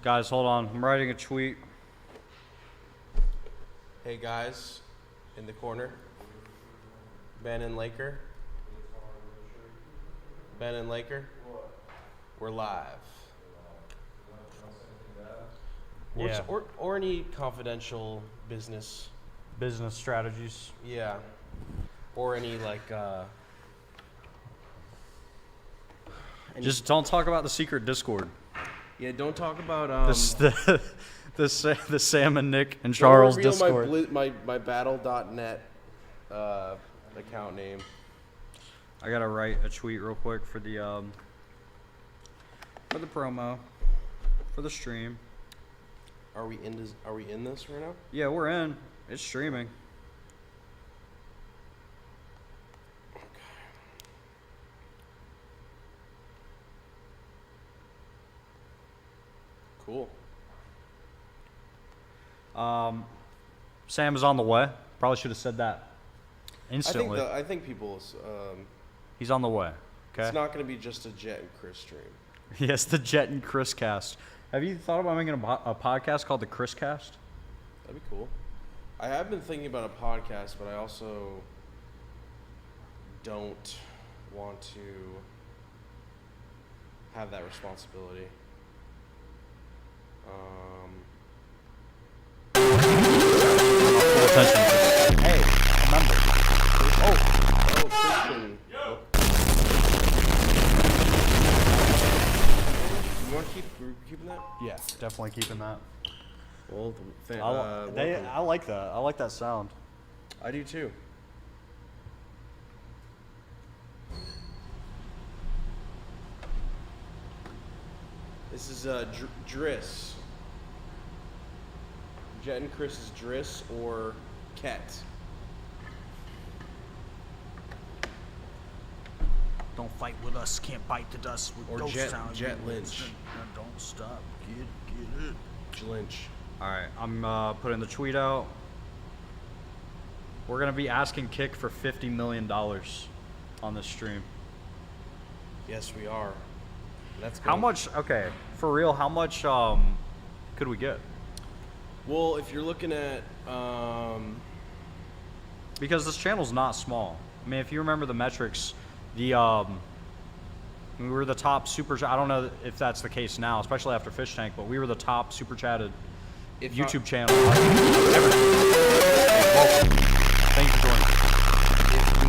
Guys, hold on. I'm writing a tweet. Hey guys, in the corner. Ben and Laker. Ben and Laker. We're live. Yeah. Or any confidential business. Business strategies. Yeah. Or any Just don't talk about the secret Discord. Yeah, don't talk about the Sam and Nick and Charles don't reveal Discord. my battle.net account name. I gotta write a tweet real quick for the promo for the stream. Are we in this right now? Yeah, we're in. It's streaming. Cool. Sam is on the way. Probably should have said that instantly. I think people. He's on the way. Okay. It's not going to be just a Jet and Chris stream. Yes, the Jet and Chris cast. Have you thought about making a podcast called the Chris Cast? That'd be cool. I have been thinking about a podcast, but I also don't want to have that responsibility. Hey, remember. Christian. You want to keeping that? Yeah, definitely keeping that. Well, I like that. I like that sound. I do too. This is Driss. Jet and Chris is Driss or Ket. Don't fight with us, can't bite the dust with Or ghost Jet- town. Jet Lynch. Don't stop, get it. Lynch. Alright, I'm putting the tweet out. We're gonna be asking Kick for $50 million on this stream. Yes, we are. That's good. How much, okay, for real, how much could we get? Well, if you're looking at Because this channel's not small. I mean, if you remember the metrics, we were the top super. I don't know if that's the case now, especially after Fish Tank, but we were the top super chatted YouTube channel. Ever. Hey, welcome. Thank you for joining. if we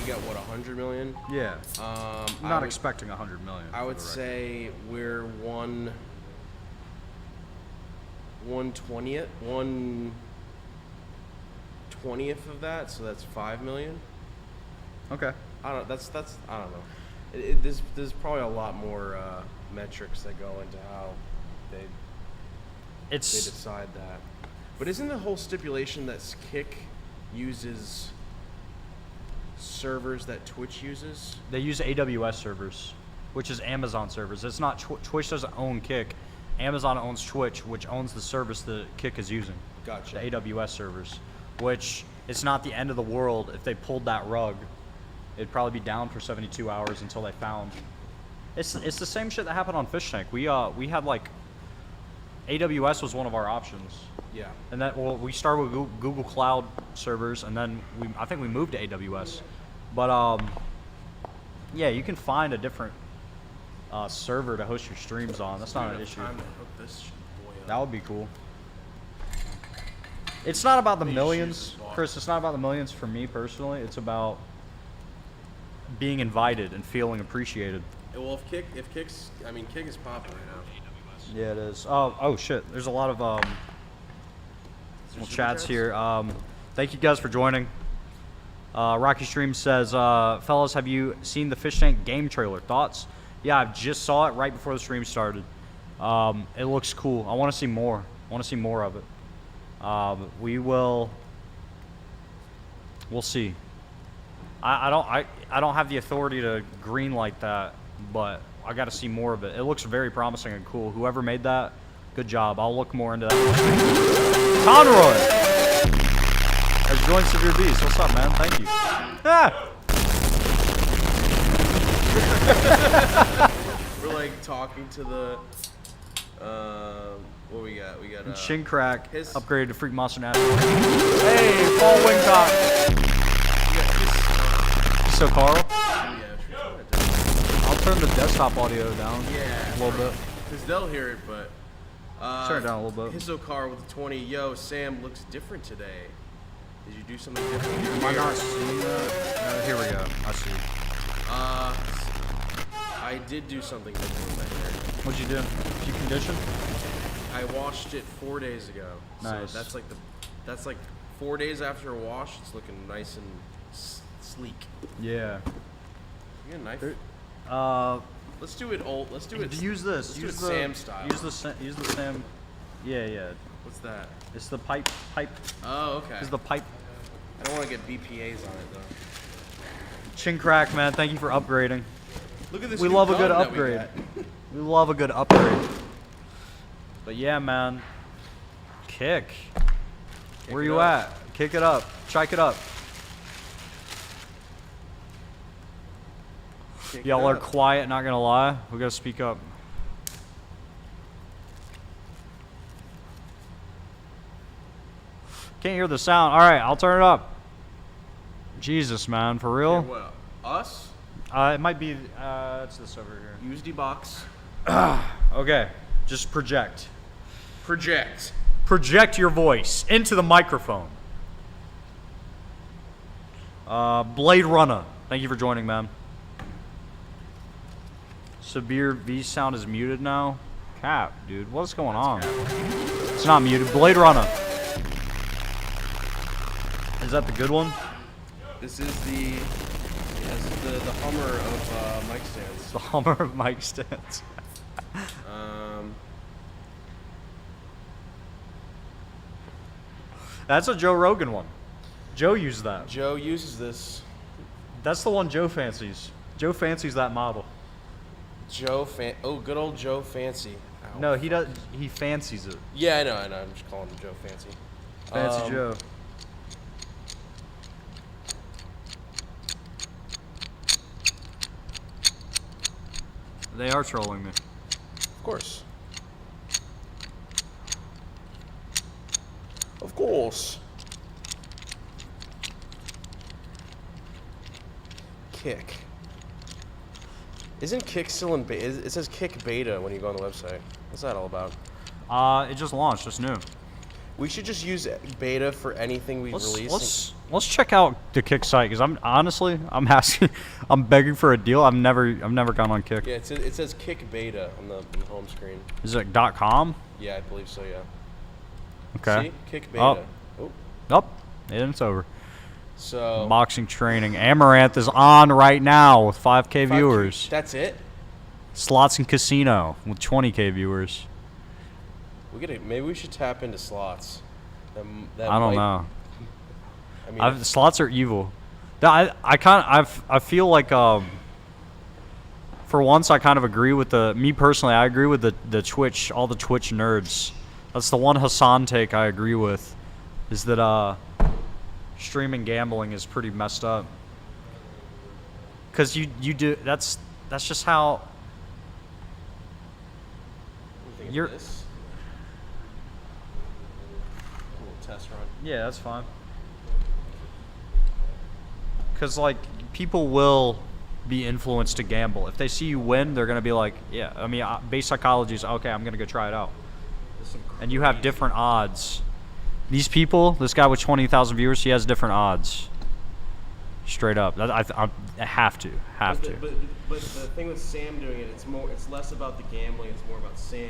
you got what 100 million? Yeah. I Not would- expecting 100 million. I would say we're 1/20th of that, so that's 5 million. Okay. I don't. That's I don't know. There's probably a lot more metrics that go into how they decide that. But isn't the whole stipulation that Kick uses servers that Twitch uses? They use AWS servers, which is Amazon servers. It's not Twitch doesn't own Kick. Amazon owns Twitch, which owns the service that Kick is using. Gotcha. The AWS servers, which it's not the end of the world if they pulled that rug. It'd probably be down for 72 hours until they found. It's the same shit that happened on Fish Tank. We had like AWS was one of our options. Yeah. And that we started with Google Cloud servers, and then I think we moved to AWS. But yeah, you can find a different server to host your streams on. That's not an issue. Time to hook this boy up. That would be cool. It's not about the millions, Chris. It's not about the millions for me personally. It's about being invited and feeling appreciated. Well, Kick is popping right now. Yeah, it is. Oh shit. There's a lot of chats here. Thank you guys for joining. Rocky Stream says, fellas, have you seen the Fish Tank game trailer? Thoughts? Yeah, I just saw it right before the stream started. It looks cool. I want to see more. I want to see more of it. We'll see. I don't have the authority to green light that, but I got to see more of it. It looks very promising and cool. Whoever made that, good job. I'll look more into that. Conroy has joined Severe Beast. What's up, man? Thank you. Ah! We're like talking to the. What we got? We got. Shin Crack his- upgraded to Freak Monster National. Hey, Paul Wingcock. So Carl, Yeah, I'll turn the desktop audio down yeah, a little bit. because they'll hear it, but. Turn it down a little bit. Hisokar with the 20. Yo, Sam looks different today. Did you do something different? with your Am I hair? not seeing that? Here we go. I see. I did do something different with my hair. What'd you do? Did you condition? I washed it 4 days ago. Nice. So that's like 4 days after a wash. It's looking nice and sleek. Yeah. You got a knife? Let's do it old. Let's do it. Use this. Let's Use do the it Sam style. Use the Sam. Yeah. What's that? It's the pipe. Oh, okay. It's the pipe. I don't want to get BPAs on it though. Chin Crack, man. Thank you for upgrading. Look at this. We new love a good gun that we upgrade. got. We love a good upgrade. But yeah, man. Kick. Where it you up. at? Kick it up. Chike it up. Kick it Y'all are up. quiet, not gonna lie. We gotta speak up. Can't hear the sound. Alright, I'll turn it up. Jesus, man, for real? Here, what, us? It might be, it's this over here. Use the box. Okay, just project. Project. Project your voice into the microphone. Blade Runner, thank you for joining, man. Sabir V sound is muted now. Cap, dude, what's going on? It's not muted. Blade Runner. Is that the good one? This is the Hummer of mic stands. The Hummer of mic stands. That's a Joe Rogan one. Joe used that. Joe uses this. That's the one Joe fancies. Joe fancies that model. Oh, good old Joe Fancy. Ow. No, he does. He fancies it. Yeah, I know. I'm just calling him Joe Fancy. Fancy Joe. They are trolling me. Of course. Of course. Kick. Isn't Kick still in beta? It says Kick beta when you go on the website. What's that all about? It just launched. It's new. We should just use beta for anything we release. Let's check out the Kick site because I'm asking, I'm begging for a deal. I've never gone on Kick. Yeah, it says Kick beta on the home screen. Is it .com? Yeah, I believe so. Yeah. Okay. See? Kick beta. Oh. Oh, and it's over. So. Boxing training. Amaranth is on right now with 5K viewers. That's it. Slots and Casino with 20K viewers. Maybe we should tap into slots. I don't know. I mean, Slots are evil. I feel like for once I kind of agree with me personally. I agree with the Twitch, all the Twitch nerds. That's the one Hassan take I agree with, is that streaming gambling is pretty messed up. Cause you do that's just how you're. This. A little test run. Yeah, that's fine. Because, like, people will be influenced to gamble. If they see you win, they're going to be like, yeah, I mean, base psychology is, okay, I'm going to go try it out. And you have different odds. These people, this guy with 20,000 viewers, he has different odds. Straight up. I have to. But the thing with Sam doing it, it's less about the gambling, it's more about Sam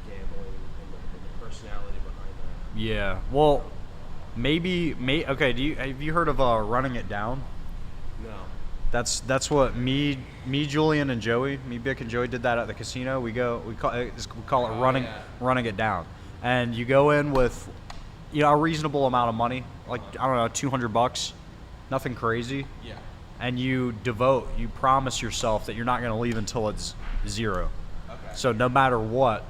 gambling and the personality behind that. Yeah. Well, okay, have you heard of running it down? No. That's what me, Julian, and Joey, Bick and Joey did that at the casino. We call it running it down, and you go in with, a reasonable amount of money, like I don't know, $200, nothing crazy. Yeah. And you promise yourself that you're not going to leave until it's zero. Okay. So no matter what,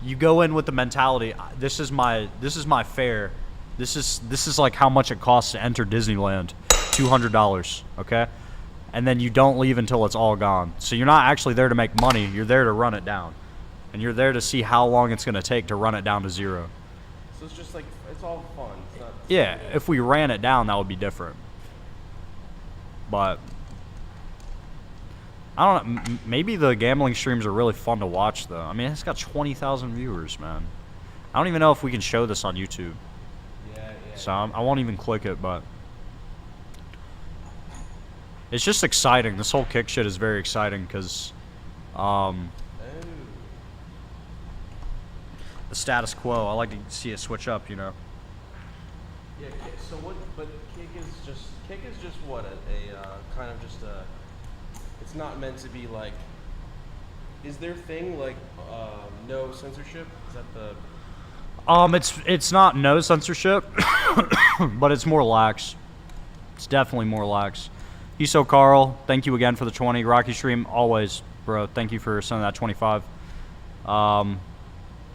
you go in with the mentality, this is my fare. This is like how much it costs to enter Disneyland, $200, okay? and then you don't leave until it's all gone. So you're not actually there to make money. You're there to run it down, and you're there to see how long it's going to take to run it down to 0. So it's just like it's all fun. It's not. Yeah, if we ran it down, that would be different. But I don't know. Maybe the gambling streams are really fun to watch, though. I mean, it's got 20,000 viewers, man. I don't even know if we can show this on YouTube. Yeah. So I won't even click it, but it's just exciting. This whole kick shit is very exciting because the status quo. I like to see it switch up, you know. Yeah. So what? But kick is just what a kind of just a. It's not meant to be like. Is their thing like no censorship? Is that the? It's not no censorship, but it's more lax. It's definitely more lax. Hiso Carl, thank you again for the 20. Rocky Stream, always, bro. Thank you for sending that 25.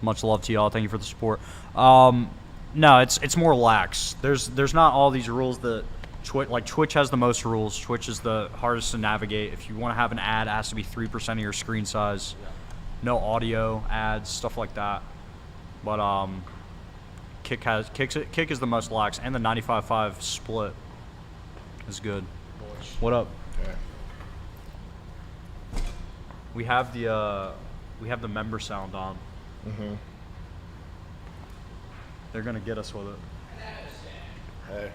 Much love to y'all. Thank you for the support. No, it's more lax. There's not all these rules that Twitch has the most rules. Twitch is the hardest to navigate. If you want to have an ad, it has to be 3% of your screen size. Yeah. No audio ads, stuff like that. But Kick is the most lax, and the 95.5 split is good. What up? Okay. We have the member sound on. Mm-hmm. They're gonna get us with it. Hey.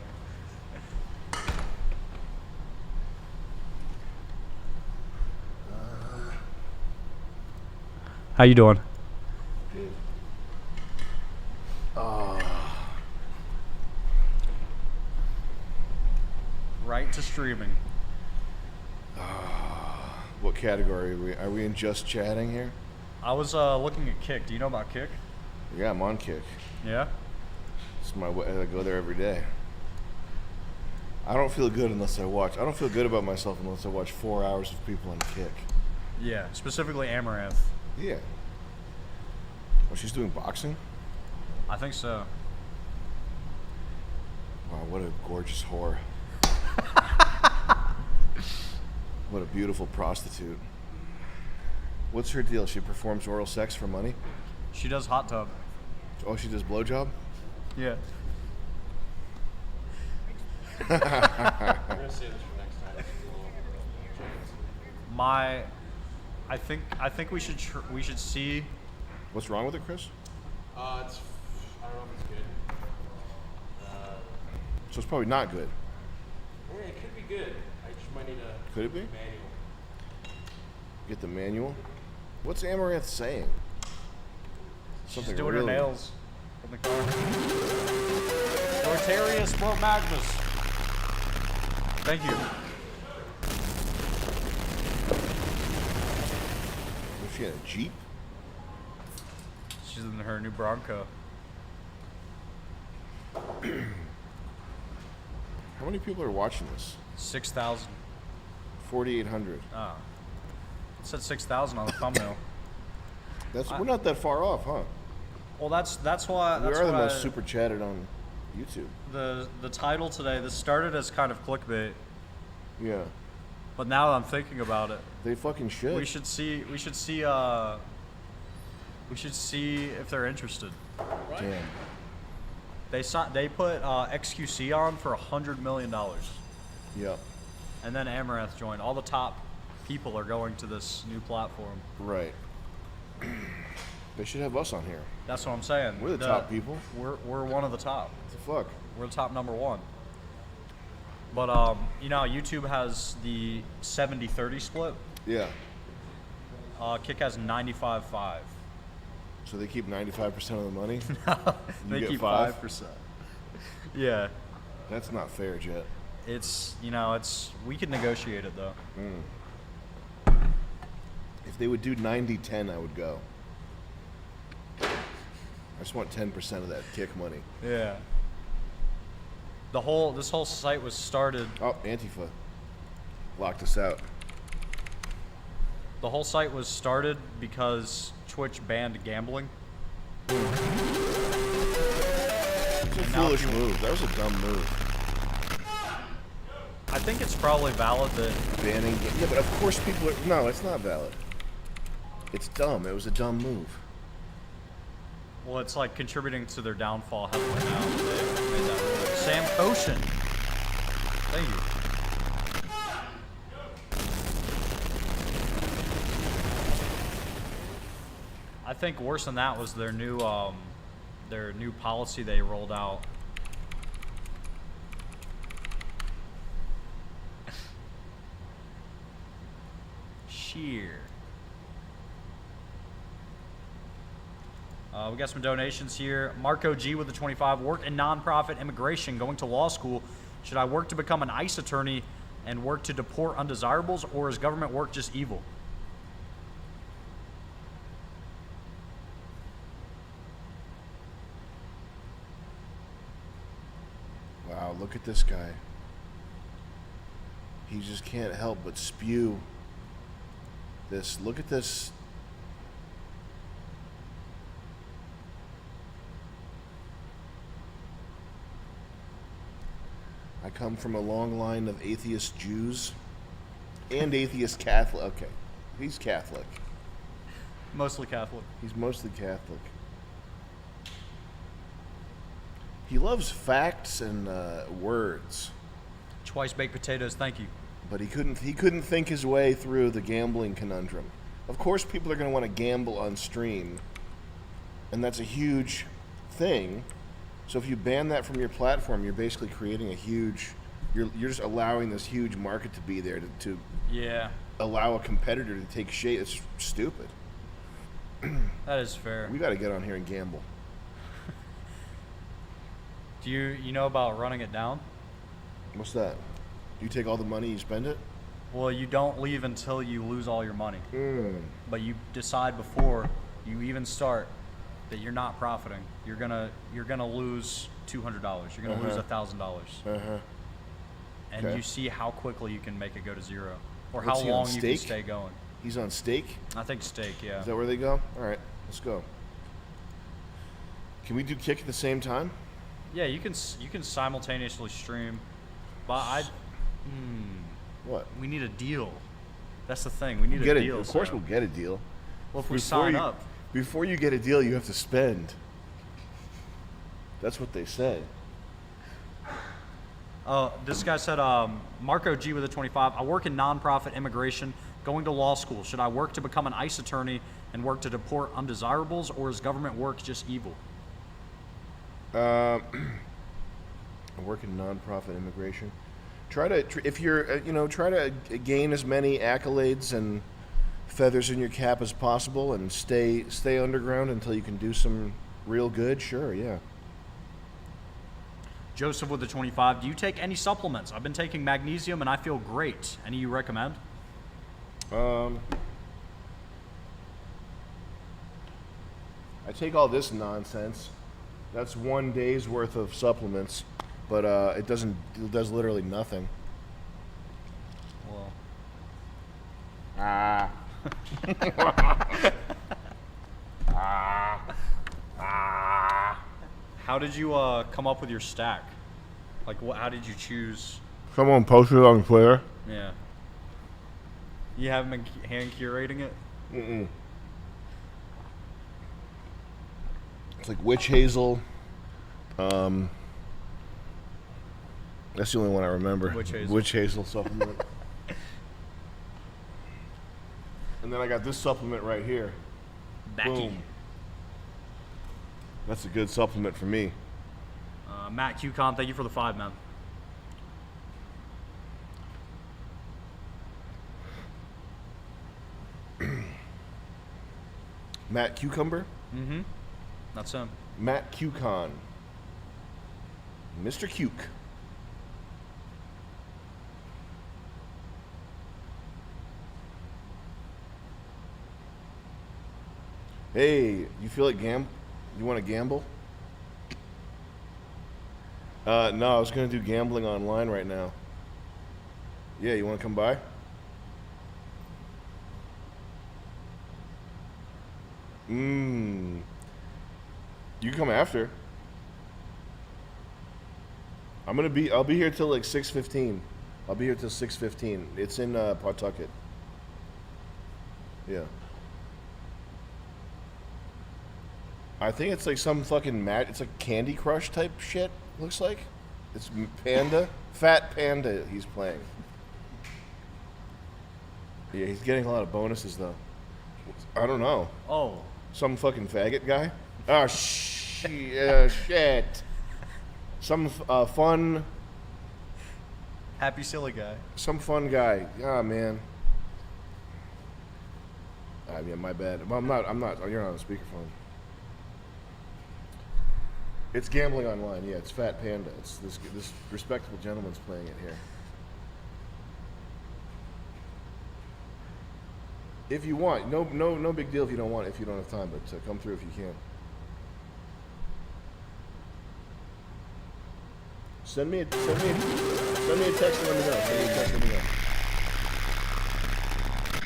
How you doing? Right to streaming. What category are we? Are we in just chatting here? I was looking at Kick. Do you know about Kick? Yeah, I'm on Kick. Yeah. It's my way. I go there every day. I don't feel good unless I watch. I don't feel good about myself unless I watch 4 hours of people on Kick. Yeah. Specifically Amaranth. Yeah. Oh, she's doing boxing? I think so. Wow, what a gorgeous whore. What a beautiful prostitute. What's her deal? She performs oral sex for money? She does hot tub. Oh, she does blowjob? Yeah. I'm gonna say this for next time. I think we should see. What's wrong with it, Chris? I don't know if it's good. So it's probably not good. Yeah, it could be good. I just might need a Could it be? manual. Get the manual. What's Amaranth saying? She's doing her nails in the car. Dortarius Pro Magnus. Thank you. Was she in a Jeep? She's in her new Bronco. How many people are watching this? 6,000. 4,800. Oh. It said 6,000 on the thumbnail. We're not that far off, huh? Well, that's why. We are the most super chatted on YouTube. The title today. This started as kind of clickbait, Yeah. but now that I'm thinking about it, They fucking should. we should see if they're interested. Damn. They put XQC on for $100 million, Yeah. and then Amaranth joined. All the top people are going to this new platform. Right. They should have us on here. That's what I'm saying. We're the top people. We're one of the top. What the fuck? We're the top number one. But you know, YouTube has the 70-30 split. Yeah. Kick has 95-5. So they keep 95% of the money? They get keep 5%. 5%. Yeah. That's not fair, Jet. It's, you know, we could negotiate it though. If they would do 90-10, I would go. I just want 10% of that Kick money. Yeah. This whole site was started. Oh, Antifa locked us out. The whole site was started because Twitch banned gambling. It's a foolish move. That was a dumb move. I think it's probably valid that banning. Yeah, but of course people are. No, it's not valid. It's dumb. It was a dumb move. well, it's like contributing to their downfall heavily now. They made that move. Sam Koshin. Thank you. I think worse than that was their new policy they rolled out. Sheer. We got some donations here. Marco G with the 25. Work in nonprofit immigration, going to law school. Should I work to become an ICE attorney and work to deport undesirables, or is government work just evil? Wow, look at this guy. He just can't help but spew this. Look at this. I come from a long line of atheist Jews and atheist Catholic. Okay, he's Catholic. Mostly Catholic. He's mostly Catholic. He loves facts and words, Twice baked potatoes, thank you. but he couldn't think his way through the gambling conundrum. Of course, people are going to want to gamble on stream, and that's a huge thing. So if you ban that from your platform, you're basically creating a huge. You're just allowing this huge market to be there to Yeah, allow a competitor to take shape. It's stupid. that is fair. We got to get on here and gamble. Do you know about running it down? What's that? You take all the money, you spend it? Well, you don't leave until you lose all your money. Mm. But you decide before you even start that you're not profiting. You're gonna lose $200. You're gonna lose $1,000, Uh-huh. and Okay. you see how quickly you can make it go to zero, or What's how he on, long you can stake? stay going. He's on stake? I think stake, yeah. Is that where they go? All right, let's go. Can we do kick at the same time? Yeah, you can simultaneously stream, but What? we need a deal. That's the thing. We need Get a it. deal. Of course so- we'll get a deal. Well, if we Before sign you- up. Before you get a deal, you have to spend. That's what they say. This guy said, Marco G with a 25. I work in nonprofit immigration, going to law school. Should I work to become an ICE attorney and work to deport undesirables, or is government work just evil? I work in nonprofit immigration. Try to, if you're, try to gain as many accolades and feathers in your cap as possible, and stay underground until you can do some real good. Sure, yeah. Joseph with the 25. Do you take any supplements? I've been taking magnesium and I feel great. Any you recommend? I take all this nonsense. That's 1 day's worth of supplements, but it does literally nothing. Well, how did you come up with your stack? Like, how did you choose? Someone posted it on Twitter. Yeah. You haven't been hand curating it? Mm-mm. It's like witch hazel. That's the only one I remember. Witch hazel. Witch hazel supplement. And then I got this supplement right here. Backy. Boom. That's a good supplement for me. Matt QCon, thank you for the 5, man. Matt Cucumber? Mm-hmm. That's him. Matt Cucon. Mr. Cuke. Hey, you feel like you want to gamble? No, I was going to do gambling online right now. Yeah, you want to come by? You can come after. I'll be here till like 6:15. I'll be here till 6:15. It's in Pawtucket. Yeah. I think it's like some fucking it's like Candy Crush type shit. Looks like it's Panda, Fat Panda. He's playing. Yeah, he's getting a lot of bonuses though. I don't know. Oh. Some fucking faggot guy. Oh shit. Some fun. Happy silly guy. Some fun guy. Ah, man. Yeah, my bad. Well, I'm not. You're not on speakerphone. It's gambling online. Yeah, it's Fat Panda. It's this respectable gentleman's playing it here. If you want, no big deal if you don't want. If you don't have time, but come through if you can. Send me a text and let me know. Send me a text, let me know.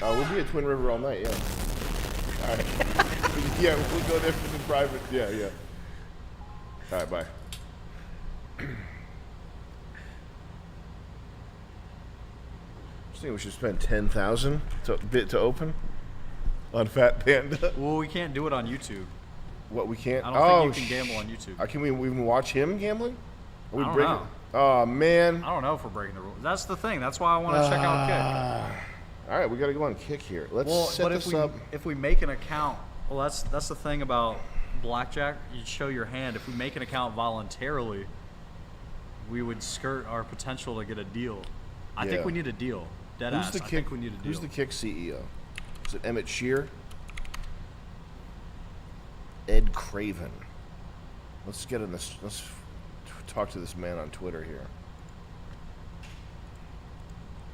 We'll be at Twin River all night. Yeah. All right. Yeah, we'll go there for the private. Yeah, yeah. All right, bye. I think we should spend 10,000 to open on Fat Panda. Well, we can't do it on YouTube. What, we can't? I don't think you can gamble on YouTube. Can we even watch him gambling? Are we I don't breaking? know. Oh man. I don't know if we're breaking the rules. That's the thing. That's why I want to check out Kick. All right, we got to go on Kick here. Let's set this up. If we make an account, well, that's the thing about blackjack. You show your hand. If we make an account voluntarily, we would skirt our potential to get a deal. I think we need a deal. Dead ass. I think we need a deal. Who's the Kick CEO? Is it Emmett Shear? Ed Craven. Let's get in this. Let's talk to this man on Twitter here.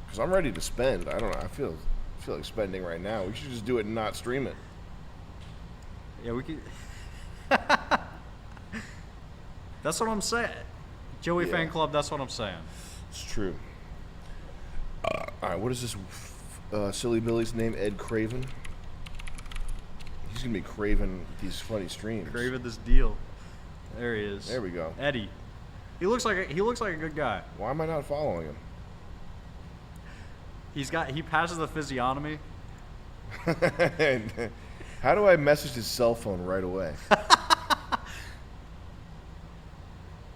Because I'm ready to spend. I don't know. I feel like spending right now. We should just do it and not stream it. Yeah, we could. That's what I'm saying. Joey Fan Club, that's what I'm saying. It's true. All right, what is this silly Billy's name? Ed Craven? He's going to be craving these funny streams. Craving this deal. There he is. There we go. Eddie. He looks like a good guy. Why am I not following him? He passes the physiognomy. How do I message his cell phone right away?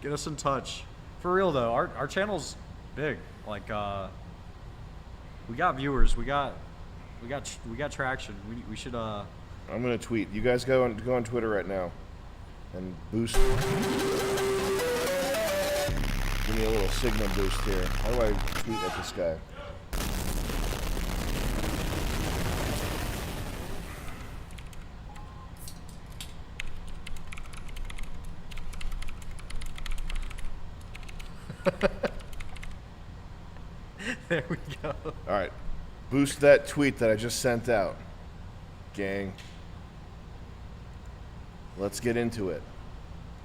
Get us in touch. For real though, our channel's big. Like we got viewers, we got traction. We should I'm gonna tweet. You guys go on Twitter right now and boost. Give me a little signal boost here. How do I tweet at this guy? There we go. All right. Boost that tweet that I just sent out. Gang. Let's get into it.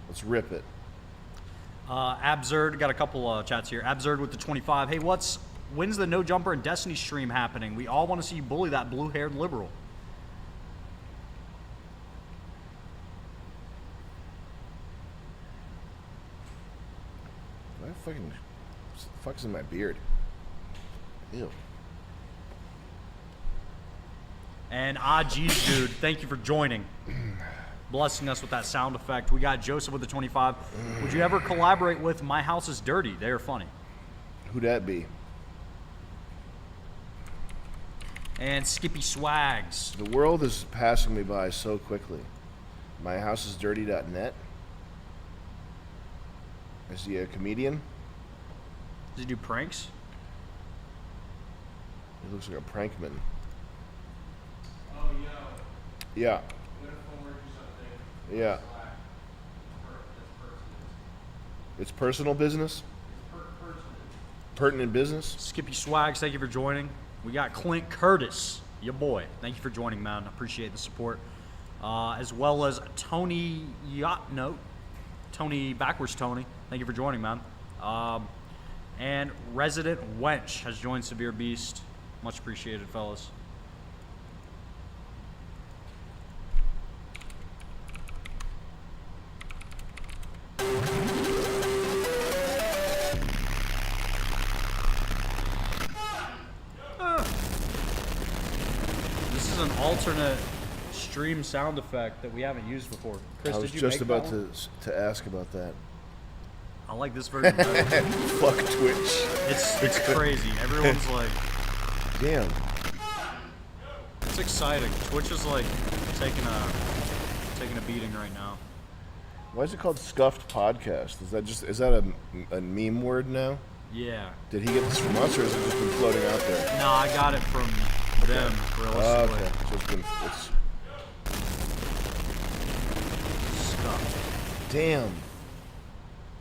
Let's rip it. Absurd, got a couple chats here. Absurd with the 25. Hey, when's the No Jumper and Destiny stream happening? We all want to see you bully that blue-haired liberal. What the fuck's in my beard? Ew. And geez, dude, thank you for joining. Blessing us with that sound effect. We got Joseph with the 25. Would you ever collaborate with My House is Dirty? They are funny. Who'd that be? And Skippy Swags. The world is passing me by so quickly. MyHouseIsDirty.net. Is he a comedian? Does he do pranks? He looks like a prankman. Oh, yo. Yeah. I'm gonna forward you something. Yeah. Slack. It's personal business? Pertinent. Pertinent business? Skippy Swags, thank you for joining. We got Clint Curtis, your boy. Thank you for joining, man. Appreciate the support. As well as Tony Tony backwards Tony. Thank you for joining, man. And Resident Wench has joined Severe Beast. Much appreciated, fellas. is an alternate stream sound effect that we haven't used before. Chris, I was did you just make about that one? to ask about that. I like this version better. Fuck Twitch. It's crazy. Everyone's like, Damn. it's exciting. Twitch is like taking a beating right now. Why is it called Scuffed Podcast? Is that a meme word now? Yeah. Did he get this from us, or has it just been floating out there? No, I got it from them. Realistically. Okay. So it's Stuff. damn.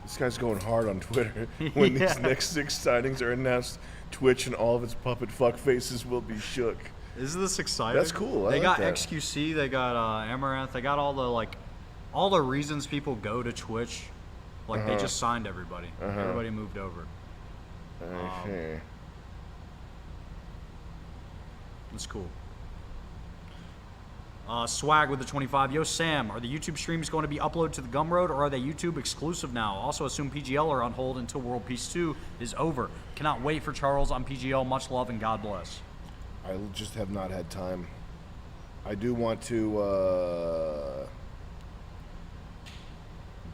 This guy's going hard on Twitter. When these next 6 signings are announced, Twitch and all of its puppet fuck faces will be shook. Isn't this exciting? That's cool. I They like got that. XQC. They got Amaranth. They got all the reasons people go to Twitch. Like they just signed everybody. Everybody moved over. Okay. That's cool. Swag with the 25. Yo, Sam, are the YouTube streams going to be uploaded to the Gumroad, or are they YouTube exclusive now? Also assume PGL are on hold until World Peace 2 is over. Cannot wait for Charles on PGL. Much love and God bless. I just have not had time. I do want to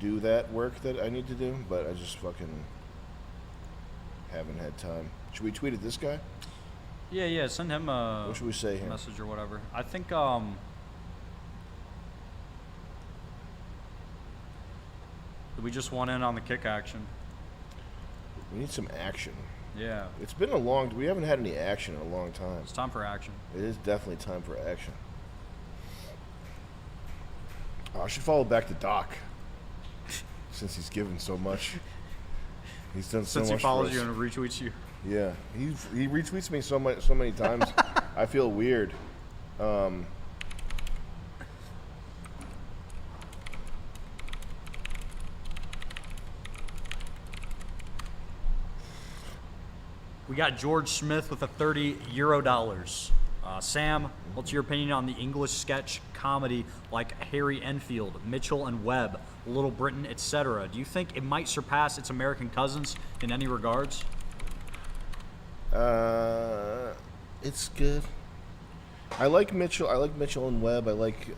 do that work that I need to do, but I just fucking haven't had time. Should we tweet at this guy? Yeah. Send him a What should we say here? message or whatever. I think we just want in on the kick action. We need some action. Yeah. It's been we haven't had any action in a long time. It's time for action. It is definitely time for action. Oh, I should follow back to Doc. Since he's given so much. He's done so Since much he follows for you us. and retweets you. Yeah, he retweets me so many times. I feel weird. We got George Smith with a $30. Sam, what's your opinion on the English sketch comedy like Harry Enfield, Mitchell and Webb, Little Britain, etc.? Do you think it might surpass its American cousins in any regards? It's good. I like Mitchell and Webb. I like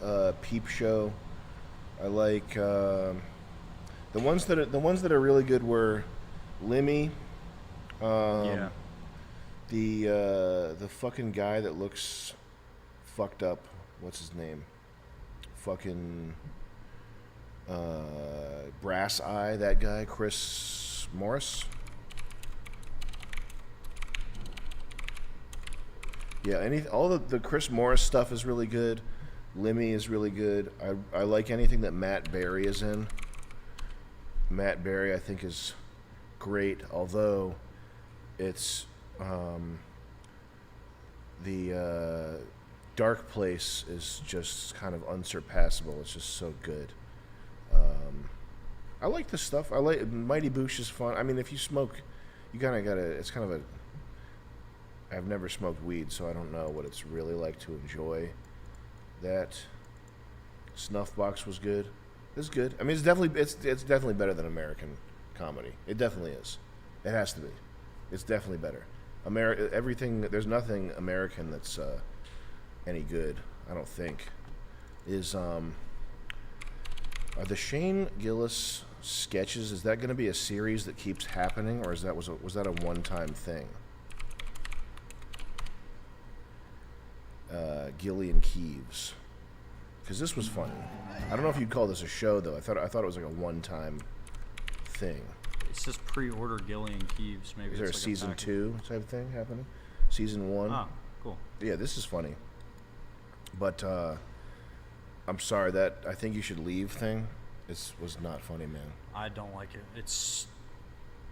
Peep Show. I like the ones that are really good were Limmy. Yeah. The fucking guy that looks fucked up. What's his name? Fucking Brass Eye. That guy, Chris Morris. Yeah, all the Chris Morris stuff is really good. Limmy is really good. I like anything that Matt Berry is in. Matt Berry, I think, is great, although it's the Dark Place is just kind of unsurpassable. It's just so good. I like this stuff. I like Mighty Boosh is fun. I mean, if you smoke, you kind of gotta. It's kind of a. I've never smoked weed, so I don't know what it's really like to enjoy that. Snuffbox was good. It's good. I mean, it's definitely better than American comedy. It definitely is. It has to be. It's definitely better. Everything. There's nothing American that's any good. I don't think. Are the Shane Gillis sketches? Is that going to be a series that keeps happening, or was that a one-time thing? Gillian Keeves, because this was funny. I don't know if you'd call this a show though. I thought it was like a one-time thing. It's just pre-order Gillian Keeves. Maybe Is there a it's like season 2 type thing happening? Season 1? Ah, cool. Yeah, this is funny. But I'm sorry, that I think you should leave thing was not funny, man. I don't like it. It's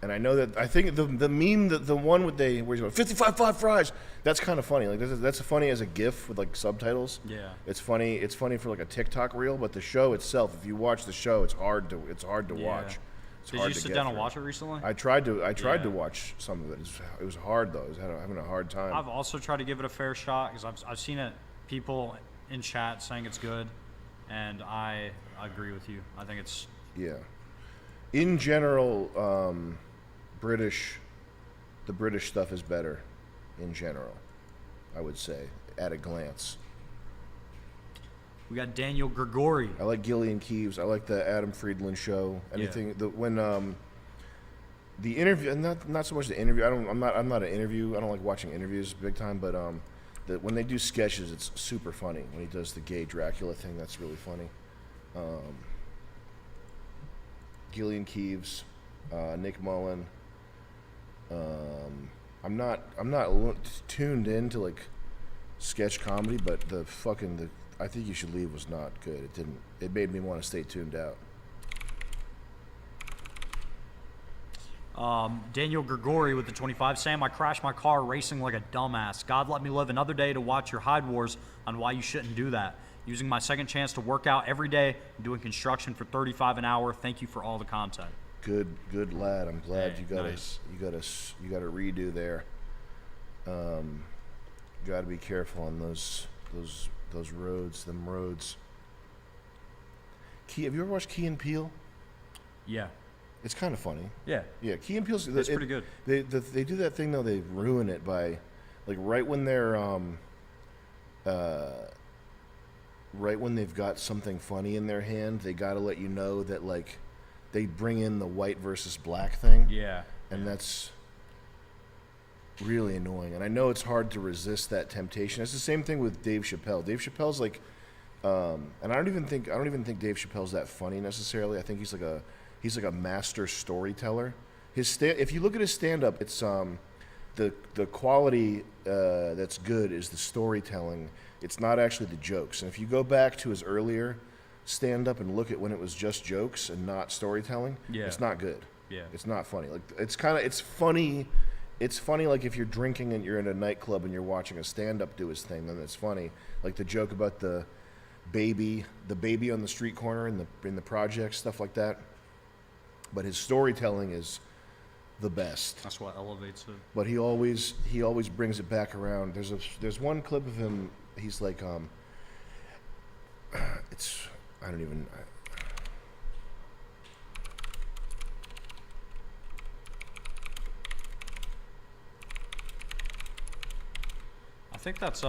And I know that I think the meme, the one with where he's going 55 fries, that's kind of funny. Like that's funny as a GIF with like subtitles. Yeah. It's funny. It's funny for like a TikTok reel, but the show itself, if you watch the show, it's hard to Yeah. watch. It's Did hard you to sit get down and through. watch it recently? I tried to Yeah. watch some of it. It was hard though. I was having a hard time. I've also tried to give it a fair shot because I've seen it. People in chat saying it's good, and I agree with you. I think it's Yeah. In general, the British stuff is better. In general, I would say at a glance. We got Daniel Grigori. I like Gillian Keeves. I like the Adam Friedland show. Anything when the interview, not so much the interview. I'm not an interview. I don't like watching interviews big time, but when they do sketches, it's super funny. When he does the gay Dracula thing, that's really funny. Gillian Keeves, Nick Mullen. I'm not tuned into like sketch comedy, but the I Think You Should Leave was not good. It made me want to stay tuned out. Daniel Grigori with the 25. Sam, I crashed my car racing like a dumbass. God let me live another day to watch your Hyde Wars on why you shouldn't do that. Using my second chance to work out every day, doing construction for $35 an hour. Thank you for all the content. Good lad. I'm glad Hey, you got nice. you got a redo there. Got to be careful on those roads. Them roads. Have you ever watched Key and Peele? Yeah. It's kind of funny. Yeah. Yeah, Key and Peele's. It's pretty good. They do that thing though. They ruin it by, like, right when they're right when they've got something funny in their hand, they got to let you know that, like, they bring in the white versus black thing. Yeah. And that's really annoying. And I know it's hard to resist that temptation. It's the same thing with Dave Chappelle. Dave Chappelle's like, and I don't even think Dave Chappelle's that funny necessarily. I think he's like a master storyteller. If you look at his stand-up, it's the quality that's good is the storytelling. It's not actually the jokes. And if you go back to his earlier stand-up and look at when it was just jokes and not storytelling, it's not good. Yeah. It's not funny. Like, it's funny. It's funny, like, if you're drinking and you're in a nightclub and you're watching a stand-up do his thing, then it's funny. Like the joke about the baby on the street corner in the projects, stuff like that. But his storytelling is the best. That's what elevates it. But he always brings it back around. There's one clip of him. He's like, I don't even. I think that's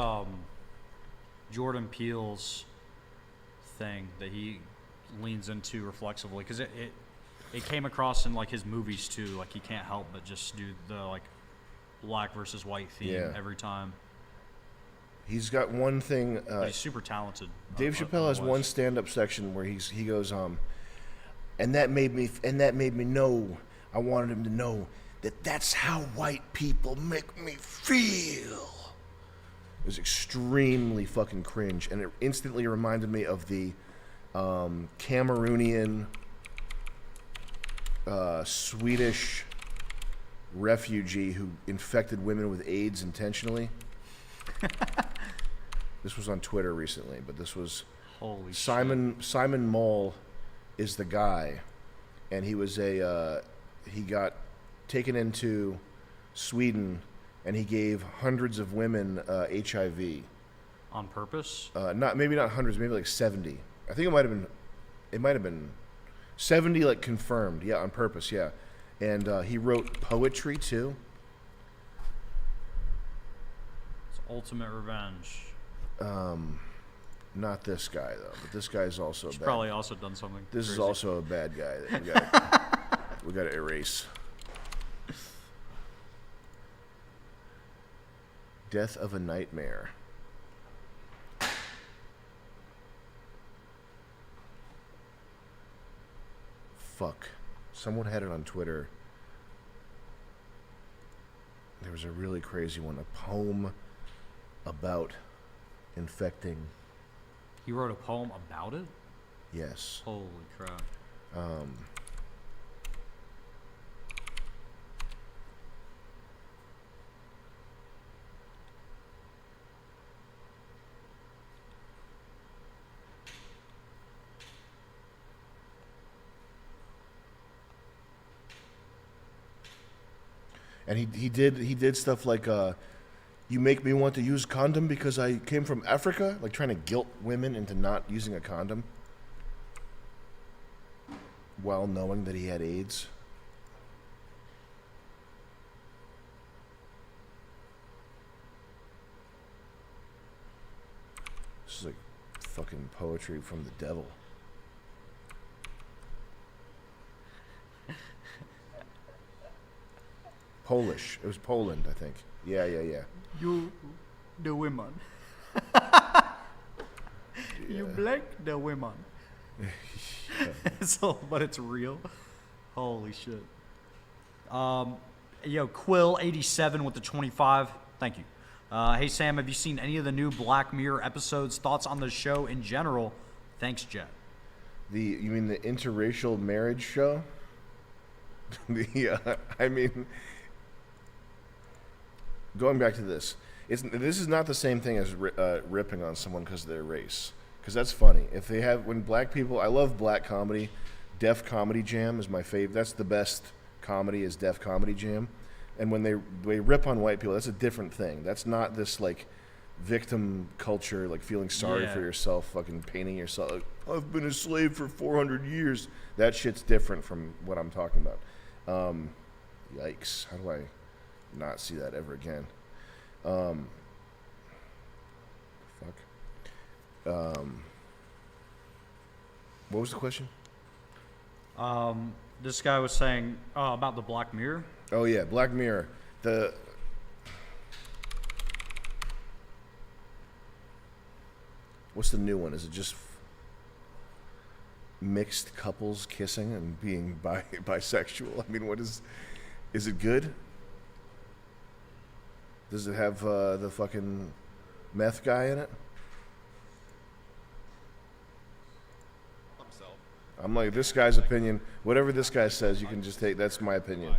Jordan Peele's thing that he leans into reflexively, because it came across in, like, his movies too. Like, he can't help but just do the, like, black versus white theme every time. He's got one thing. But he's super talented. Dave Chappelle has one stand-up section where he goes, and that made me know. I wanted him to know that that's how white people make me feel. It was extremely fucking cringe, and it instantly reminded me of the Cameroonian, Swedish refugee who infected women with AIDS intentionally. This was on Twitter recently, but this was Holy Simon Moll is the guy, and he was he got taken into Sweden, and he gave hundreds of women HIV. On purpose? Maybe not hundreds, maybe like 70. I think it might have been 70, like, confirmed. Yeah, on purpose. Yeah, and he wrote poetry too. It's ultimate revenge. Not this guy though, but this guy's also He's bad. probably also done something This crazy. is also a bad guy that we got to erase. Death of a Nightmare. Fuck. Someone had it on Twitter. There was a really crazy one. A poem about infecting. He wrote a poem about it? Yes. Holy crap. And he did stuff like, you make me want to use condom because I came from Africa, like trying to guilt women into not using a condom while knowing that he had AIDS. This is like fucking poetry from the devil. Polish. It was Poland, I think. Yeah. You, the women. You black the women. So, but it's real. Holy shit. Yo, Quill87 with the 25. Thank you. Hey Sam, have you seen any of the new Black Mirror episodes? Thoughts on the show in general? Thanks, Jet. You mean the interracial marriage show? I mean, going back to this, this is not the same thing as ripping on someone because of their race. Because that's funny. When black people, I love black comedy. Def Comedy Jam is my favorite. That's the best comedy, is Def Comedy Jam. And when they rip on white people, that's a different thing. That's not this like victim culture, like feeling sorry for yourself, fucking painting yourself. Like, I've been a slave for 400 years. That shit's different from what I'm talking about. Yikes. How do I not see that ever again? What was the question? This guy was saying about the Black Mirror. Oh yeah, Black Mirror. What's the new one? Is it just mixed couples kissing and being bisexual? I mean, is it good? Does it have the fucking meth guy in it? I'm like, this guy's opinion, whatever this guy says, you can just take, that's my opinion.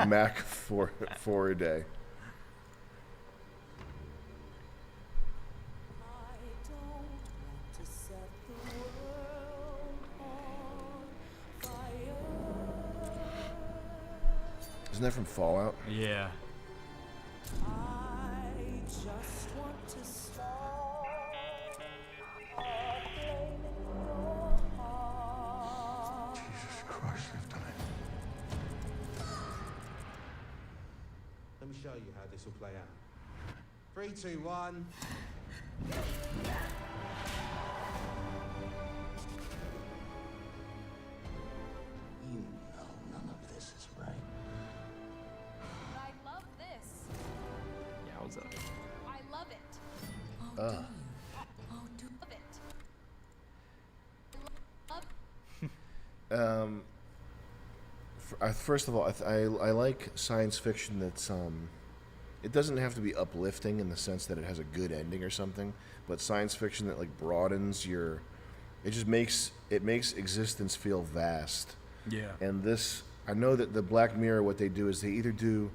Mac for a day. Isn't that from Fallout? Yeah. Let me show you how this will play out. 3, 2, 1. You know none of this is right. I love this. Yowza. I love it. Uh. Oh, do love it. Love. First of all, I like science fiction that's it doesn't have to be uplifting in the sense that it has a good ending or something, but science fiction that like broadens it just makes existence feel vast. Yeah. And I know that the Black Mirror, what they do is they either do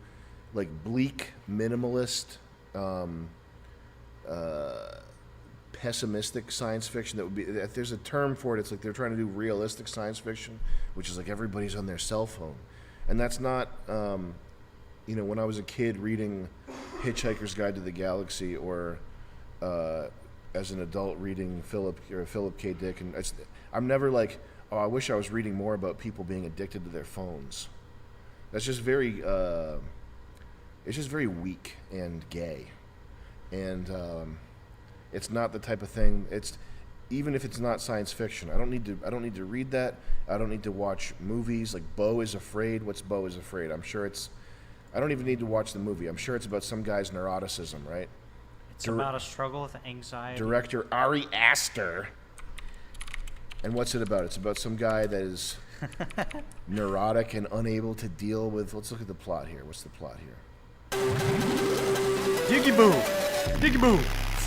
like bleak minimalist pessimistic science fiction that would be, if there's a term for it, it's like they're trying to do realistic science fiction, which is like everybody's on their cell phone. And that's not, when I was a kid reading Hitchhiker's Guide to the Galaxy, or as an adult reading Philip K. Dick, and I'm never like, oh, I wish I was reading more about people being addicted to their phones. That's just very, it's just very weak and gay. And it's not the type of thing. Even if it's not science fiction, I don't need to read that. I don't need to watch movies like Beau is Afraid. What's Beau is Afraid? I'm sure I don't even need to watch the movie. I'm sure it's about some guy's neuroticism, right? It's about a struggle with anxiety. Director Ari Aster. And what's it about? It's about some guy that is neurotic and unable to deal with. Let's look at the plot here. What's the plot here? Diggy Boo! Diggy Boo!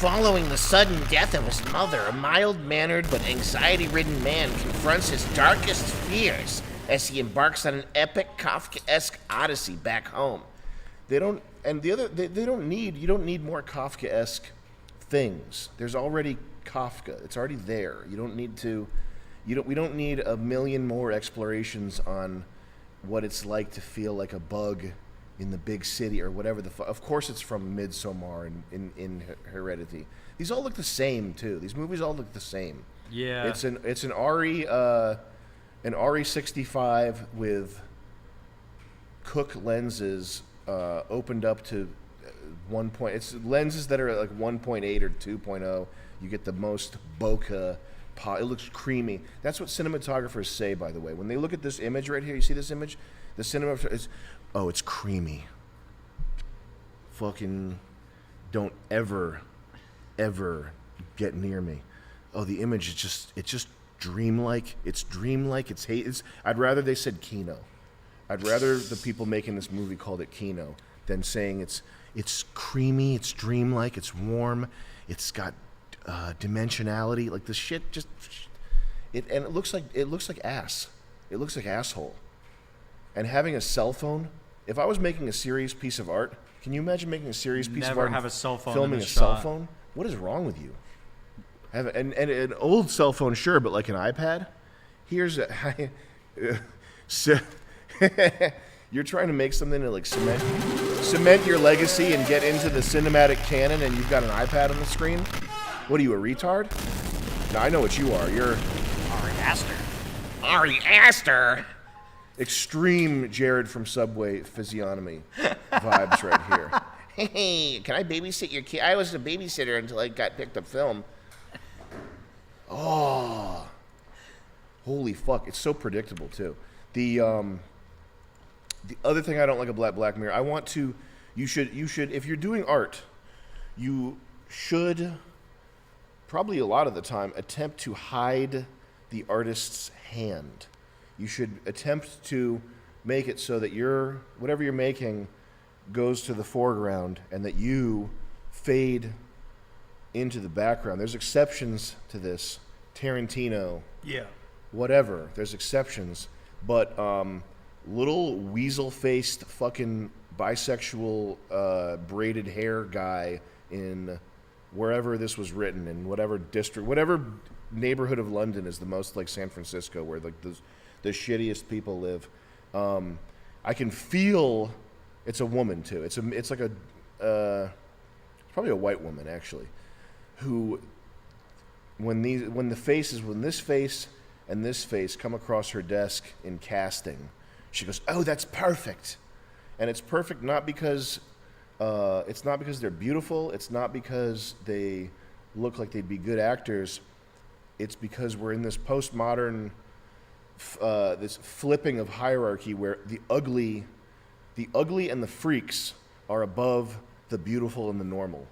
Following the sudden death of his mother, a mild-mannered but anxiety-ridden man confronts his darkest fears as he embarks on an epic Kafkaesque odyssey back home. You don't need more Kafkaesque things. There's already Kafka. It's already there. We don't need a million more explorations on what it's like to feel like a bug in the big city or whatever of course it's from Midsommar and in Heredity. These all look the same too. These movies all look the same. Yeah. It's an RE65 with Cook lenses opened up to 1 point. It's lenses that are like 1.8 or 2.0. You get the most bokeh. It looks creamy. That's what cinematographers say, by the way. When they look at this image right here, you see this image? The cinematographer is, oh, it's creamy. Fucking don't ever get near me. Oh, the image is just dreamlike. It's dreamlike. I'd rather they said Kino. I'd rather the people making this movie called it Kino than saying it's creamy, it's dreamlike, it's warm, it's got dimensionality. Like the shit it looks like ass. It looks like asshole. And having a cell phone, if I was making a serious piece of art, can you imagine making a serious piece of Never art have a cell phone filming in a the cell shot. phone? What is wrong with you? And an old cell phone, sure, but like an iPad? Here's you're trying to make something to like cement your legacy and get into the cinematic canon, and you've got an iPad on the screen? What are you, a retard? No, I know what you are. You're Ari Aster. Ari Aster. Extreme Jared from Subway physiognomy vibes right here. Hey, can I babysit your kid? I was a babysitter until I got picked up film. Oh, holy fuck! It's so predictable too. The other thing I don't like about Black Mirror, I want to. You should if you're doing art, you should probably a lot of the time attempt to hide the artist's hand. You should attempt to make it so that whatever you're making goes to the foreground and that you fade into the background. There's exceptions to this. Tarantino, Yeah. whatever. There's exceptions, but little weasel-faced fucking bisexual braided hair guy in wherever this was written, in whatever district, whatever neighborhood of London is the most like San Francisco, where like the shittiest people live. I can feel it's a woman too. It's like probably a white woman actually, who when this face and this face come across her desk in casting, she goes, "Oh, that's perfect," and it's perfect not because they're beautiful. It's not because they look like they'd be good actors. It's because we're in this postmodern, this flipping of hierarchy where the ugly and the freaks are above the beautiful and the normal,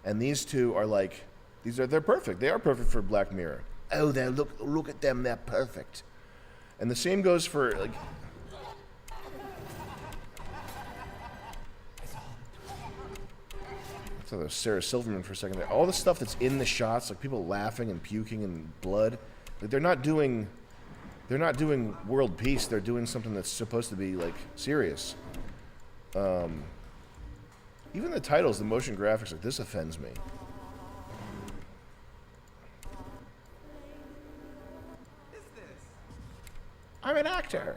and these two are like, they're perfect. They are perfect for Black Mirror. Oh, look at them, they're perfect. And the same goes for like. I thought it was Sarah Silverman for a second there. All the stuff that's in the shots, like people laughing and puking and blood, like they're not doing world peace. They're doing something that's supposed to be like serious. Even the titles, the motion graphics, like this offends me. I'm an actor.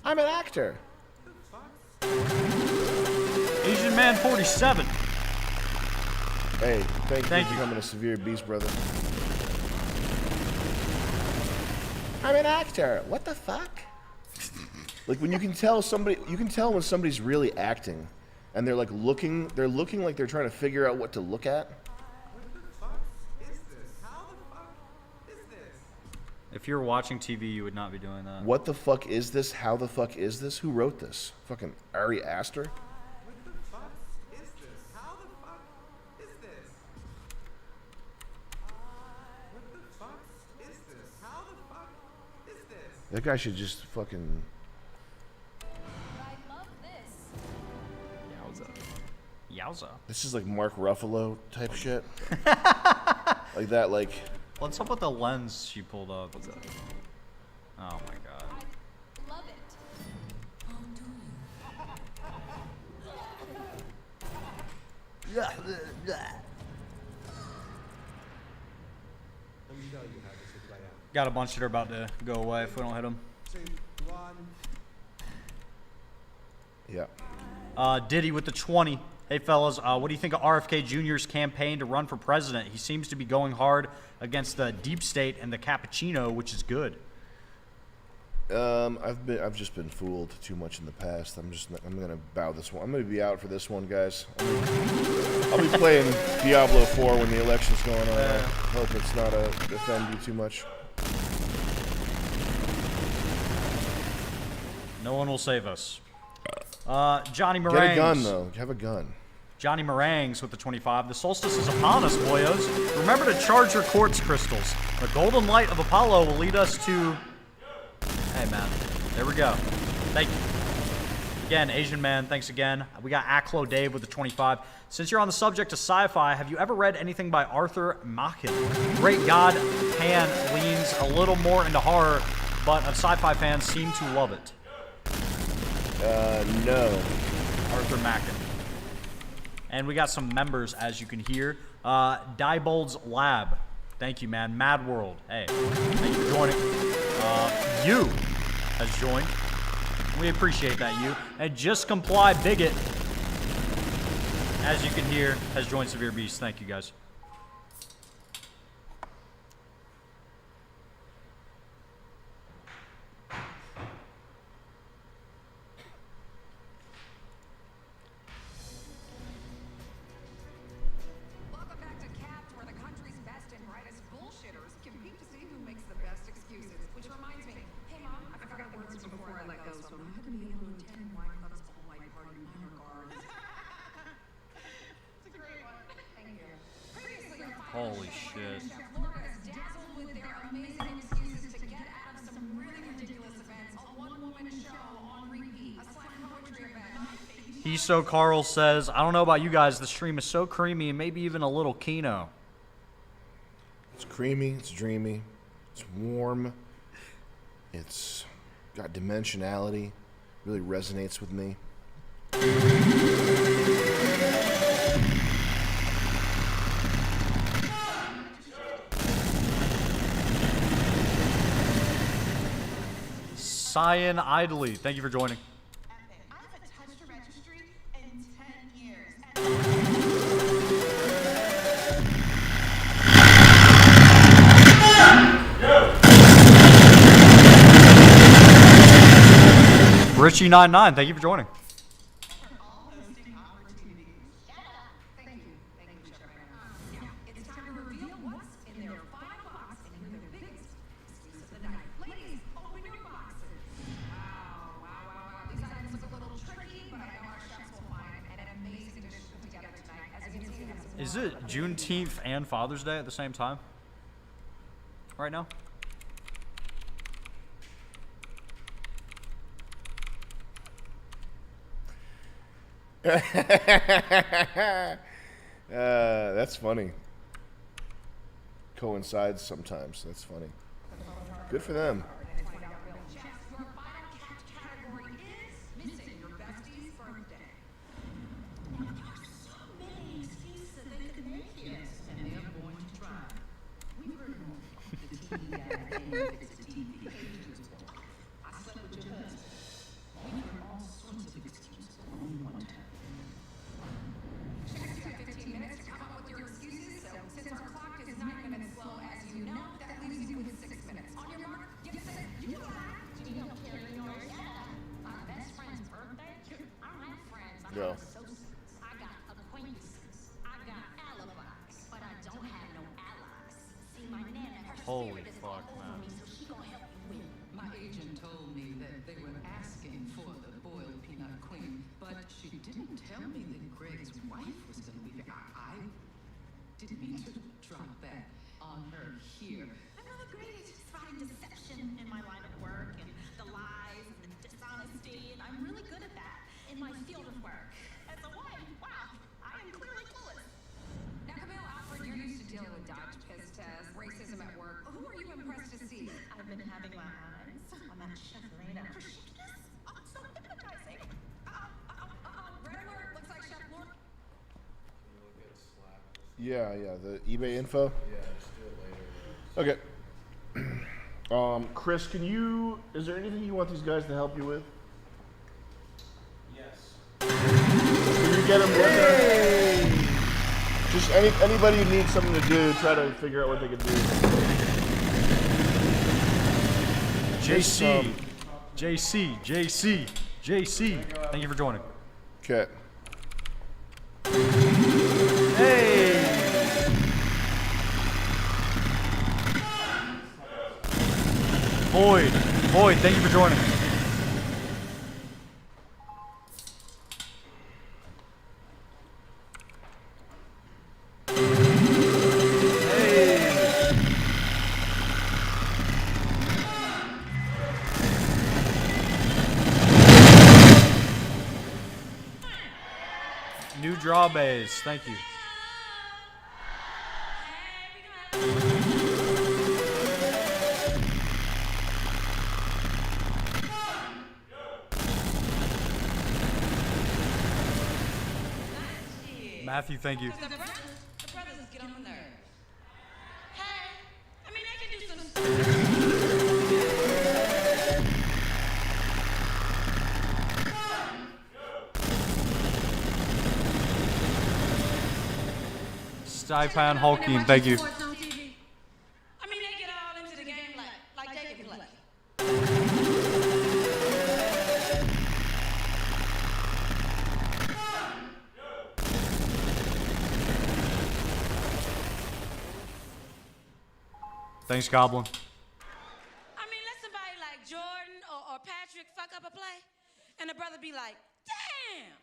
I'm an actor. Asian Man 47. Hey, thank you Thank for you. becoming a severe beast, brother. I'm an actor. What the fuck? Like when you can tell when somebody's really acting, and they're looking like they're trying to figure out what to look at. If you were watching TV, you would not be doing that. What the fuck is this? How the fuck is this? Who wrote this? Fucking Ari Aster? That guy should just fucking. I love this. Yowza. This is like Mark Ruffalo type shit. Like that, like. What's up with the lens she pulled up? What's that? Oh my god. I love it. Let me show you how this will play out. Got a bunch that are about to go away if we don't hit them. 2, 1. Yeah. Diddy with the 20. Hey fellas, what do you think of RFK Jr.'s campaign to run for president? He seems to be going hard against the deep state and the cappuccino, which is good. I've just been fooled too much in the past. I'm gonna bow this one. I'm gonna be out for this one, guys. I'll be playing Diablo 4 when the election's going on. I hope it's not offend you too much. No one will save us. Johnny Meringues. Get a gun though. Have a gun. Johnny Meringues with the 25. The solstice is upon us, boyos. Remember to charge your quartz crystals. The golden light of Apollo will lead us to... Hey, man. There we go. Thank you. Again, Asian man, thanks again. We got Aklo Dave with the 25. Since you're on the subject of sci-fi, have you ever read anything by Arthur Machen? Great God, Pan leans a little more into horror, but of sci-fi fans seem to love it. No. Arthur Machen. And we got some members, as you can hear. Diebold's Lab. Thank you, man. Mad World. Hey, thank you for joining. You has joined. We appreciate that, you. And Just Comply Bigot, as you can hear, has joined Severe Beast. Thank you, guys. Welcome back to Capped, where the country's best and brightest bullshitters compete to see who makes the best excuses. Which reminds me, hey Mom, I forgot the words before I let go, so I'm not gonna be able to attend White Club's all-white party in my regards. It's a great one. Thank you. Previously, your final Holy show, shit. Chef Laura has dazzled with their amazing excuses to get out of some really ridiculous events. A one-woman show on repeat, a slam poetry event. He So Carl says, I don't know about you guys, the stream is so creamy and maybe even a little Kino. It's creamy. It's dreamy. It's warm. It's got dimensionality. Really resonates with me. Cyan Idly, thank you for joining. I haven't touched a registry in 10 years. Richie99, thank you for joining. All hosting opportunities. Thank you, Chef Brandon. Now, it's time to reveal what's in their final box and hear their biggest excuse of the night. Ladies, open your boxes. Wow. These items look a little tricky, but I know our chefs will find an amazing dish put together tonight. As you can see, we have some Is it Juneteenth and Father's Day at the same time? Right now? That's funny. Coincides sometimes. That's funny. Good for them. chefs. Your final category is missing your bestie's birthday. There are so many excuses that they could make here. And they're going to try. We've heard more. The TV guy came fix the TV. I slept with your husband. We've heard all sorts of excuses. Only one time. Chefs, you have 15 minutes to come up with your excuses. So since our clock is 9 minutes slow, as you know, that leaves you with 6 minutes. On your mark, get set, you fly. You don't carry yours. My best friend's birthday. I don't have friends. I Yeah. have associates. I got acquaintances. I got alibis, but I don't have no allies. See, my nana, her Holy spirit is fuck, all over man. me, so she gonna help me win. My agent told me that they were asking for the boiled peanut queen, but she didn't tell me that Greg's wife was going to be there. I didn't mean to drop that on her here. I'm really great at spotting deception in my line of work and the lies and the dishonesty, and I'm really good at that in my field of work. As a wife, wow, I am clearly clueless. Now, Camille Alfred, you're used to dealing with Dodge piss tests, racism at work. Who are you impressed to see? I've been having my eyes on that chef Lena. Her shakiness, oh, it's so hypnotizing. Red alert, looks like Chef Lord. Yeah. The eBay info. Yeah, just do it later. Okay. Chris, is there anything you want these guys to help you with? Yes. Can you get them with Just anybody who needs something to do, try to figure out what they can do. JC. JC. Thank you for joining. Okay. Hey! Void, thank you for joining. New draw bays, thank you. Matthew, thank you. The brothers get on my nerves. Hey, I mean, they can do some. Stipan Hulking, thank you. I mean, they get all into the game like they can play. Thanks, Goblin. I mean, let somebody like Jordan or Patrick fuck up a play, and the brother be like, damn,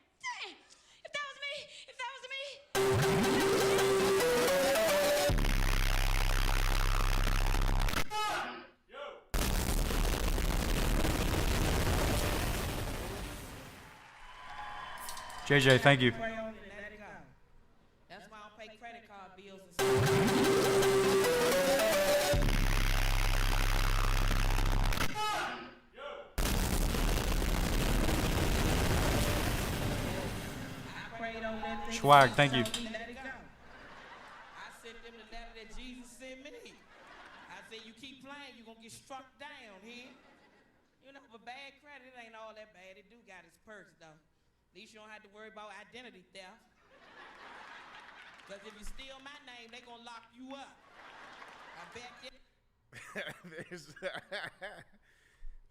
if that was me. JJ, thank you. That's why I don't pay credit card bills and stuff. I prayed on that thing. Swag, thank you. Let it go. I sent them the letter that Jesus sent me. I said, you keep playing, you're gonna get struck down here. You know, but bad credit ain't all that bad. It do got its perks though. At least you don't have to worry about identity theft. Because if you steal my name, they gonna lock you up. I bet you.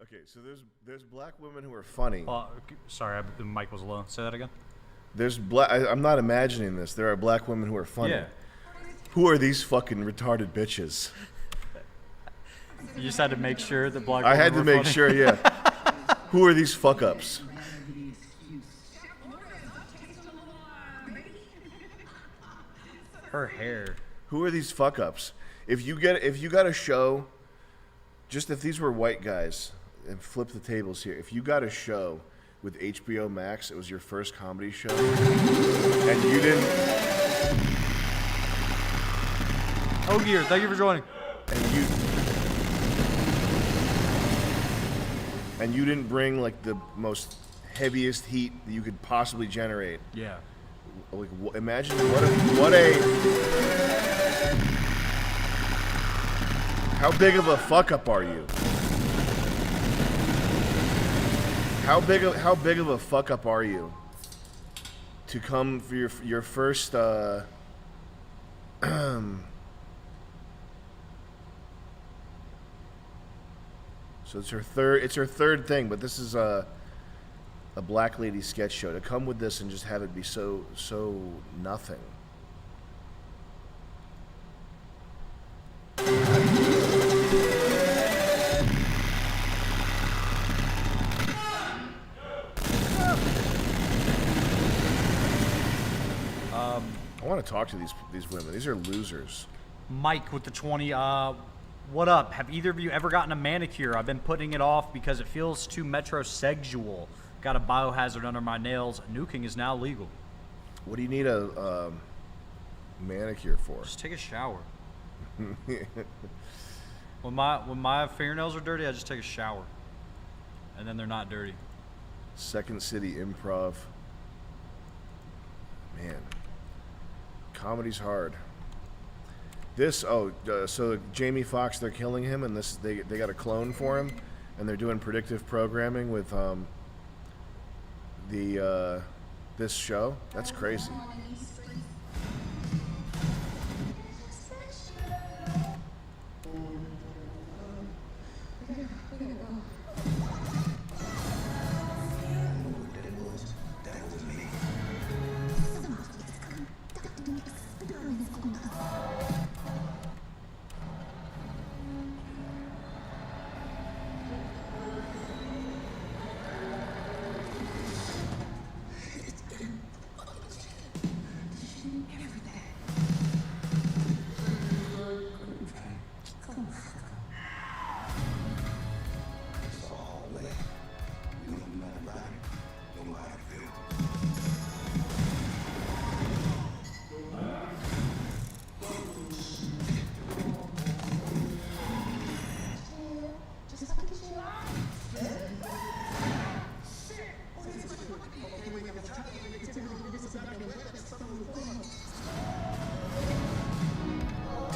Okay, so there's black women who are funny. Sorry, the mic was low. Say that again. I'm not imagining this. There are black women who are funny. Yeah. Who are these fucking retarded bitches? You just had to make sure that black. I had to women were make funny. sure, yeah. Who are these fuck ups? Her hair. Who are these fuck ups? If you got a show, just if these were white guys, and flip the tables here. If you got a show with HBO Max, it was your first comedy show, and you didn't. Oh, Gear, thank you for joining. And you didn't bring like the most heaviest heat that you could possibly generate. Yeah. Like, imagine what a how big of a fuck up are you? How big of a fuck up are you to come for your first so it's her third thing, but this is a black lady sketch show. To come with this and just have it be so nothing. I want to talk to these women. These are losers. Mike with the 20. What up? Have either of you ever gotten a manicure? I've been putting it off because it feels too metrosexual. Got a biohazard under my nails. Nuking is now legal. What do you need a manicure for? Just take a shower. When my fingernails are dirty, I just take a shower, and then they're not dirty. Second City Improv. Man, comedy's hard. So Jamie Foxx, they're killing him, and they got a clone for him, and they're doing predictive programming with this show. That's crazy.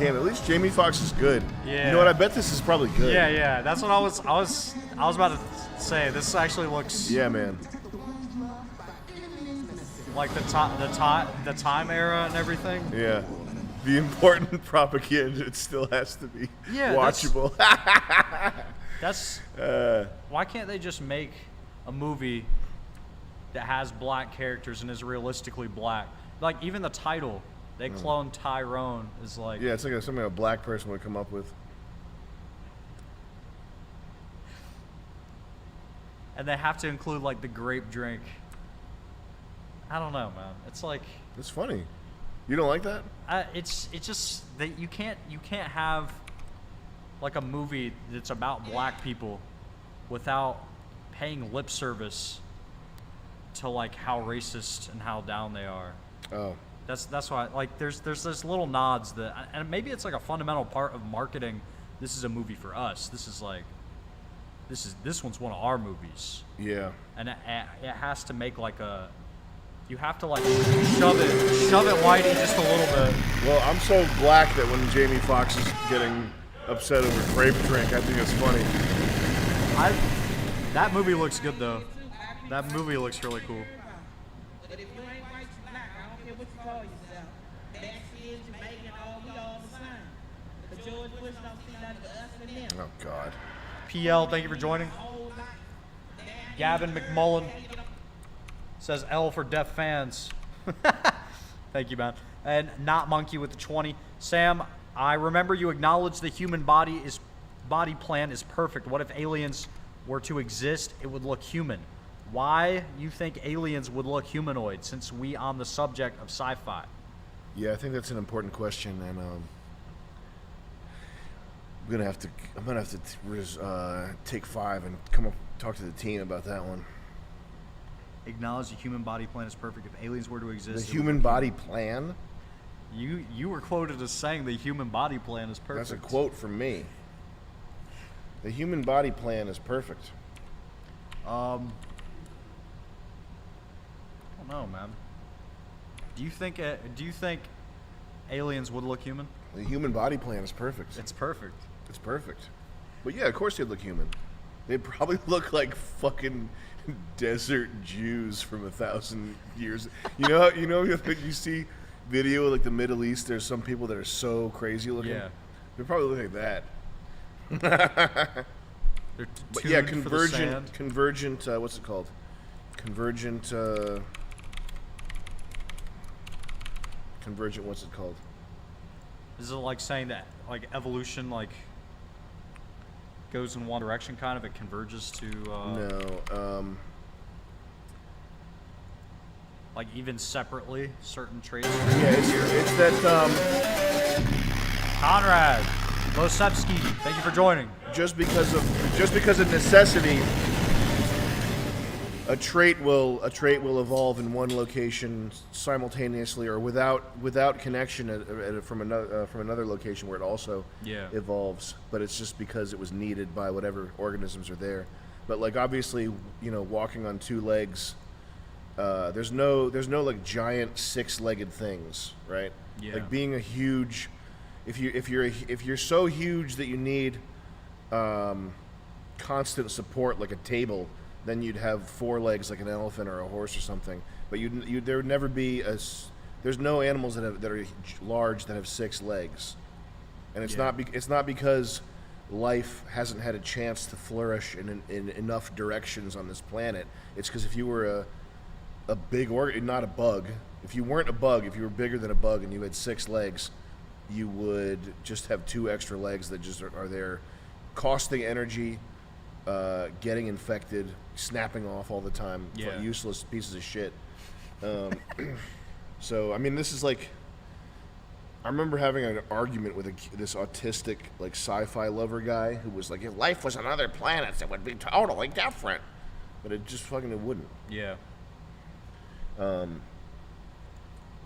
Damn, at least Jamie Foxx is good. Yeah. You know what? I bet this is probably good. Yeah. That's what I was about to say. This actually looks Yeah, man. like the time era and everything. Yeah. The important propaganda, it still has to be watchable. That's why can't they just make a movie that has black characters and is realistically black? Like even the title, they cloned Tyrone is like Yeah, it's like something a black person would come up with. and they have to include like the grape drink. I don't know, man. It's like It's funny. You don't like that? it's just that you can't have like a movie that's about black people without paying lip service to like how racist and how down they are. Oh. That's why like there's this little nods that, and maybe it's like a fundamental part of marketing. This is a movie for us. This one's one of our movies, Yeah. and it has to make like a. You have to like shove it whitey just a little bit. Well, I'm so black that when Jamie Foxx is getting upset over grape drink, I think it's funny. That movie looks good though. That movie looks really cool. But if you ain't white, you black. I don't care what you call yourself. Mexican, Jamaican, we all the same. But George Bush don't see nothing but us and them. Oh, God. PL, thank you for joining. Gavin McMullen says L for deaf fans. Thank you, man. And Not Monkey with the 20. Sam, I remember you acknowledged the human body plan is perfect. What if aliens were to exist? It would look human. Why you think aliens would look humanoid, since we on the subject of sci-fi? Yeah, I think that's an important question, and I'm gonna have to take 5 and come up talk to the team about that one. Acknowledge the human body plan is perfect. If aliens were to exist, The human body plan? You were quoted as saying the human body plan is perfect. That's a quote from me. The human body plan is perfect. I don't know, man. Do you think aliens would look human? The human body plan is perfect. It's perfect. It's perfect. But yeah, of course they'd look human. They'd probably look like fucking desert Jews from 1,000 years. You know you see video of like the Middle East. There's some people that are so crazy looking. Yeah. They probably look like that. They're But yeah, tuned for the sand. convergent. What's it called? Convergent. Convergent. What's it called? Is it like saying that like evolution like goes in one direction, kind of? It converges to No. like even separately certain traits. Yeah, it's that. Conrad Losevsky, thank you for joining. Just because of necessity, a trait will evolve in one location simultaneously or without connection from another location where it also evolves. But it's just because it was needed by whatever organisms are there. But like obviously, walking on 2 legs, there's no like giant 6-legged things, right? Yeah. Like being a huge, if you're so huge that you need constant support like a table, then you'd have 4 legs like an elephant or a horse or something. But there would never be there's no animals that are large that have 6 legs, and it's not because life hasn't had a chance to flourish in enough directions on this planet. It's because if you were a big not a bug, if you weren't a bug, if you were bigger than a bug and you had 6 legs, you would just have 2 extra legs that just are there, costing energy, getting infected, snapping off all the time. Yeah. Useless pieces of shit. So I mean, this is like, I remember having an argument with this autistic like sci-fi lover guy who was like, if life was on other planets, it would be totally different. But it just fucking it wouldn't. Yeah.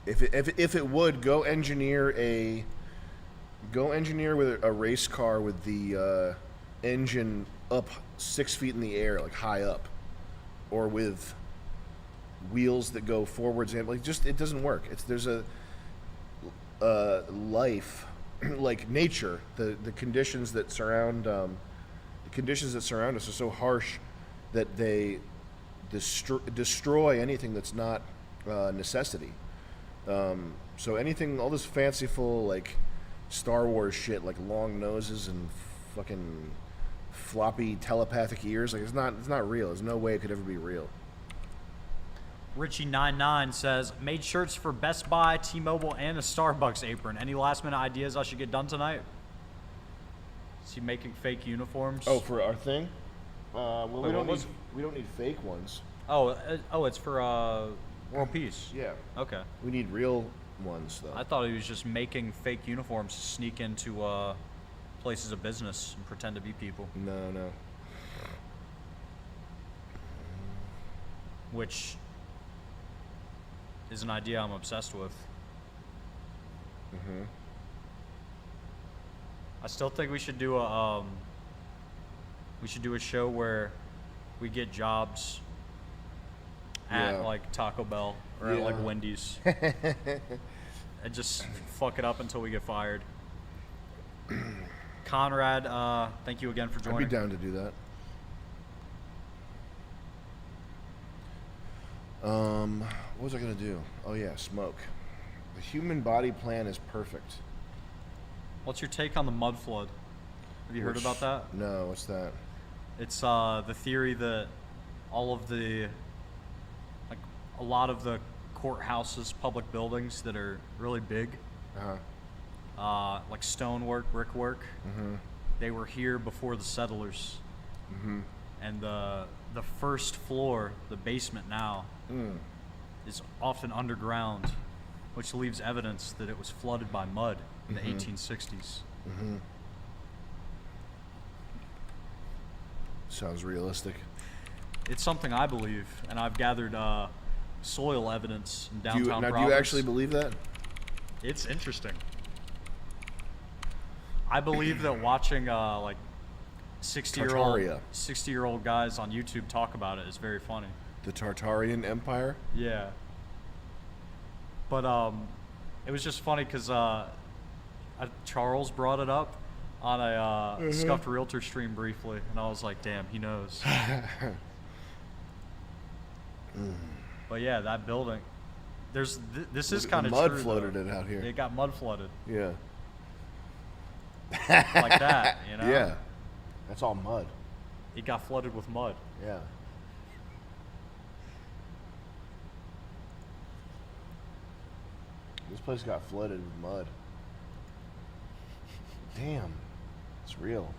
If it would, go engineer with a race car with the engine up 6 feet in the air, like high up, or with wheels that go forwards and like just it doesn't work. There's a life like nature, the conditions that surround us are so harsh that they destroy anything that's not necessity. So anything, all this fanciful like Star Wars shit, like long noses and fucking floppy telepathic ears, like it's not real. There's no way it could ever be real. Richie99 says, made shirts for Best Buy, T-Mobile, and a Starbucks apron. Any last minute ideas I should get done tonight? Is he making fake uniforms? Oh, for our thing? Well, Wait, we don't need fake ones. Oh, it's for World Peace. Yeah. Okay. We need real ones, though. I thought he was just making fake uniforms to sneak into places of business and pretend to be people. No. Which is an idea I'm obsessed with. Mm-hmm. I still think we should do a show where we get jobs at like Taco Bell or at like Wendy's and just fuck it up until we get fired. Conrad, thank you again for joining. I'd be down to do that. What was I gonna do? Oh yeah, smoke. The human body plan is perfect. What's your take on the mud flood? Have you heard about that? No, what's that? It's the theory that all of a lot of the courthouses, public buildings that are really big, like stonework, brickwork, they were here before the settlers. And the first floor, the basement now, is often underground, which leaves evidence that it was flooded by mud in the 1860s. Sounds realistic. It's something I believe, and I've gathered soil evidence in downtown Do you Providence. actually believe that? It's interesting. I believe that watching like 60-year-old guys on YouTube talk about it is very funny. The Tartarian Empire? Yeah. But it was just funny because Charles brought it up on a Scuffed Realtor stream briefly, and I was like, damn, he knows. But yeah, that building, this is kind of mud true, flooded though. it out here. It got mud flooded. Yeah. Like that, you know? Yeah. That's all mud. It got flooded with mud. Yeah. This place got flooded with mud. Damn. It's real.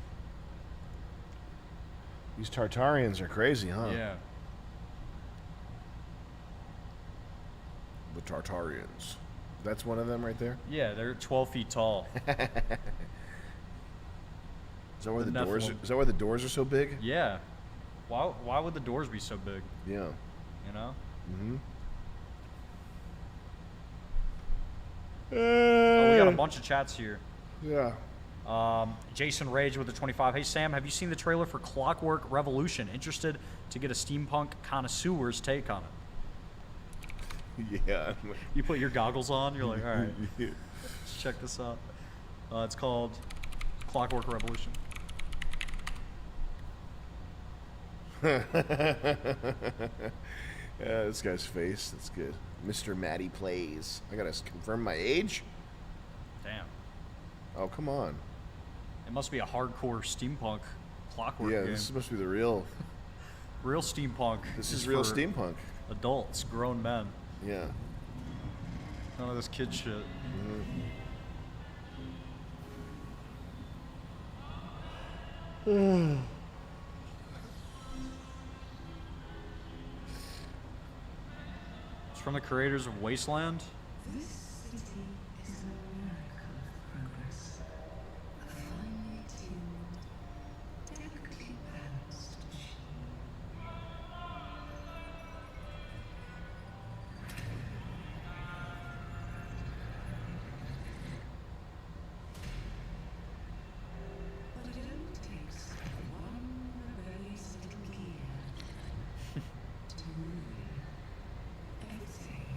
These Tartarians are crazy, huh? Yeah. The Tartarians. That's one of them right there? Yeah, they're 12 feet tall. Is that why The the doors? Nephilim. Is that why the doors are so big? Yeah. Why would the doors be so big? Yeah. You know? Oh, we got a bunch of chats here. Yeah. Jason Rage with the 25. Hey Sam, have you seen the trailer for Clockwork Revolution? Interested to get a steampunk connoisseur's take on it. Yeah. You put your goggles on, you're like, all right, let's check this out. It's called Clockwork Revolution. Yeah, this guy's face. That's good. Mr. Matty Plays. I gotta confirm my age? Damn. Oh, come on. It must be a hardcore steampunk Clockwork Yeah, game. this must be the real. Real steampunk. This is real for steampunk. Adults, grown men. Yeah. None of this kid shit. It's from the creators of Wasteland. This city is a miracle of progress. A finely tuned, delicately balanced machine. But it only takes one rebellious little gear to ruin everything.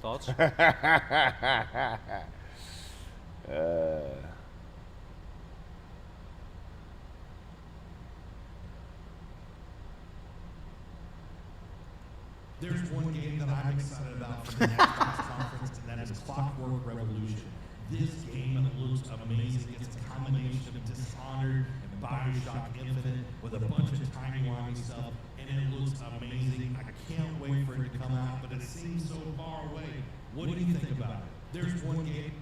Thoughts? There's one game that I'm excited about for the Xbox conference, and that is Clockwork Revolution. This game looks amazing. It's a combination of Dishonored and Bioshock Infinite with a bunch of timey-wimey stuff, and it looks amazing. I can't wait for it to come out, but it seems so far away. What do you think about it? There's one game.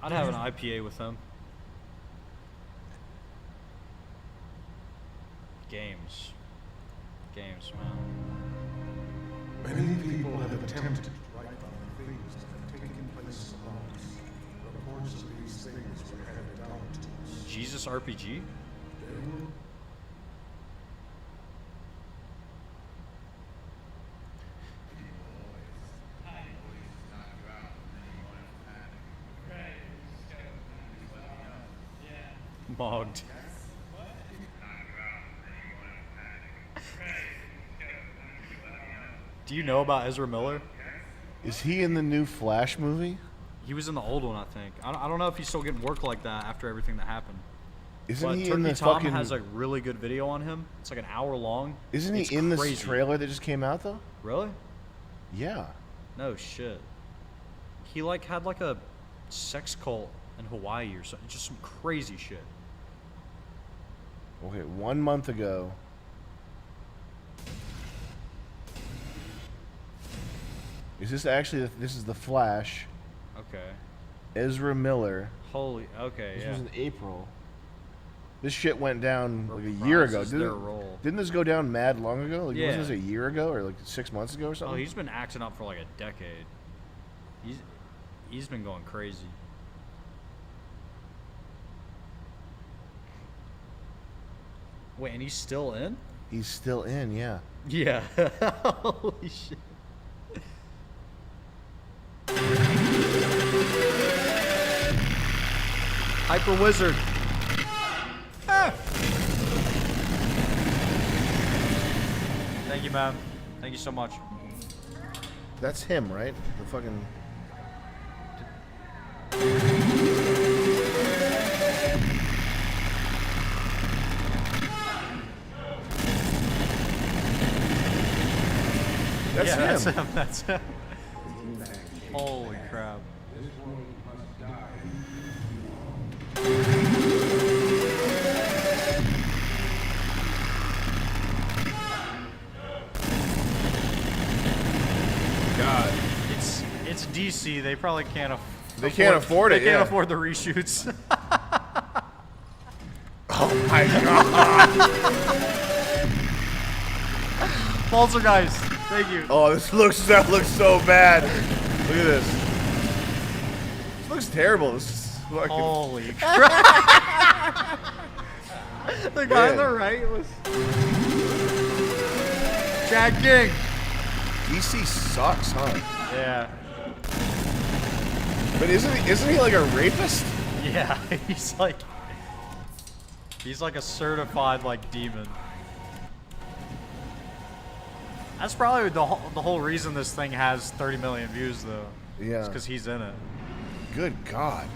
I'd have an IPA with them. Games, man. Many people have attempted to write down things that have taken place among us. Reports of these things were handed down to us. Jesus RPG? They were Mogged. Do you know about Ezra Miller? Is he in the new Flash movie? He was in the old one, I think. I don't know if he's still getting work like that after everything that happened. Isn't But he Turkey in the Tom fucking? has a really good video on him. It's like an hour long. Isn't he It's in crazy. this trailer that just came out though? Really? Yeah. No shit. He like had like a sex cult in Hawaii or something. Just some crazy shit. Okay, 1 month ago. Is this actually? This is the Flash. Okay. Ezra Miller. Holy. Okay. This Yeah. was in April. This shit went down like a year ago. Reprises their role. Didn't this go down mad long ago? Like, Yeah. wasn't this a year ago or like 6 months ago or Oh, something? he's been acting up for like a decade. He's been going crazy. Wait, and he's still in? He's still in, yeah. Yeah. Holy shit. Hyper Wizard. Ah. Thank you, man. Thank you so much. That's him, right? The fucking. That's Yeah, him. that's him. That's him. Holy crap. God. It's DC. They probably can't. They can't afford it. They can't yeah. afford the reshoots. Oh my god. Poltergeist. Thank you. Oh, that looks so bad. Look at this. This looks terrible. This is fucking. Holy crap. The guy on the right was Jack King. DC sucks, huh? Yeah. But isn't he like a rapist? Yeah, he's like a certified like demon. That's probably the whole reason this thing has 30 million views though. Yeah. It's because he's in it. Good God.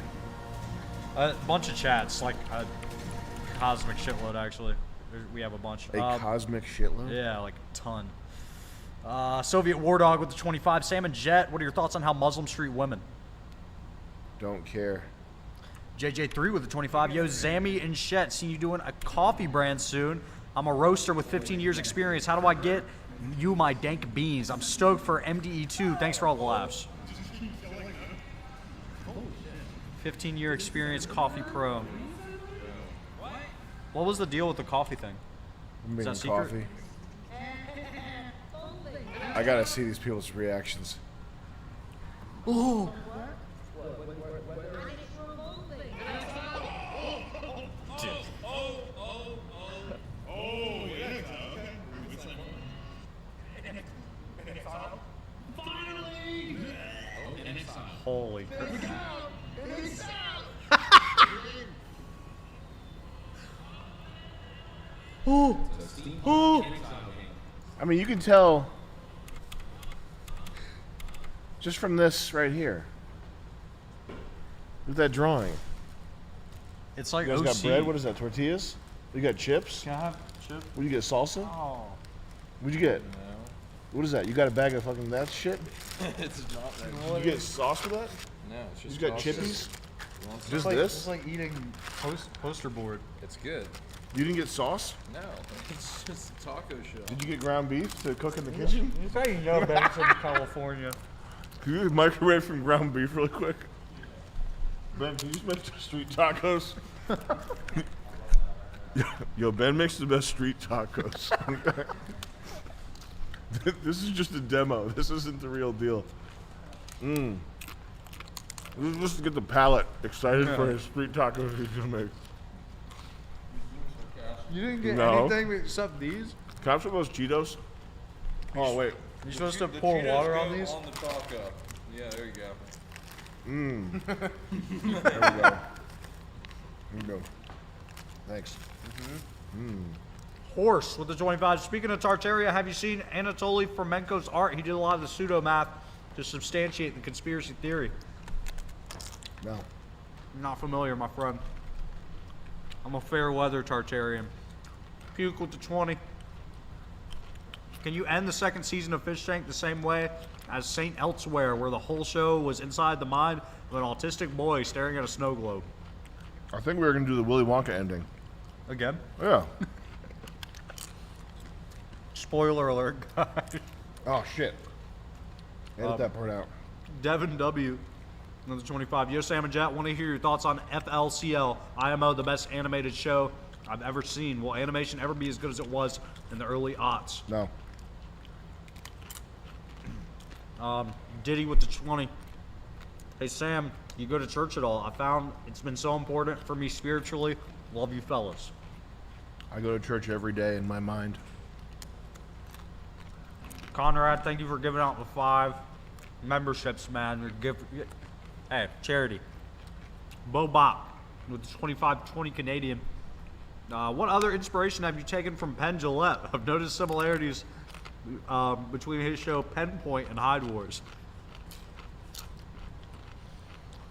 A bunch of chats, like a cosmic shitload actually. We have a bunch. A cosmic shitload? Yeah, like a ton. Soviet War Dog with the 25. Sam and Jet, what are your thoughts on how Muslims treat women? Don't care. JJ3 with the 25. Yo, Zammy and Shet, see you doing a coffee brand soon. I'm a roaster with 15 years experience. How do I get you my dank beans? I'm stoked for MDE2. Thanks for all the laughs. 15-year experience coffee pro. What was the deal with the coffee thing? I'm Is making that secret? coffee. I gotta see these people's reactions. Ooh. Holy crap. I mean, you can tell just from this right here. Look at that drawing. It's like You guys got OC. bread? What is that, tortillas? You got chips? Can I have chip? What, you get salsa? Oh. What'd you get? What is that? You got a bag of fucking that shit? It's not that. You get sauce for that? No, it's You just. got chippies? Just like, this? It's like eating poster board. It's good. You didn't get sauce? No, it's just a taco shell. Did you get ground beef to cook in the kitchen? You say you know Ben from California. Can you microwave some ground beef really quick? Ben, can you just make street tacos? Yo, Ben makes the best street tacos. This is just a demo. This isn't the real deal. This is just to get the palate excited for his street tacos he's gonna make. You didn't get No. anything except these? Can I have some of those Cheetos? Oh, wait. You're supposed to pour water on these? On the taco. Yeah, there you go. There we go. There we go. Thanks. Horse with the 25. Speaking of Tartaria, have you seen Anatoly Fomenko's art? He did a lot of the pseudo math to substantiate the conspiracy theory. No. Not familiar, my friend. I'm a fair weather Tartarian. Puke with the 20. Can you end the second season of Fish Tank the same way as Saint Elsewhere, where the whole show was inside the mind of an autistic boy staring at a snow globe? I think we were going to do the Willy Wonka ending. Again? Yeah. Spoiler alert, guys. Oh, shit. Edit that part out. Devin W. Another 25. Yo, Sam and Jet, want to hear your thoughts on FLCL, IMO, the best animated show I've ever seen. Will animation ever be as good as it was in the early aughts? No. Diddy with the 20. Hey, Sam, you go to church at all? I found it's been so important for me spiritually. Love you, fellas. I go to church every day in my mind. Conrad, thank you for giving out the 5 memberships, man. Hey, charity. Bo Bop with the 25-20 Canadian. What other inspiration have you taken from Penn Jillette? I've noticed similarities between his show Penn Point and Hyde Wars.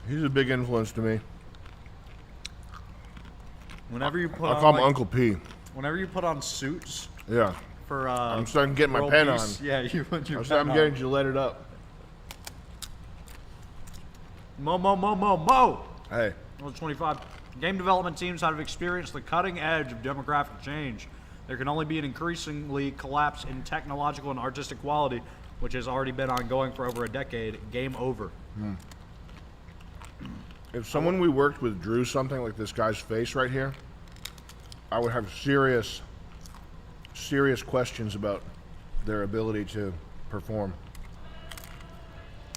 He's a big influence to me. Whenever you put I on call him like, Uncle P. Whenever you put on suits Yeah. for I'm starting to get my world pen peace, on. Yeah, you put your I'm pen getting on. Gilletted up. Mo. Hey. Well, 25. Game development teams have experienced the cutting edge of demographic change. There can only be an increasingly collapse in technological and artistic quality, which has already been ongoing for over a decade. Game over. If someone we worked with drew something like this guy's face right here, I would have serious questions about their ability to perform.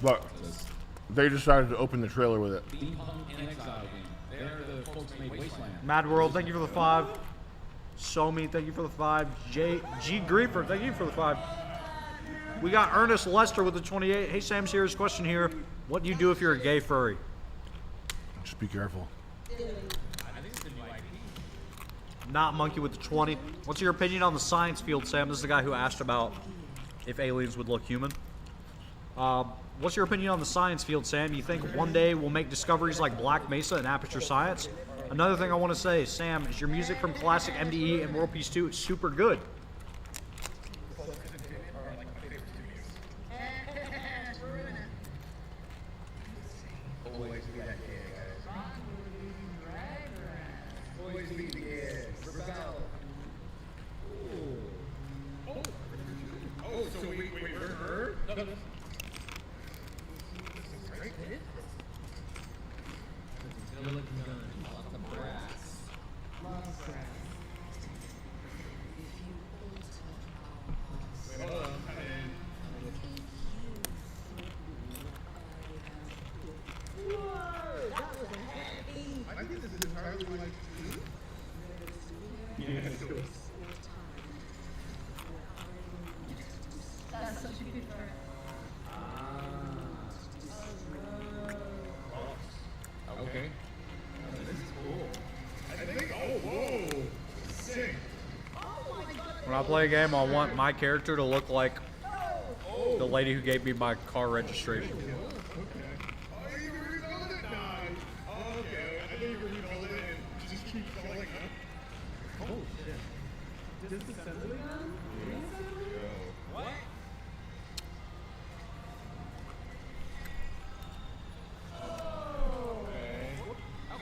But they decided to open the trailer with it. Mad World, thank you for the 5. Somi, thank you for the 5. G Griefer, thank you for the 5. We got Ernest Lester with the 28. Hey, Sam, serious question here. What do you do if you're a gay furry? Just be careful. Not Monkey with the 20. What's your opinion on the science field, Sam? This is the guy who asked about if aliens would look human. What's your opinion on the science field, Sam? You think one day we'll make discoveries like Black Mesa and Aperture Science? Another thing I want to say, Sam, is your music from classic MDE and World Peace 2 is super good. When I play a game, I want my character to look like the lady who gave me my car registration.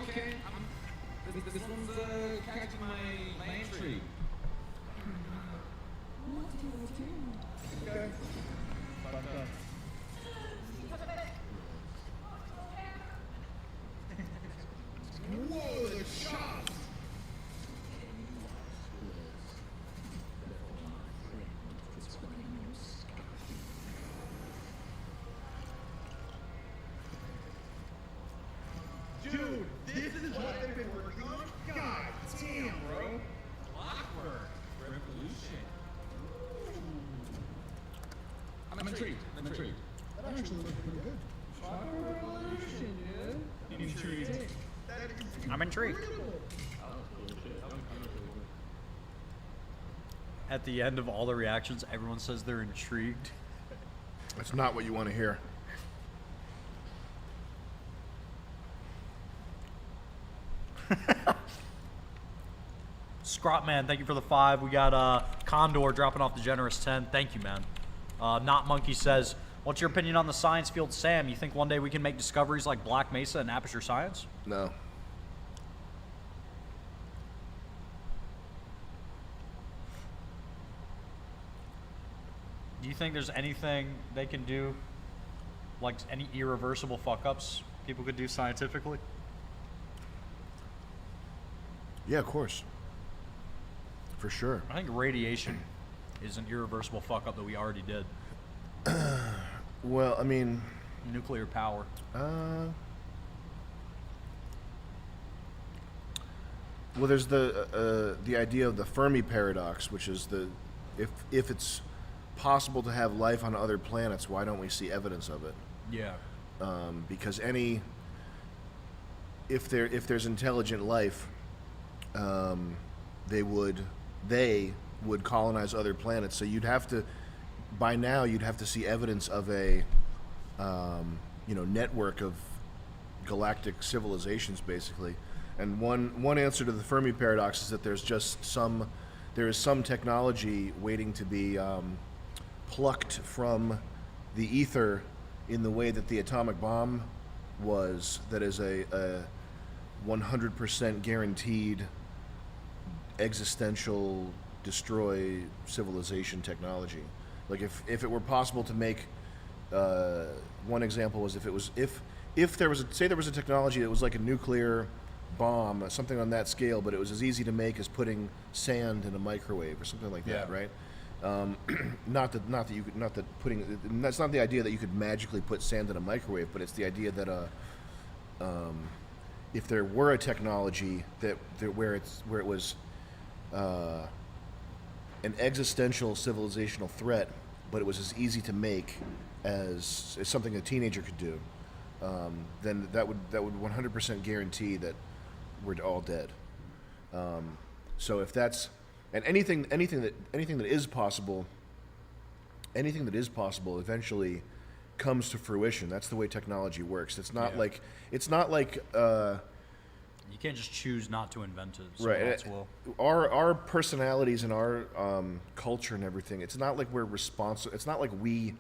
Okay, this one's catching my intrigue. Okay. Whoa, the shot! Dude, this is what they've been working on? God damn, bro. Clockwork revolution. I'm intrigued. That actually looks pretty good. Revolution, dude. Intrigued. I'm intrigued. At the end of all the reactions, everyone says they're intrigued. That's not what you want to hear. Scrotman, thank you for the 5. We got Condor dropping off the generous 10. Thank you, man. Not Monkey says, what's your opinion on the science field, Sam? You think one day we can make discoveries like Black Mesa and Aperture Science? No. Do you think there's anything they can do, like any irreversible fuck-ups people could do scientifically? Yeah, of course. For sure. I think radiation is an irreversible fuck-up that we already did. Well, I mean... Nuclear power. Well, there's the idea of the Fermi paradox, which is the if it's possible to have life on other planets, why don't we see evidence of it? Yeah. Because if there's intelligent life, they would colonize other planets. So by now you'd have to see evidence of a network of galactic civilizations, basically. And one answer to the Fermi paradox is that there is some technology waiting to be plucked from the ether in the way that the atomic bomb was, that is a 100% guaranteed existential destroy civilization technology. Like if it were possible to make, one example was if there was a technology that was like a nuclear bomb, something on that scale, but it was as easy to make as putting sand in a microwave or something like that, right? Not that putting, that's not the idea that you could magically put sand in a microwave, but it's the idea that if there were a technology where it was an existential civilizational threat, but it was as easy to make as something a teenager could do, then that would 100% guarantee that we're all dead. So if that's, and anything that is possible eventually comes to fruition. That's the way technology works. It's not like you can't just choose not to invent it. Right. Else will. Our personalities and our culture and everything. It's not like we're responsible. It's not like we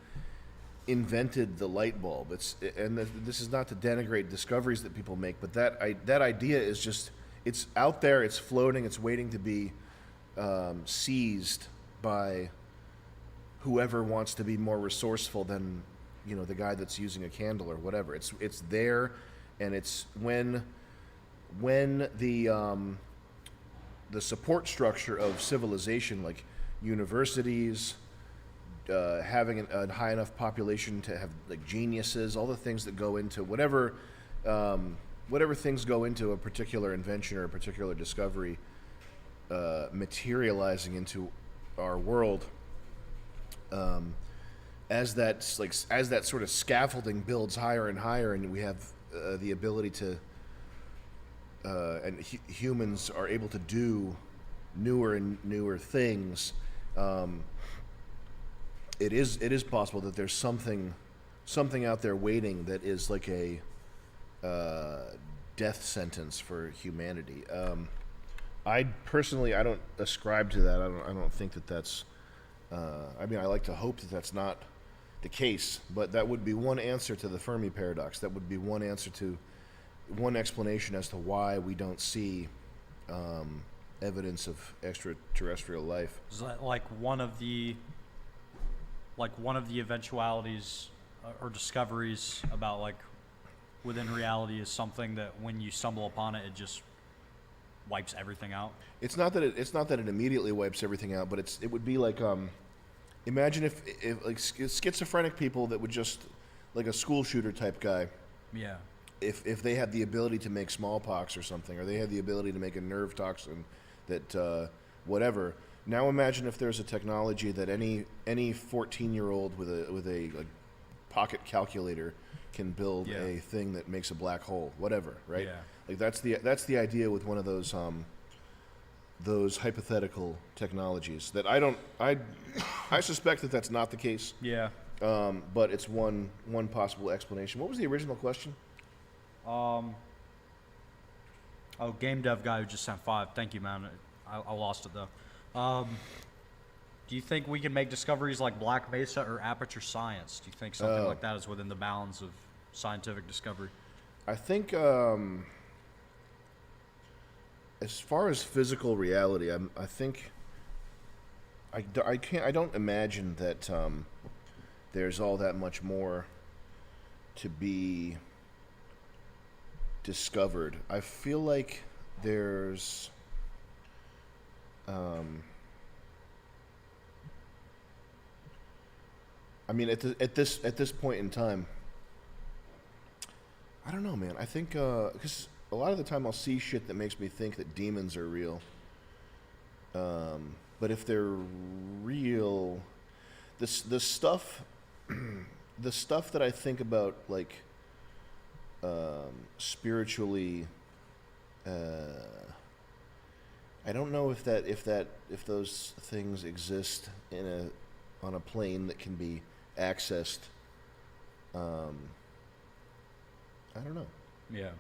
invented the light bulb. This is not to denigrate discoveries that people make, but that idea is just, it's out there. It's floating. It's waiting to be seized by whoever wants to be more resourceful than the guy that's using a candle or whatever. It's there, and it's when the support structure of civilization, like universities, having a high enough population to have like geniuses, all the things that go into whatever things go into a particular invention or a particular discovery, materializing into our world, as that sort of scaffolding builds higher and higher, and we have the ability to and humans are able to do newer and newer things, It is possible that there's something out there waiting that is like a death sentence for humanity. I personally, I don't ascribe to that. I don't think that that's. I mean, I like to hope that that's not the case, but that would be one answer to the Fermi paradox. That would be one explanation as to why we don't see evidence of extraterrestrial life. Is that like one of the eventualities or discoveries about like within reality is something that when you stumble upon it, it just wipes everything out? It's not that it immediately wipes everything out, but it would be like imagine if like schizophrenic people that would just like a school shooter type guy. Yeah. If they had the ability to make smallpox or something, or they had the ability to make a nerve toxin that whatever. Now imagine if there's a technology that any 14-year-old with a like, pocket calculator can build a thing that makes a black hole, whatever, right? Yeah. Like that's the idea with one of those hypothetical technologies that I suspect that that's not the case. Yeah. But it's one possible explanation. What was the original question? Game dev guy who just sent 5. Thank you, man. I lost it though. Do you think we can make discoveries like Black Mesa or Aperture Science? Do you think something like that is within the bounds of scientific discovery? I think as far as physical reality, I don't imagine that there's all that much more to be discovered. I feel like there's I mean, at this point in time, I don't know, man. I think because a lot of the time I'll see shit that makes me think that demons are real. But if they're real, the stuff that I think about, like spiritually, I don't know if those things exist on a plane that can be accessed. I don't know. Yeah.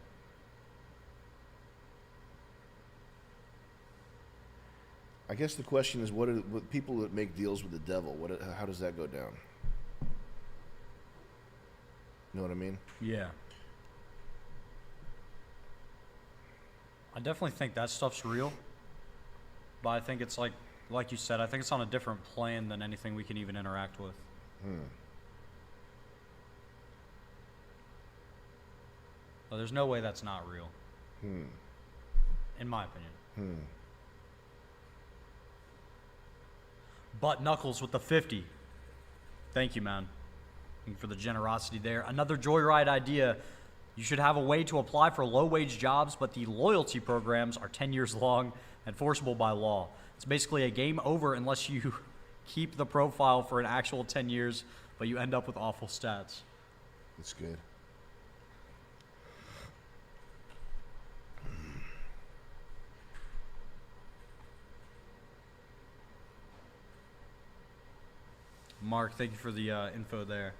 I guess the question is, what people that make deals with the devil? How does that go down? You know what I mean? Yeah. I definitely think that stuff's real, but I think it's like you said, I think it's on a different plane than anything we can even interact with. Well, there's no way that's not real. In my opinion. Butt Knuckles with the 50. Thank you, man, for the generosity there. Another Joyride idea. You should have a way to apply for low-wage jobs, but the loyalty programs are 10 years long and enforceable by law. It's basically a game over unless you keep the profile for an actual 10 years, but you end up with awful stats. That's good. Mark, thank you for the info there.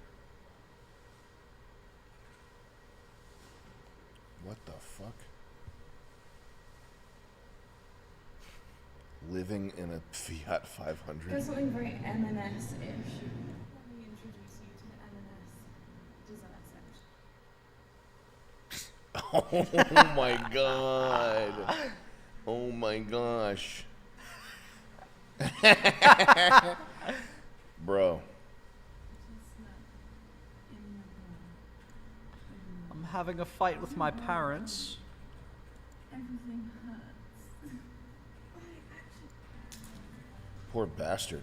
What the fuck? Living in a Fiat 500. There's something very M&S-ish. Let me introduce you to the M&S dessert section. Oh my god. Oh my gosh. Bro. I'm having a fight with my parents. Everything hurts. Poor bastard.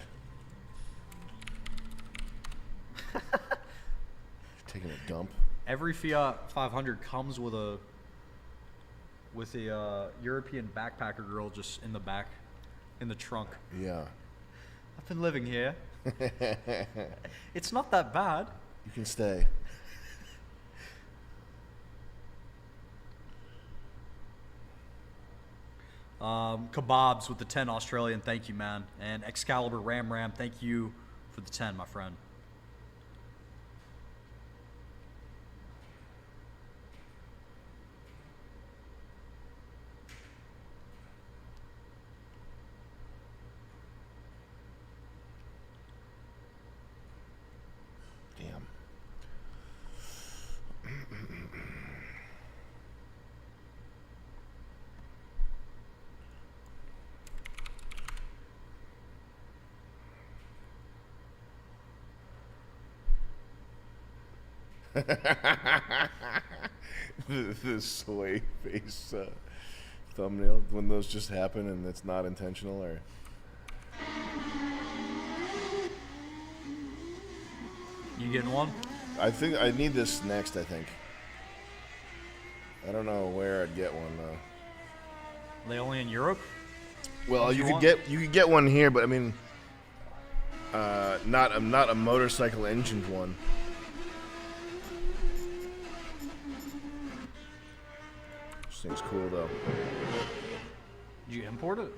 Taking a dump. Every Fiat 500 comes with a European backpacker girl just in the back, in the trunk. Yeah. I've been living here. It's not that bad. You can stay. Kebabs with the 10 Australian, thank you, man. And Excalibur Ram, thank you for the 10, my friend. Damn. the soy face thumbnail, when those just happen and it's not intentional, or You getting one? I think I need this next. I think I don't know where I'd get one though. Are they only in Europe? Well, you could get one here, but I mean, not a motorcycle engined one. This thing's cool though. Did you import it?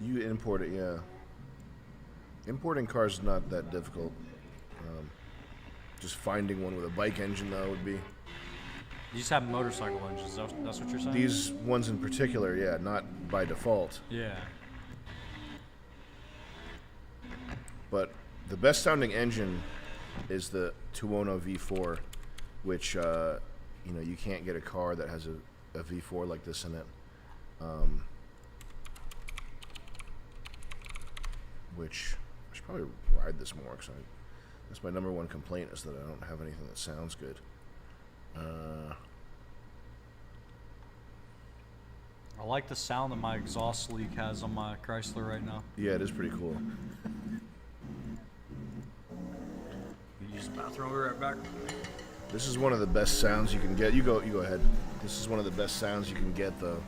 You import it, yeah. Importing cars is not that difficult. Just finding one with a bike engine though would be. You just have motorcycle engines. That's what you're saying? These ones in particular, yeah, not by default. Yeah. But the best sounding engine is the 210 V4, which you can't get a car that has a V4 like this in it. Which I should probably ride this more, because that's my number one complaint, is that I don't have anything that sounds good. I like the sound that my exhaust leak has on my Chrysler right now. Yeah, it is pretty cool. You use the bathroom. We'll be right back. This is one of the best sounds you can get. You go ahead. This is one of the best sounds you can get, though,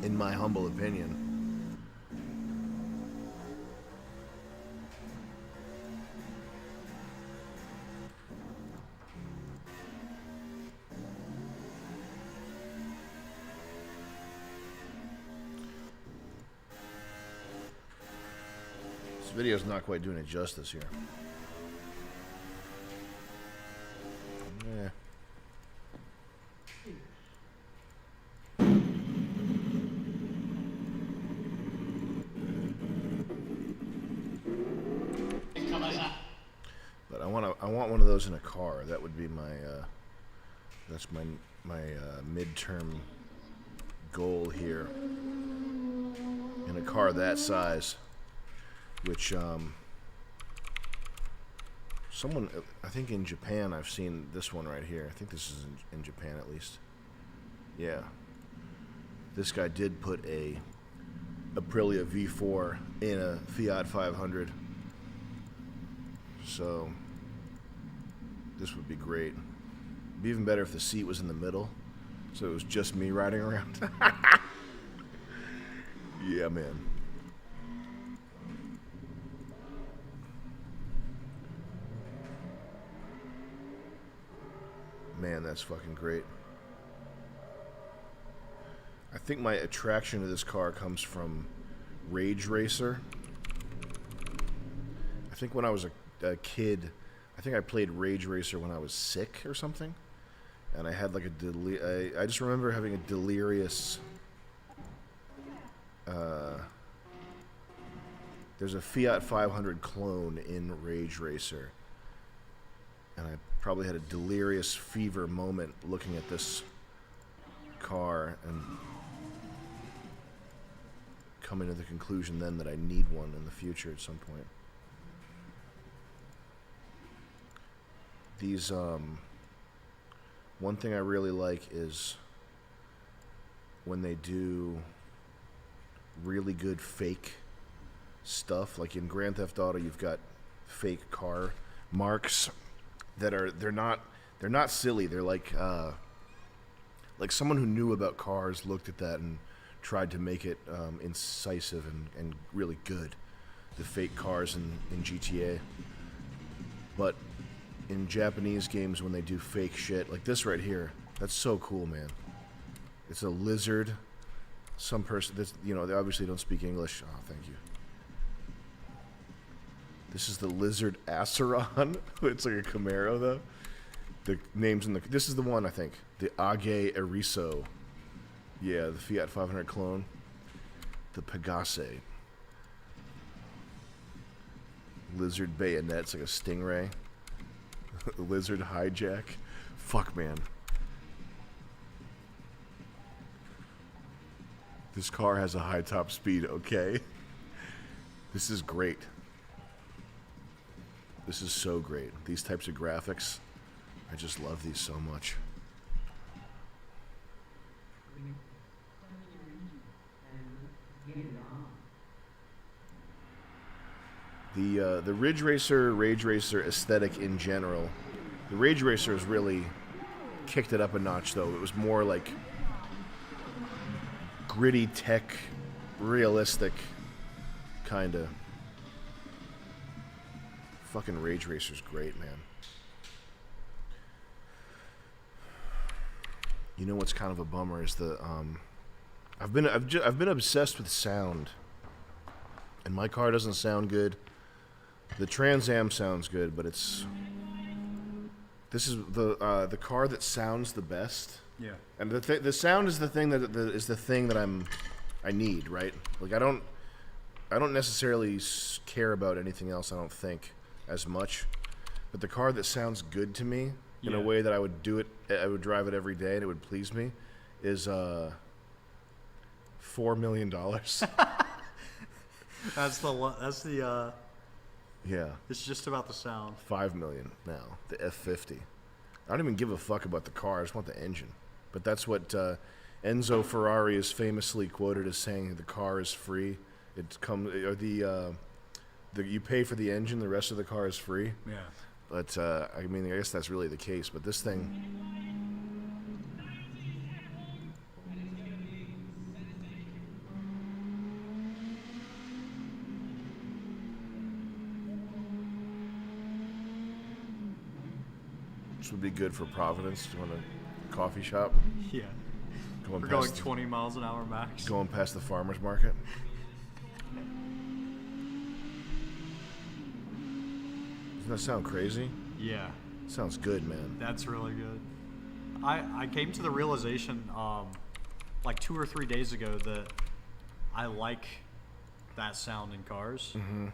in my humble opinion. This video's not quite doing it justice here. Yeah. But I want one of those in a car. That would be my that's my midterm goal here. In a car that size, which someone, I think in Japan, I've seen this one right here. I think this is in Japan at least. Yeah. This guy did put a Aprilia V4 in a Fiat 500. So this would be great. It'd be even better if the seat was in the middle, so it was just me riding around. Yeah, man. Man, that's fucking great. I think my attraction to this car comes from Rage Racer. I think when I was a kid, I think I played Rage Racer when I was sick or something. And I had like I just remember having a delirious... there's a Fiat 500 clone in Rage Racer. And I probably had a delirious fever moment looking at this car and coming to the conclusion then that I need one in the future at some point. These, one thing I really like is when they do really good fake stuff. Like in Grand Theft Auto, you've got fake car marks that are they're not silly. They're like someone who knew about cars looked at that and tried to make it incisive and really good. The fake cars in GTA. But in Japanese games, when they do fake shit like this right here, that's so cool, man. It's a lizard some person that's, you know, they obviously don't speak English. Oh, thank you. This is the Lizard Aceron. It's like a Camaro though. The names in the, this is the one I think. The Age Eriso. Yeah, the Fiat 500 clone. The Pegase. Lizard Bayonet, it's like a Stingray. Lizard Hijack. Fuck, man. This car has a high top speed, okay? This is great. This is so great. These types of graphics, I just love these so much. The Ridge Racer, Rage Racer aesthetic in general, the Rage Racer has really kicked it up a notch though. It was more like gritty tech, realistic, kinda. Fucking Rage Racer's great, man. You know what's kind of a bummer is the I've been obsessed with sound, and my car doesn't sound good. The Trans Am sounds good, but this is the car that sounds the best. Yeah. And the sound is the thing that I need, right? Like I don't necessarily care about anything else. I don't think as much, but the car that sounds good to me in a way that I would drive it every day and it would please me is $4 million. Yeah. It's just about the sound. $5 million now. The F50. I don't even give a fuck about the car. I just want the engine. But that's what Enzo Ferrari is famously quoted as saying: the car is free. It comes, or you pay for the engine. The rest of the car is free. Yeah. But I mean, I guess that's really the case. But this thing. This would be good for Providence. Do you want a coffee shop? Yeah. We're Past going 20 miles an hour max. Going past the farmer's market. Doesn't that sound crazy? Yeah. Sounds good, man. That's really good. I came to the realization like 2 or 3 days ago that I like that sound in cars. Mm-hmm.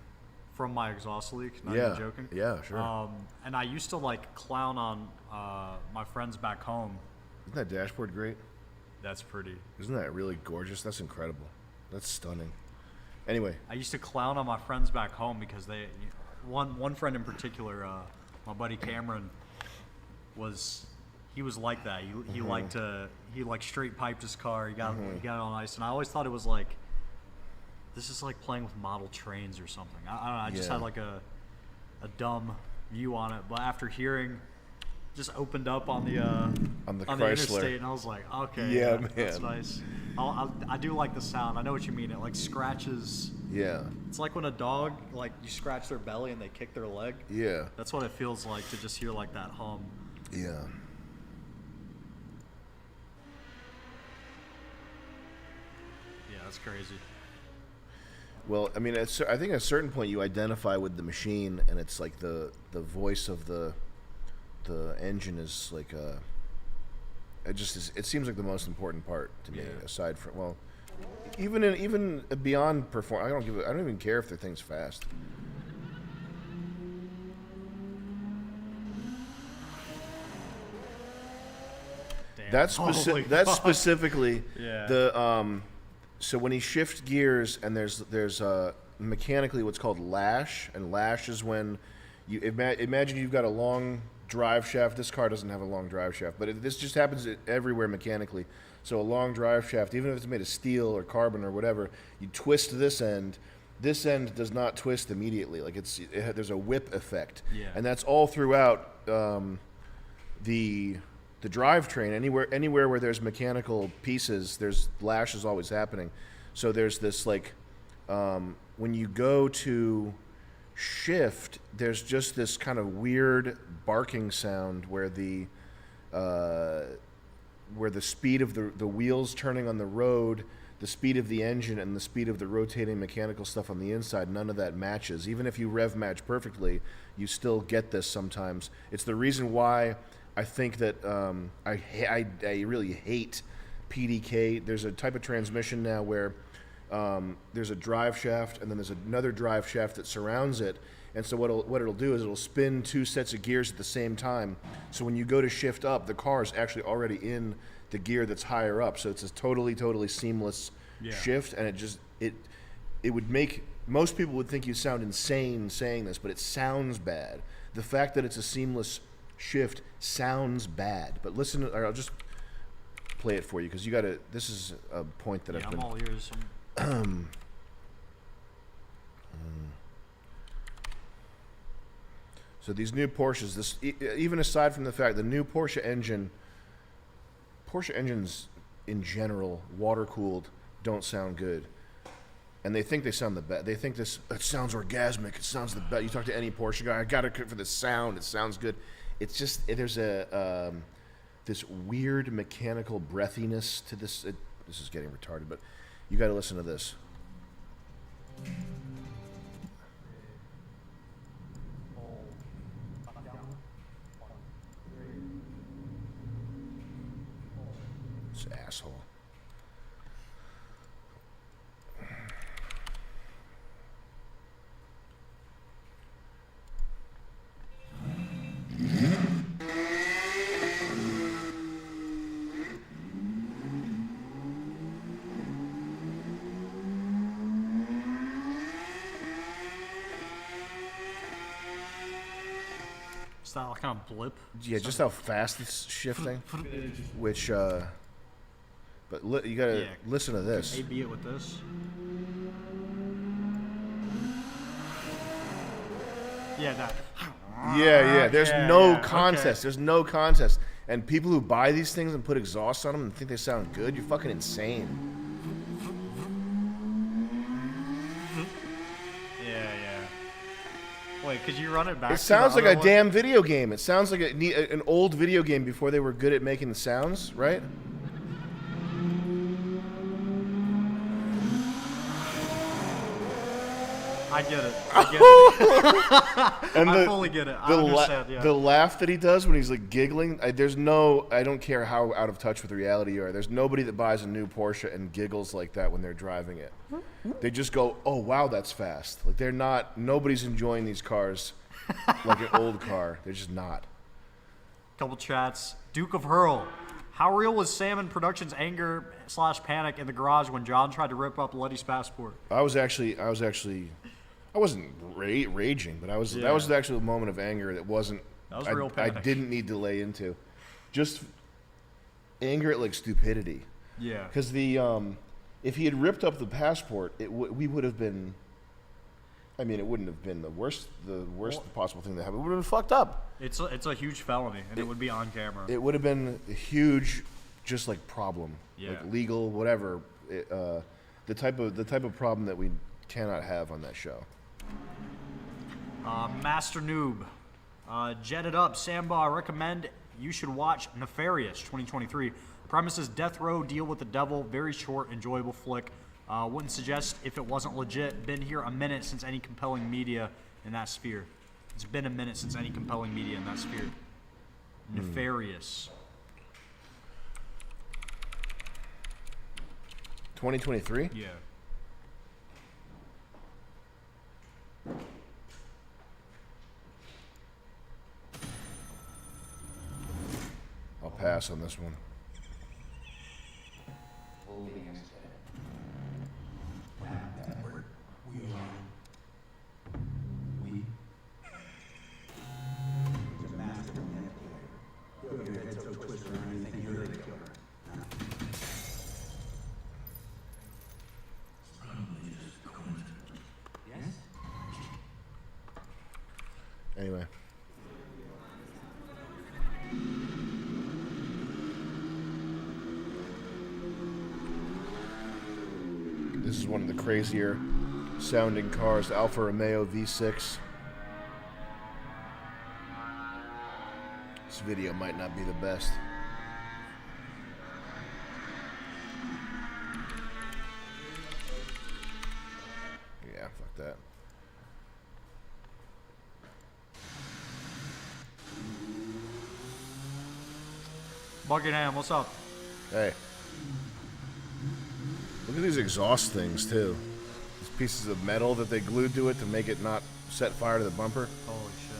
From my exhaust leak, not Yeah. even joking. Yeah, sure. And I used to like clown on my friends back home. Isn't that dashboard great? That's pretty. Isn't that really gorgeous? That's incredible. That's stunning. Anyway. I used to clown on my friends back home because one friend in particular, my buddy Cameron, was like that. He liked straight piped his car. He got it on ice, and I always thought it was like, this is like playing with model trains or something. I don't know. I just had like a dumb view on it, but after hearing, just opened up on the Chrysler interstate, and I was like, okay, yeah, man, that's nice. I do like the sound. I know what you mean. It like scratches. Yeah. It's like when a dog, like you scratch their belly and they kick their leg. Yeah. That's what it feels like to just hear like that hum. Yeah. Yeah, that's crazy. Well, I mean, I think at a certain point you identify with the machine, and it's like the voice of the engine is like it seems like the most important part to me, aside from even beyond perform. I don't even care if the thing's fast. Damn. That's specifically yeah. So when he shifts gears, and there's mechanically what's called lash, and lash is when you imagine you've got a long drive shaft. This car doesn't have a long drive shaft, but this just happens everywhere mechanically. So a long drive shaft, even if it's made of steel or carbon or whatever, you twist this end. This end does not twist immediately. Like there's a whip effect, and that's all throughout the drivetrain. Anywhere where there's mechanical pieces, there's lashes always happening. So there's this like when you go to shift, there's just this kind of weird barking sound where the speed of the wheels turning on the road, the speed of the engine and the speed of the rotating mechanical stuff on the inside, none of that matches. Even if you rev match perfectly, you still get this sometimes. It's the reason why I think that I really hate PDK. There's a type of transmission now where there's a drive shaft and then there's another drive shaft that surrounds it. And so what it'll do is it'll spin 2 sets of gears at the same time. So when you go to shift up, the car is actually already in the gear that's higher up. So it's a totally seamless shift, and it would make most people would think you sound insane saying this, but it sounds bad. The fact that it's a seamless shift sounds bad. But listen, or I'll just play it for you because you got to. This is a point that I've been. I'm all ears. So these new Porsches, even aside from the fact the new Porsche engines in general, water cooled, don't sound good, and they think they sound the best. They think it sounds orgasmic. It sounds the best. You talk to any Porsche guy, I got it for the sound. It sounds good. It's just there's this weird mechanical breathiness to this. This is getting retarded, but you got to listen to this. This asshole. Is that like kind of blip? Yeah, just how fast it's shifting. Which, but you gotta listen to this. A/B it with this. Yeah, that. Yeah. There's no contest. Okay. There's no contest. And people who buy these things and put exhaust on them and think they sound good, you're fucking insane. Yeah. Wait, could you run it back? It sounds like a damn video game. It sounds like an old video game before they were good at making the sounds, right? I get it. I fully get it. I understand, yeah. The laugh that he does when he's like giggling, I don't care how out of touch with reality you are. There's nobody that buys a new Porsche and giggles like that when they're driving it. They just go, oh wow, that's fast. Like nobody's enjoying these cars like an old car. They're just not. Couple chats. Duke of Hurl. How real was Sam and Production's anger / panic in the garage when John tried to rip up Letty's passport? I wasn't raging, but that was actually a moment of anger that wasn't. That was real panic. I didn't need to lay into, just anger at like stupidity. Yeah. Because if he had ripped up the passport, we would have been. I mean, it wouldn't have been the worst possible thing that happened. It would have been fucked up. It's a huge felony, and it would be on camera. It would have been a huge, just like problem, like legal, whatever. The type of problem that we cannot have on that show. Master Noob. Jetted up. Samba, I recommend you should watch Nefarious 2023. Premises death row, deal with the devil. Very short, enjoyable flick. Wouldn't suggest if it wasn't legit. Been here a minute since any compelling media in that sphere. It's been a minute since any compelling media in that sphere. Nefarious. 2023? Yeah. I'll pass on this one. Anyway. This is one of the crazier sounding cars, Alfa Romeo V6. This video might not be the best. Buckingham, what's up? Hey. Look at these exhaust things, too. These pieces of metal that they glued to it to make it not set fire to the bumper. Holy shit.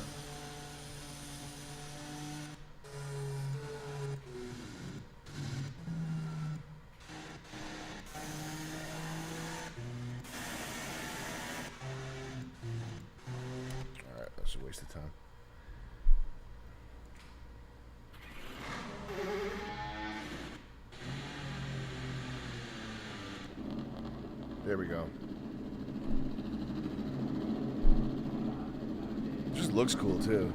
Alright, that's a waste of time. There we go. Just looks cool too.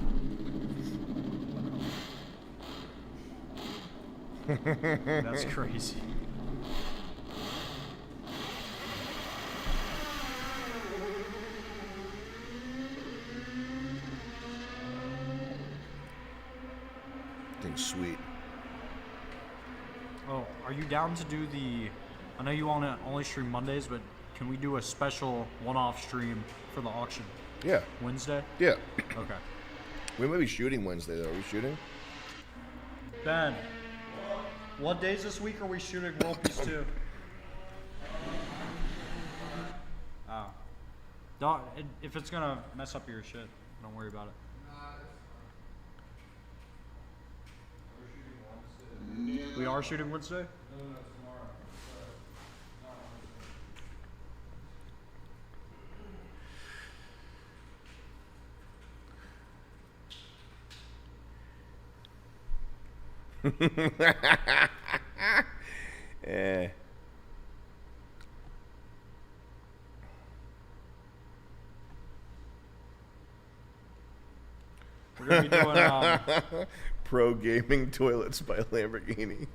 That's crazy. Thing's sweet. Oh, are you down to do the... I know you want to only stream Mondays, but can we do a special one-off stream for the auction? Yeah. Wednesday? Yeah. Okay. We might be shooting Wednesday though. Are we shooting? Ben, what days this week are we shooting World Peace 2? Oh. Don't, if it's gonna mess up your shit, don't worry about it. We are shooting Wednesday? Eh. We're gonna be doing Pro Gaming Toilets by Lamborghini.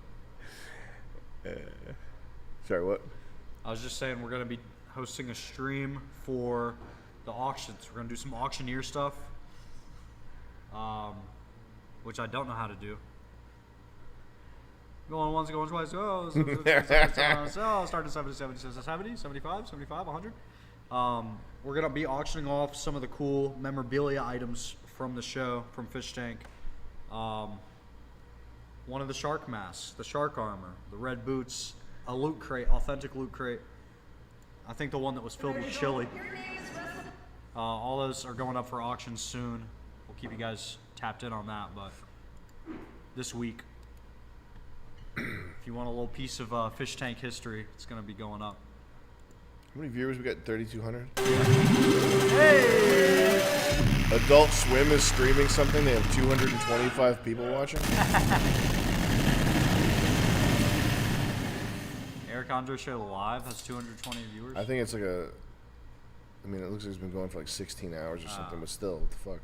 Sorry, what? I was just saying we're gonna be hosting a stream for the auctions. We're gonna do some auctioneer stuff, which I don't know how to do. Going once, going twice. Oh, start at 70, 75, 100. We're going to be auctioning off some of the cool memorabilia items from the show, from Fish Tank. One of the shark masks, the shark armor, the red boots, a loot crate, authentic loot crate. I think the one that was filled with chili. All those are going up for auction soon. We'll keep you guys tapped in on that, but this week. If you want a little piece of Fish Tank history, it's going to be going up. How many viewers we got? 3,200? Hey! Adult Swim is streaming something. They have 225 people watching. Eric Andre Show Live has 220 viewers. I think it's like a... I mean, it looks like it's been going for like 16 hours or something, but still, what the fuck?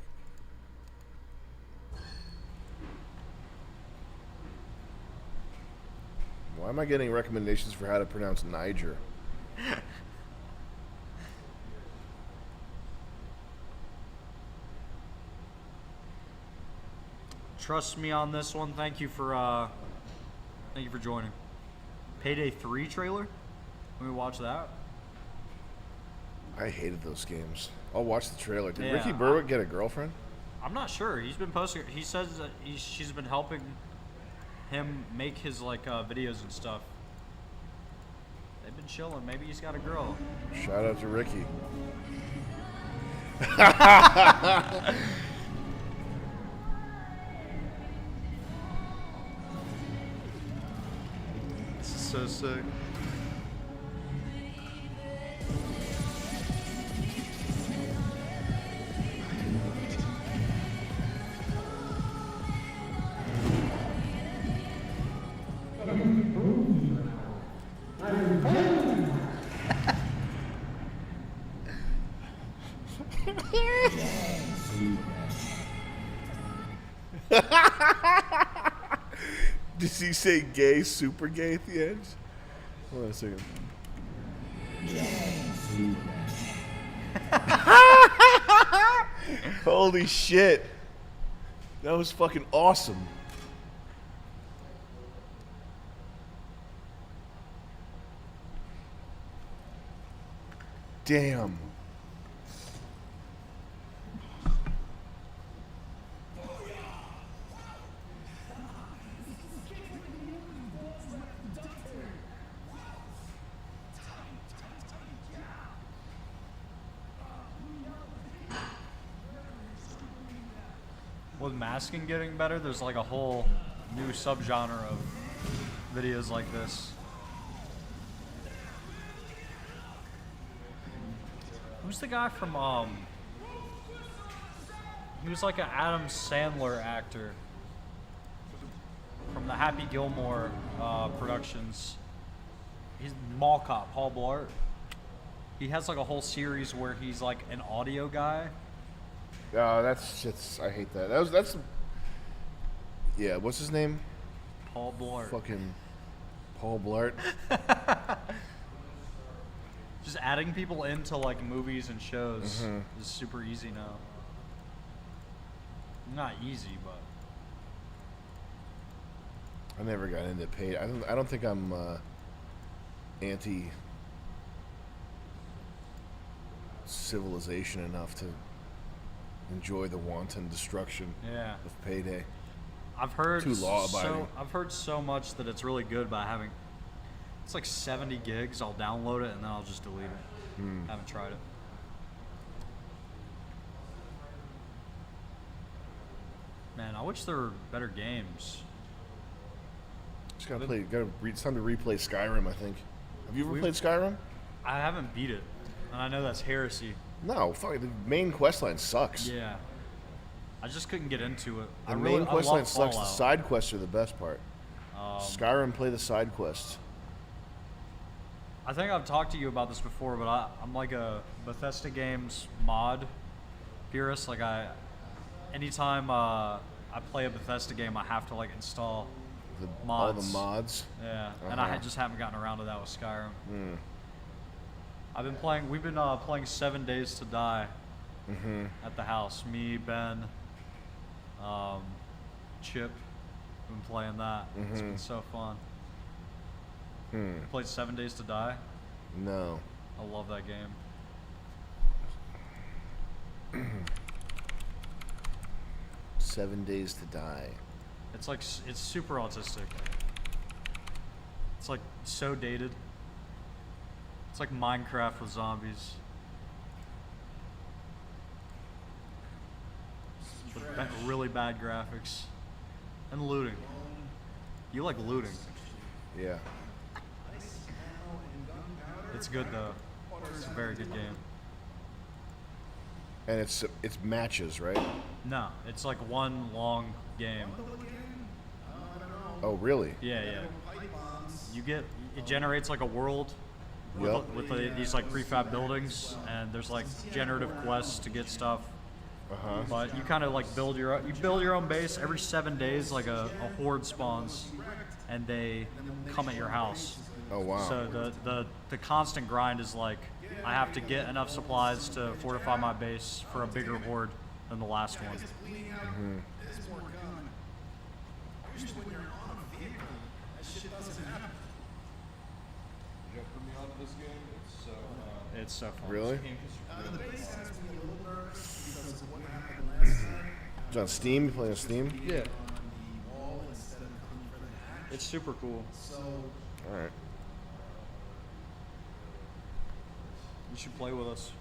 Why am I getting recommendations for how to pronounce Niger? Trust me on this one. Thank you for joining. Payday 3 trailer. Can we watch that? I hated those games. I'll watch the trailer. Did Yeah, Ricky Berwick get a girlfriend? I'm not sure. He's been posting. He says that she's been helping him make his like videos and stuff. They've been chilling. Maybe he's got a girl. Shout out to Ricky. This is so sick. Did he say gay, super gay at the end? Hold on a second. Holy shit. That was fucking awesome. Damn. with masking getting better, there's like a whole new subgenre of videos like this. Who's the guy from he was like an Adam Sandler actor from the Happy Gilmore productions. He's Mall Cop, Paul Blart. He has like a whole series where he's like an audio guy. That's shit's. I hate that. That's. Yeah, what's his name? Paul Blart. Fucking Paul Blart. Just adding people into like movies and shows is super easy now. Not easy, but I never got into paid. I don't think I'm anti civilization enough to enjoy the wanton destruction of payday. I've heard too law-abiding. I've heard so much that it's really good by having. It's like 70 gigs. I'll download it and then I'll just delete it. Haven't tried it. Man, I wish there were better games. Just gotta play. It's time to replay Skyrim. I think. Have you ever played Skyrim? I haven't beat it, and I know that's heresy. No, fuck. The main questline sucks. Yeah. I just couldn't get into it. The main questline sucks. The side quests are the best part. Skyrim, play the side quests. I think I've talked to you about this before, but I'm like a Bethesda Games mod purist. Like anytime I play a Bethesda game, I have to like install mods. All the mods. Yeah, and I just haven't gotten around to that with Skyrim. We've been playing 7 Days to Die at the house. Me, Ben, Chip, been playing that. It's been so fun. You played 7 Days to Die? No. I love that game. 7 Days to Die. It's super autistic. It's like so dated. It's like Minecraft with zombies. With really bad graphics. And looting. You like looting. Yeah. It's good though. It's a very good game. And it's matches, right? No, it's like one long game. Oh, really? Yeah. It generates like a world with these like prefab buildings, and there's like generative quests to get stuff. But you kind of like build your own base. Every 7 days, like a horde spawns, and they come at your house. Oh wow! So the constant grind is like I have to get enough supplies to fortify my base for a bigger horde than the last one. It's so fun. Really? It's on Steam? You playing on Steam? Yeah. It's super cool. Alright. You should play with us.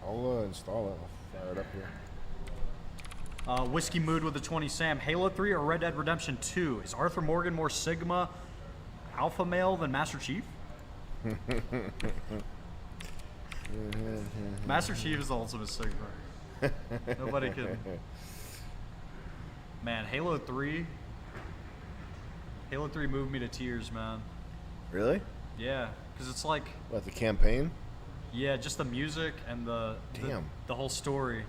I'll install it. I'll fire it up here. Whiskey Mood with the 20 Sam. Halo 3 or Red Dead Redemption 2? Is Arthur Morgan more Sigma alpha male than Master Chief? Master Chief is the ultimate Sigma. Nobody can. Man, Halo 3 moved me to tears, man. Really? Yeah, because it's like... What, the campaign? Yeah, just the music and the whole story.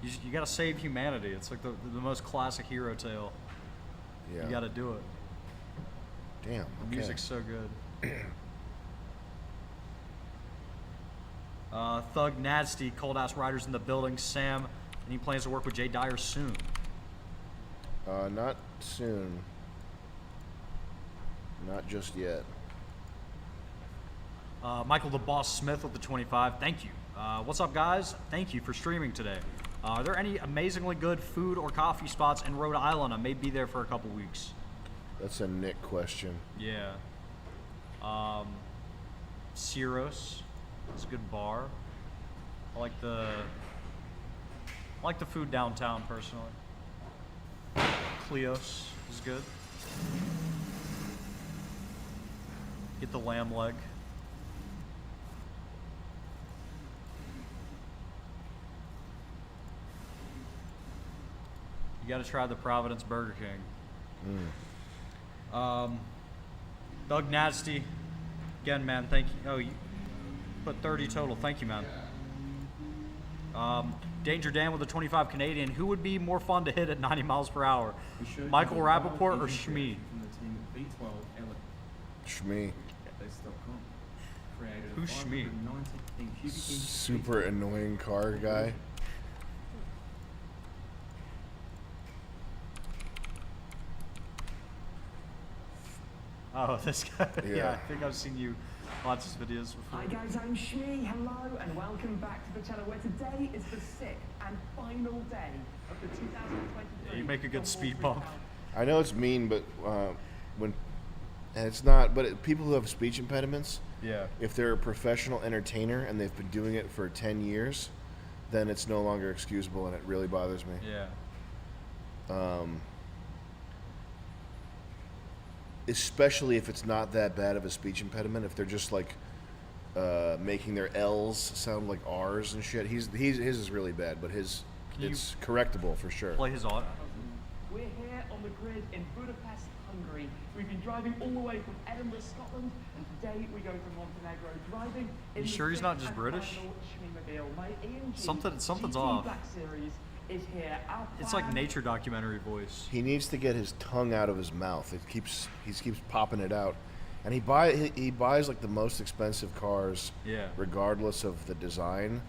You gotta save humanity. It's like the most classic hero tale. Yeah. You gotta do it. Damn. The music's so good. Thug Nasty, Cold Ass Riders in the building. Sam, and he plans to work with Jay Dyer soon. Not soon. Not just yet. Michael the Boss Smith with the 25. Thank you. What's up, guys? Thank you for streaming today. Are there any amazingly good food or coffee spots in Rhode Island? I may be there for a couple weeks. That's a Nick question. Yeah. Ciros is a good bar. I like the food downtown personally. Cleos is good. Get the lamb leg. You got to try the Providence Burger King. Doug Nasty, again, man. Thank you. Oh, you put 30 total. Thank you, man. Danger Dan with a 25 Canadian. Who would be more fun to hit at 90 miles per hour? Michael Rappaport or Shmi? Shmi. Who's Shmi? Super annoying car guy. Oh, this guy. Yeah. I think I've seen you watch his videos before. Hi guys, I'm Shmi. Hello and welcome back to the channel where today is the 6th and final day of the 2023. Yeah, you make a good speed bump. I know it's mean, but and it's not. But people who have speech impediments, Yeah. if they're a professional entertainer and they've been doing it for 10 years, then it's no longer excusable, and it really bothers me. Yeah. Especially if it's not that bad of a speech impediment, if they're just like making their L's sound like R's and shit. His is really bad, but it's correctable for sure. Play his auto. We're here on the grid in Budapest, Hungary. We've been driving all the way from Edinburgh, Scotland, and today we go to Montenegro, driving in You the sure he's not just 6th and British? final Shmimobile. My AMG Something's GT off. Black Series is here. Our It's like plan- nature documentary voice. He needs to get his tongue out of his mouth. He keeps popping it out, and he buys like the most expensive cars. Yeah. Regardless of the design,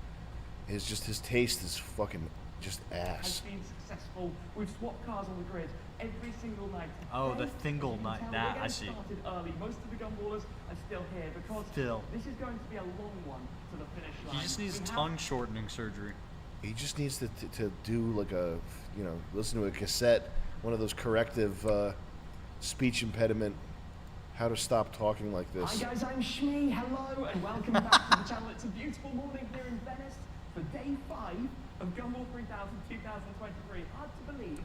his taste is fucking just has ass. been successful. We've swapped cars on the grid every single night. Oh, the Today, single as you can night. tell, That, we're I getting see. Started early. Most of the gunballers are still here because Still. this is going to be a long one to the finish line. He just needs We have- tongue shortening surgery. He just needs to do like listen to a cassette, one of those corrective speech impediment, how to stop talking like Hi this. guys, I'm Shmi. Hello and welcome back to the channel. It's a beautiful morning here in Venice for day 5 of Gumball 3000 2023. Hard to believe.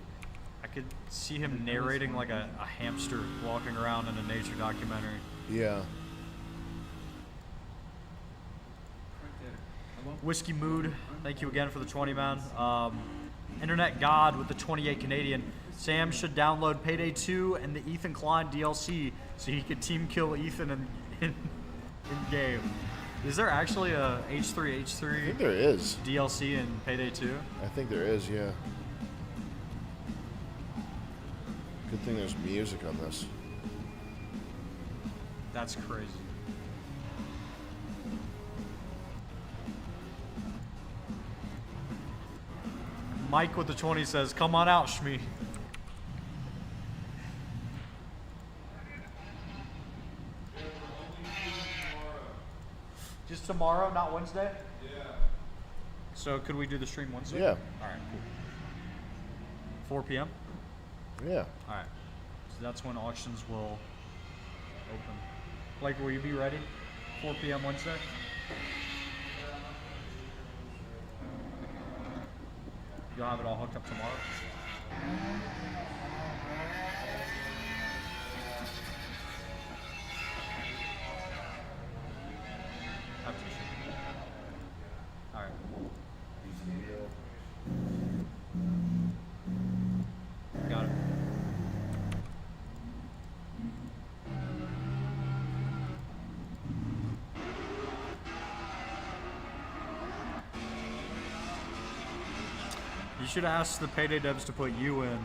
I could see him narrating like a hamster walking around in a nature documentary. Yeah. Whiskey Mood, thank you again for the 20, man. Internet God with the 28 Canadian. Sam should download Payday 2 and the Ethan Klein DLC so he could team kill Ethan in game. Is there actually a H3H3 I think there is. DLC in Payday 2? I think there is, yeah. Good thing there's music on this. That's crazy. Mike with the 20 says, come on out, Shmi. Just tomorrow, not Wednesday? Yeah. So could we do the stream Wednesday? Yeah. All right, cool. 4 p.m.? Yeah. All right. So that's when auctions will open. Blake, will you be ready? 4 p.m. Wednesday? You'll have it all hooked up tomorrow? After the show. All right. Got it. You should ask the Payday devs to put you in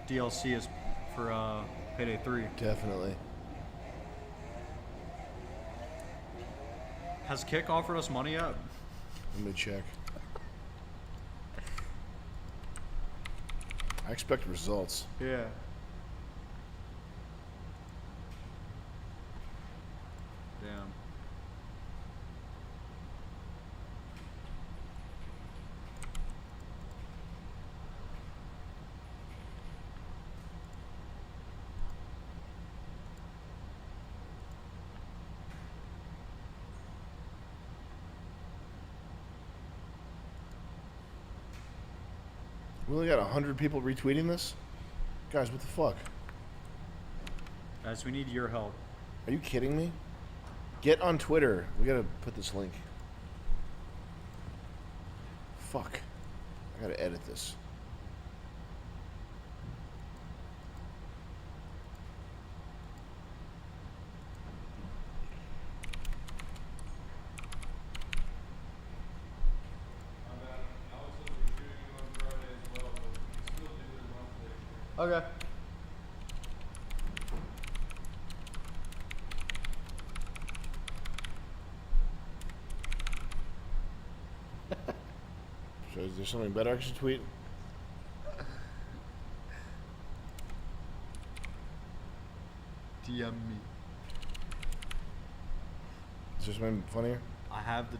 DLC as for Payday 3. Definitely. Has Kick offered us money yet? Let me check. I expect results. Yeah. Damn. We only got 100 people retweeting this? Guys, what the fuck? Guys, we need your help. Are you kidding me? Get on Twitter. We gotta put this link. Fuck. I gotta edit this. Okay. So is there something better I should tweet? DM me. Is there something funnier? I have the.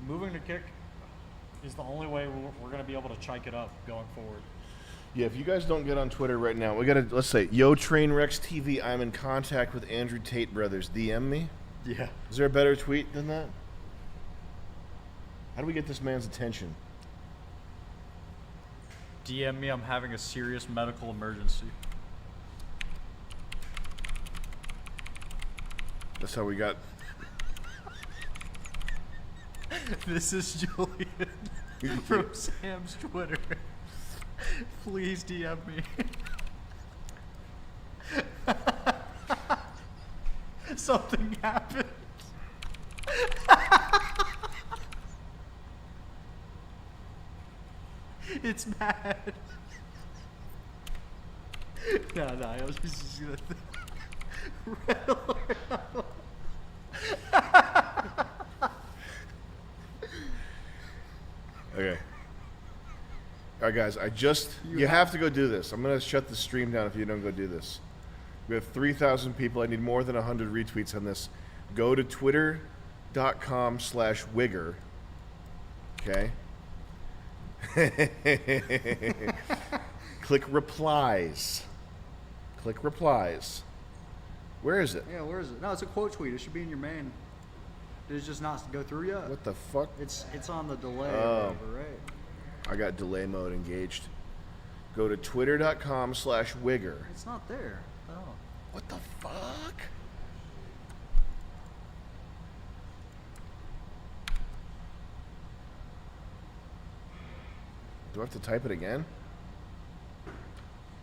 Moving to kick is the only way we're going to be able to chike it up going forward. Yeah, if you guys don't get on Twitter right now, we gotta, let's say, Yo Trainwrecks TV, I'm in contact with Andrew Tate Brothers. DM me? Yeah. Is there a better tweet than that? How do we get this man's attention? DM me, I'm having a serious medical emergency. That's how we got... This is Julian from Sam's Twitter. Please DM me. Something happened. It's bad. No, I was just gonna Okay. All right, guys, you have to go do this. I'm going to shut the stream down if you don't go do this. We have 3,000 people. I need more than 100 retweets on this. Go to twitter.com/wigger. Okay? Click replies. Click replies. Where is it? Yeah, where is it? No, it's a quote tweet. It should be in your main. Did it just not go through yet? What the fuck? It's on the delay Oh. or whatever, right? I got delay mode engaged. Go to twitter.com/wigger. It's not there. Oh. What the fuck? Do I have to type it again?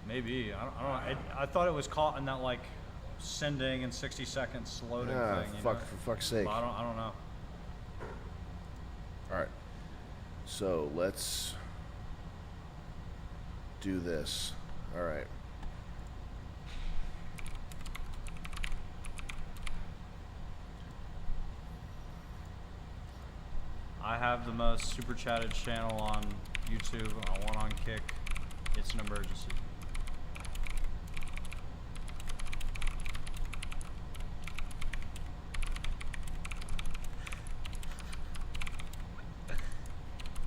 Maybe. I don't know. I thought it was caught in that, like, sending in 60 seconds loading Ah, thing. fuck, for fuck's sake. But I don't know. All right. So let's do this. All right. I have the most super chatted channel on YouTube. I want on Kick. It's an emergency.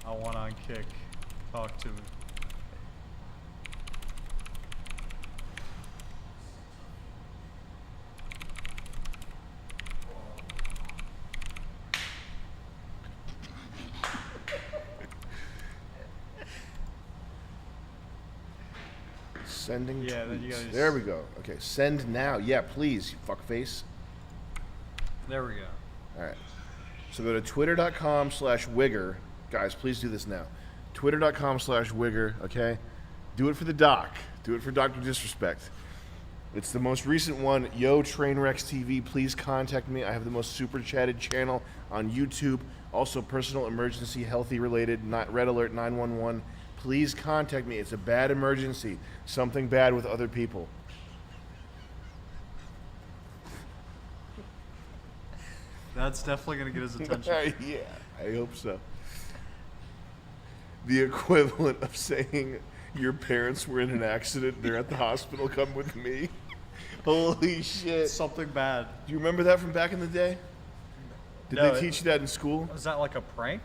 I want on Kick. Talk to me. Sending Yeah, then you tweets. gotta There we go. Okay, send now. Yeah, please, you fuckface. There we go. All right. So go to twitter.com/wigger. Guys, please do this now. Twitter.com/wigger, okay? Do it for the doc. Do it for Dr. Disrespect. It's the most recent one. Yo Trainwrecks TV, please contact me. I have the most super chatted channel on YouTube. Also personal emergency, healthy related, not red alert 911. Please contact me. It's a bad emergency. Something bad with other people. That's definitely going to get his attention. Yeah, I hope so. The equivalent of saying your parents were in an accident, they're at the hospital, come with me. Holy shit. Something bad. Do you remember that from back in the day? Did No, they teach you that in school? Was that like a prank?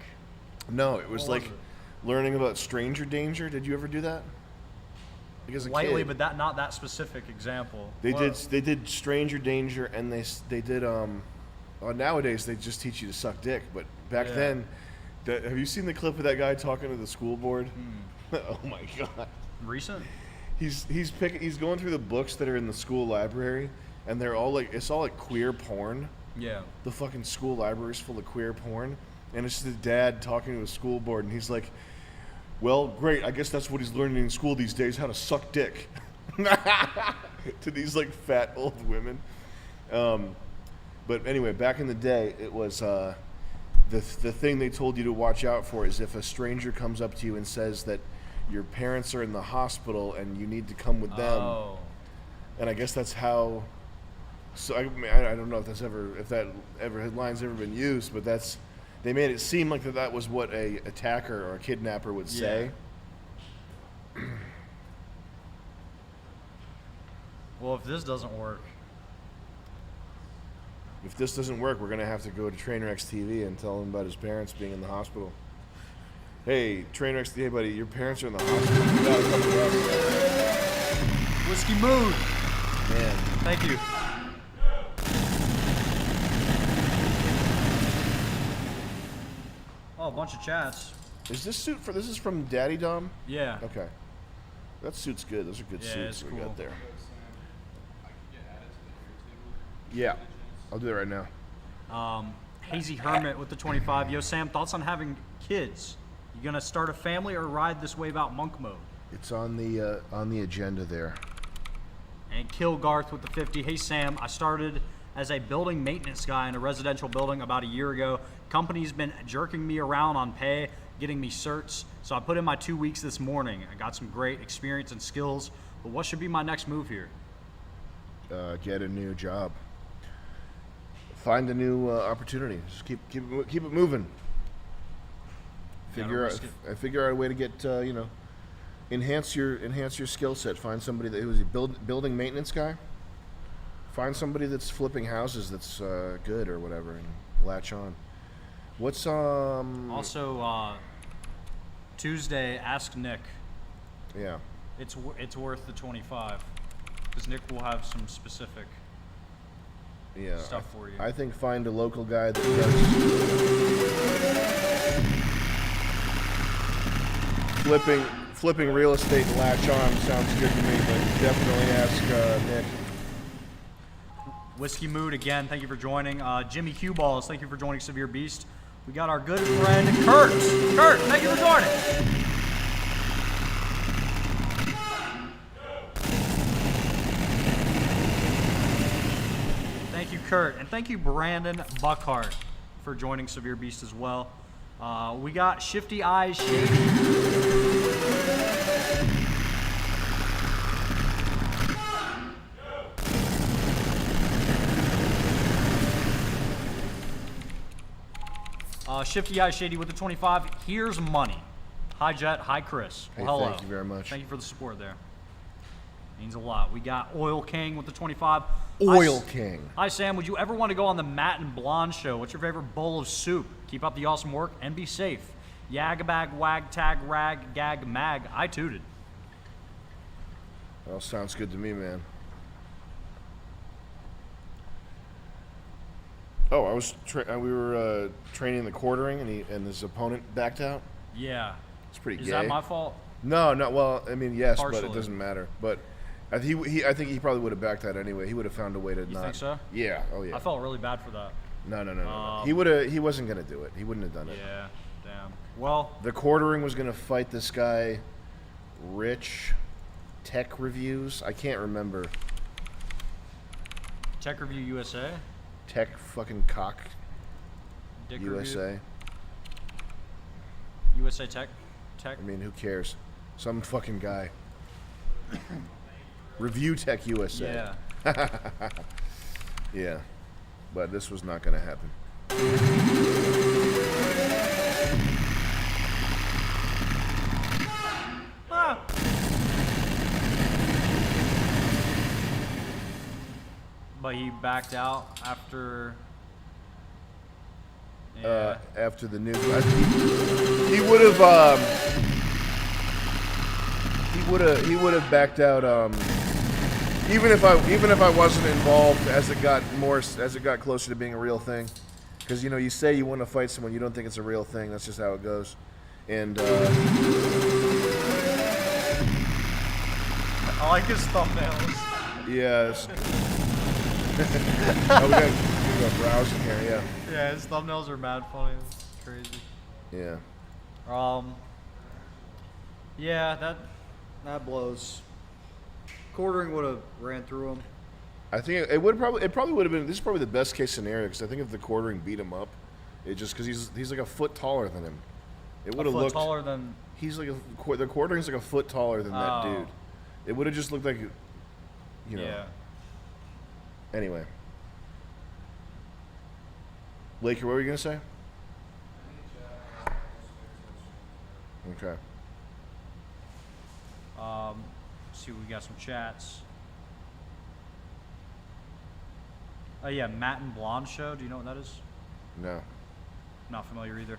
No, it was What like was it? learning about stranger danger. Did you ever do that? Like as a lightly, kid. but that not that specific example. They Whoa. did Stranger Danger, and they did nowadays they just teach you to suck dick, but back Yeah. then, have you seen the clip of that guy talking to the school board? Oh my god. Recent? He's going through the books that are in the school library, and they're all like, it's all like queer porn. Yeah. The fucking school library's full of queer porn, and it's the dad talking to a school board, and he's like, well, great, I guess that's what he's learning in school these days, how to suck dick. To these like fat old women. But anyway, back in the day, it was the thing they told you to watch out for is if a stranger comes up to you and says that your parents are in the hospital and you need to come with them. Oh. And I guess that's how. So I don't know if that line's ever been used, but they made it seem like that was what a attacker or a kidnapper would say. Well, if this doesn't work. If this doesn't work, we're gonna have to go to Trainwreck's TV and tell him about his parents being in the hospital. Hey, Trainwreck's TV, hey buddy, your parents are in the hospital. You gotta come with us. Whiskey Mood. Man. Thank you. Oh, a bunch of chats. Is this suit this is from Daddy Dom? Yeah. Okay. That suit's good. Those are good Yeah, suits it's we cool. got there. Yeah. I'll do it right now. Hazy Hermit with the 25. Yo, Sam, thoughts on having kids? You gonna start a family or ride this wave out monk mode? It's on the agenda there. And Kill Garth with the 50. Hey, Sam, I started as a building maintenance guy in a residential building about a year ago. Company's been jerking me around on pay, getting me certs. So I put in my 2 weeks this morning. I got some great experience and skills. But what should be my next move here? Get a new job. Find a new opportunity. Just keep it moving. Figure out a way to get enhance your skill set. Find somebody that was a building maintenance guy. Find somebody that's flipping houses that's good or whatever, and latch on. What's Also, Tuesday, ask Nick. Yeah. It's worth the 25 because Nick will have some specific stuff for you. I think find a local guy that does flipping real estate and latch on sounds good to me, but definitely ask Nick. Whiskey Mood again, thank you for joining. Jimmy Q Balls, thank you for joining Severe Beast. We got our good friend Kurt. Kurt, thank you for joining. Thank you, Kurt, and thank you, Brandon Buckhart, for joining Severe Beast as well. We got Shifty Eyes Shady. Shifty Eyes Shady with the 25. Here's money. Hi, Jet. Hi, Chris. Well, Hey, hello. thank you very much. Thank you for the support there. Means a lot. We got Oil King with the 25. Oil King. Hi, Sam. Would you ever want to go on the Matt and Blonde show? What's your favorite bowl of soup? Keep up the awesome work and be safe. Yagabag, wag, tag, rag, gag, mag. I tooted. Well, sounds good to me, man. Oh, we were training the quartering, and his opponent backed out. Yeah. It's pretty Is gay. that my fault? No, not well. I mean, yes, but Partially. it doesn't matter. But I think he probably would have backed out anyway. He would have found a way to You not. think so? Yeah. Oh yeah. I felt really bad for that. No. He would have. He wasn't gonna do it. He wouldn't have done it. Yeah. Damn. Well. The quartering was gonna fight this guy, Rich, Tech Reviews. I can't remember. Tech Review USA. Tech fucking cock. Dick USA. Review? USA Tech. I mean, who cares? Some fucking guy. Review Tech USA. Yeah. Yeah. But this was not going to happen. Ah. But he backed out after. Yeah. After the news, he would have. he would have backed out. Even if I wasn't involved as it got closer to being a real thing, because you say you want to fight someone, you don't think it's a real thing. That's just how it goes. And I like his thumbnails. yeah. Oh, we got browsing here. Yeah. Yeah, his thumbnails are mad funny. It's crazy. Yeah. Yeah, that blows. Quartering would have ran through him. I think it probably would have been. This is probably the best case scenario because I think if the quartering beat him up, it just because he's like a foot taller than him. It would have looked taller than. He's like the quartering's like a foot taller than that dude. It would have just looked like, Yeah. Anyway, Laker, what were you gonna say? Okay. See, we got some chats. Oh yeah, Matt and Blonde show. Do you know what that is? No. Not familiar either.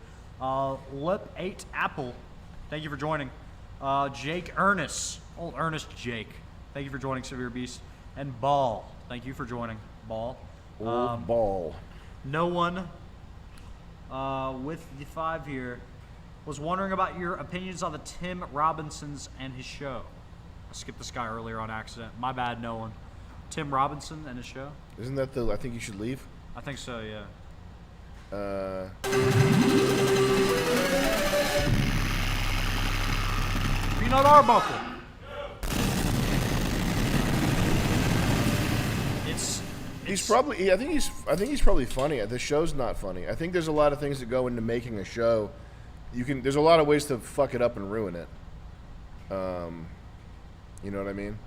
Lip 8 Apple, thank you for joining. Jake Ernest, old Ernest Jake, thank you for joining Severe Beast. And Ball, thank you for joining. Ball. Old Ball. No one with the 5 here was wondering about your opinions on the Tim Robinson's and his show. I skipped this guy earlier on accident. My bad, no one. Tim Robinson and his show. Isn't that I think you should leave? I think so, yeah. Peanut Arbuckle. He's probably. I think he's probably funny. The show's not funny. I think there's a lot of things that go into making a show. There's a lot of ways to fuck it up and ruin it. You know what I mean?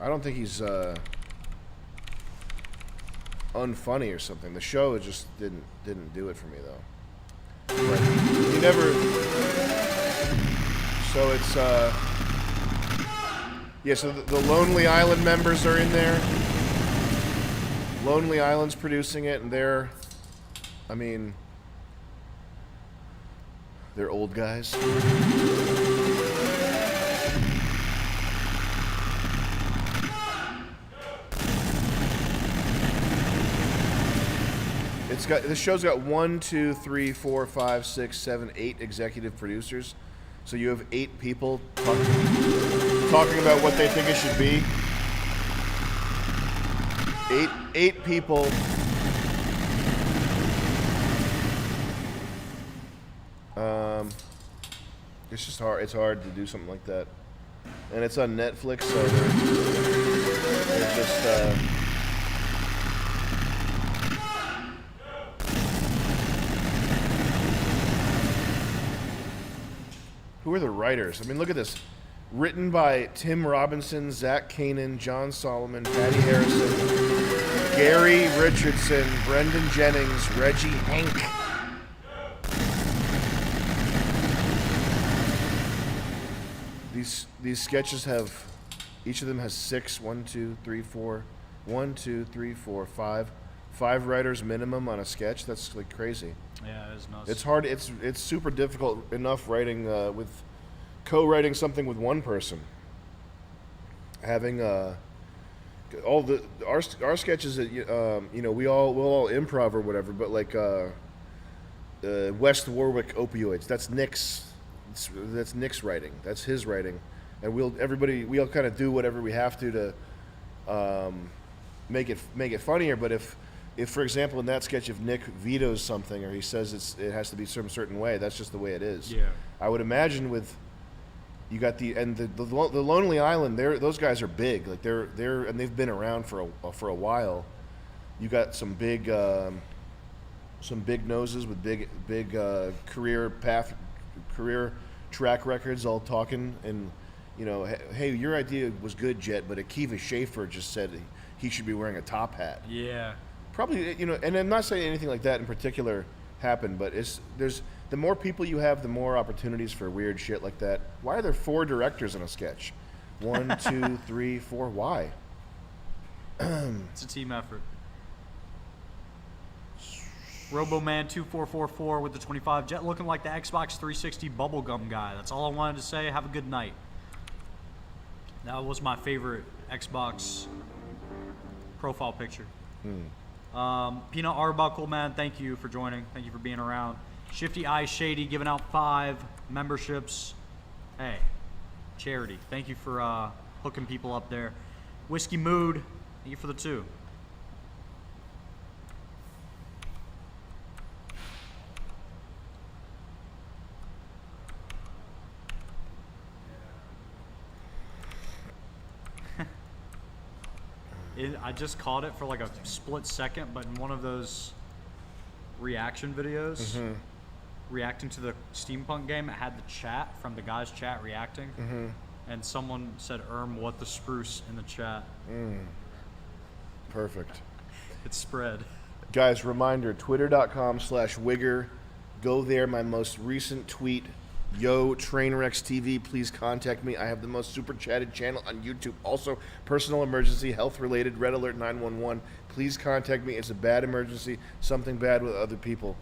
I don't think he's unfunny or something. The show just didn't do it for me though. But he never. So it's yeah. So the Lonely Island members are in there. Lonely Island's producing it, and they're old guys. This show's got 1, 2, 3, 4, 5, 6, 7, 8 executive producers. So you have 8 people talking about what they think it should be. 8 people. It's just hard. It's hard to do something like that, and it's on Netflix, so they're just. Who are the writers? I mean, look at this. Written by Tim Robinson, Zach Kanan, John Solomon, Patty Harrison, Gary Richardson, Brendan Jennings, Reggie Hank. These sketches have, each of them has 6, 1, 2, 3, 4, 1, 2, 3, 4, 5 writers minimum on a sketch. That's like crazy. Yeah, it is nuts. It's hard. It's super difficult enough writing with co-writing something with one person. Having all our sketches that we'll all improv or whatever, but like West Warwick opioids. That's Nick's. That's Nick's writing. That's his writing, and we all kind of do whatever we have to make it funnier. But if for example in that sketch, if Nick vetoes something or he says it has to be some certain way, that's just the way it is. Yeah. I would imagine with you got the Lonely Island. Those guys are big. Like they're and they've been around for a while. You got some big noses with big career track records, all talking and hey, your idea was good, Jet, but Akiva Schaffer just said he should be wearing a top hat. Yeah. Probably, and I'm not saying anything like that in particular happened, but there's the more people you have, the more opportunities for weird shit like that. Why are there 4 directors in a sketch? 1, 2, 3, 4. Why? It's a team effort. Roboman2444 with the 25. Jet looking like the Xbox 360 bubblegum guy. That's all I wanted to say. Have a good night. That was my favorite Xbox profile picture. Peanut Arbuckle, man, thank you for joining. Thank you for being around. Shifty Eyes Shady giving out 5 memberships. Hey, charity. Thank you for hooking people up there. Whiskey Mood, thank you for the 2. I just caught it for like a split second, but in one of those reaction videos, reacting to the steampunk game, it had the chat from the guy's chat reacting, and someone said what the spruce in the chat. Perfect. It spread. Guys, reminder, twitter.com/Wigger. Go there. My most recent tweet, Yo Trainwrecks TV, please contact me. I have the most super chatted channel on YouTube. Also, personal emergency, health related, Red Alert 911. Please contact me. It's a bad emergency, something bad with other people.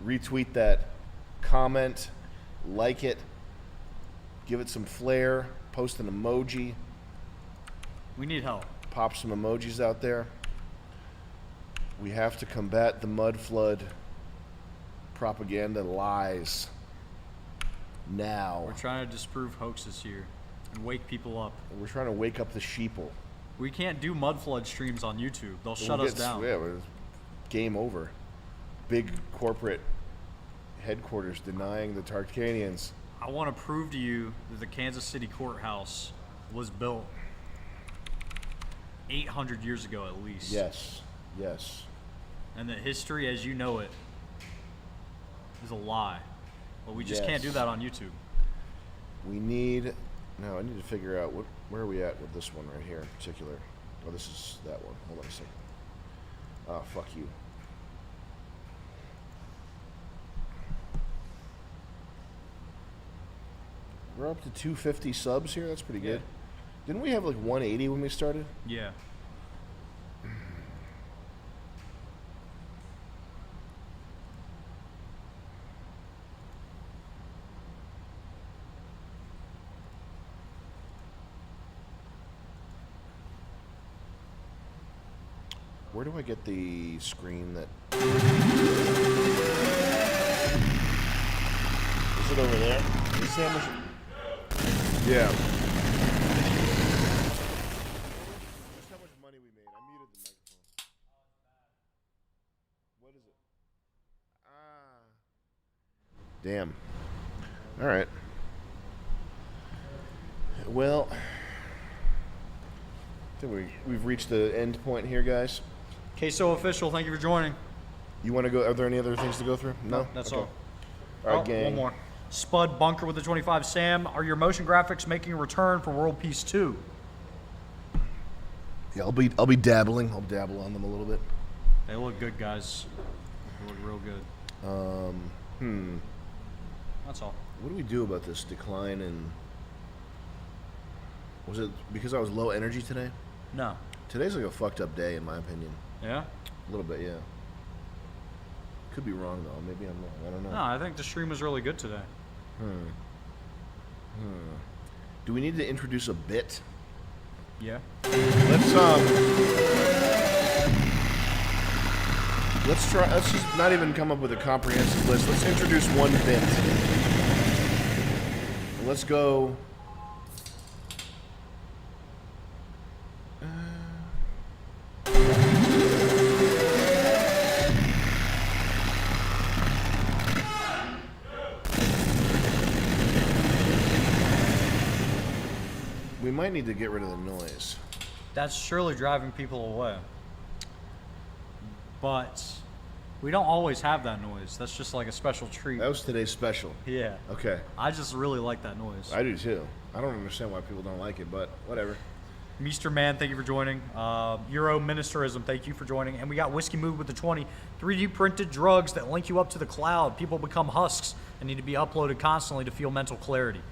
Retweet that. Comment, like it, give it some flair, post an emoji. We need help. Pop some emojis out there. We have to combat the mud flood propaganda lies. Now. We're trying to disprove hoaxes here and wake people up. We're trying to wake up the sheeple. We can't do mud flood streams on YouTube. They'll shut us down. Yeah, game over. Big corporate headquarters denying the Tarkanians. I want to prove to you that the Kansas City courthouse was built 800 years ago at least. Yes, yes. And that history as you know it is a lie. But we just can't do that on YouTube. We need... No, I need to figure out where are we at with this one right here in particular. Oh, this is that one. Hold on a second. Oh, fuck you. We're up to 250 subs here. That's pretty good. Didn't we have like 180 when we started? Yeah. Where do I get the screen that... Is it over there? The sandwich... Yeah. Just how much money we made. I muted the microphone. What is it? Damn. All right. Well, I think we've reached the end point here, guys. Queso Official, thank you for joining. You want to go? Are there any other things to go through? No? That's Okay. all. All right, gang. One more. Spud Bunker with the 25. Sam, are your motion graphics making a return for World Peace 2? Yeah, I'll be dabbling. I'll dabble on them a little bit. They look good, guys. They look real good. That's all. What do we do about this decline in... Was it because I was low energy today? No. Today's like a fucked up day, in my opinion. Yeah? A little bit, yeah. Could be wrong, though. Maybe I'm wrong. I don't know. No, I think the stream was really good today. Do we need to introduce a bit? Yeah. Let's try. Let's just not even come up with a comprehensive list. Let's introduce one bit. Let's go. We might need to get rid of the noise. That's surely driving people away. But we don't always have that noise. That's just like a special treat. That was today's special. Yeah. Okay. I just really like that noise. I do too. I don't understand why people don't like it, but whatever. Meester Man, thank you for joining. Euro Ministerism, thank you for joining. And we got Whiskey Move with the 20. 3D printed drugs that link you up to the cloud. People become husks and need to be uploaded constantly to feel mental clarity.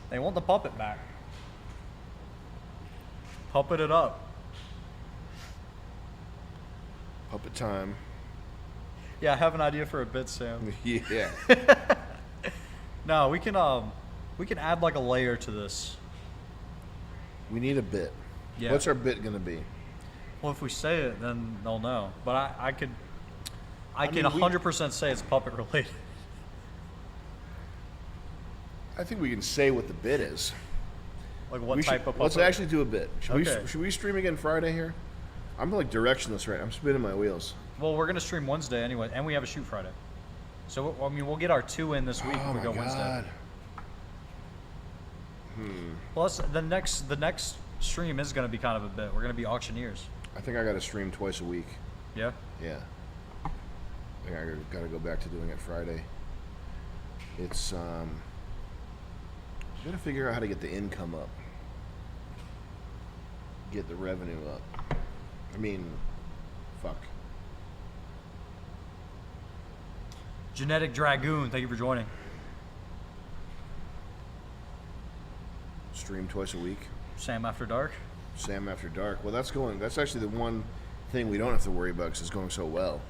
They want the puppet back. Puppet it up. Puppet time. Yeah, I have an idea for a bit, Sam. Yeah. No, we can add like a layer to this. We need a bit. Yeah. What's our bit gonna be? Well, if we say it, then they'll know. But I can mean, 100% say it's puppet related. I think we can say what the bit is. Like what We type should- of puppet? Let's actually do a bit. Okay. Should we stream again Friday here? I'm like directionless right now. I'm spinning my wheels. Well, we're gonna stream Wednesday anyway, and we have a shoot Friday. So I mean, we'll get our 2 in this week Oh if we my go God. Wednesday. Plus, the next stream is gonna be kind of a bit. We're gonna be auctioneers. I think I got to stream twice a week. Yeah. Yeah. I think I got to go back to doing it Friday. It's got to figure out how to get the income up. Get the revenue up. I mean, fuck. Genetic Dragoon, thank you for joining. Stream twice a week. Sam After Dark. Sam After Dark. Well, that's actually the one thing we don't have to worry about because it's going so well.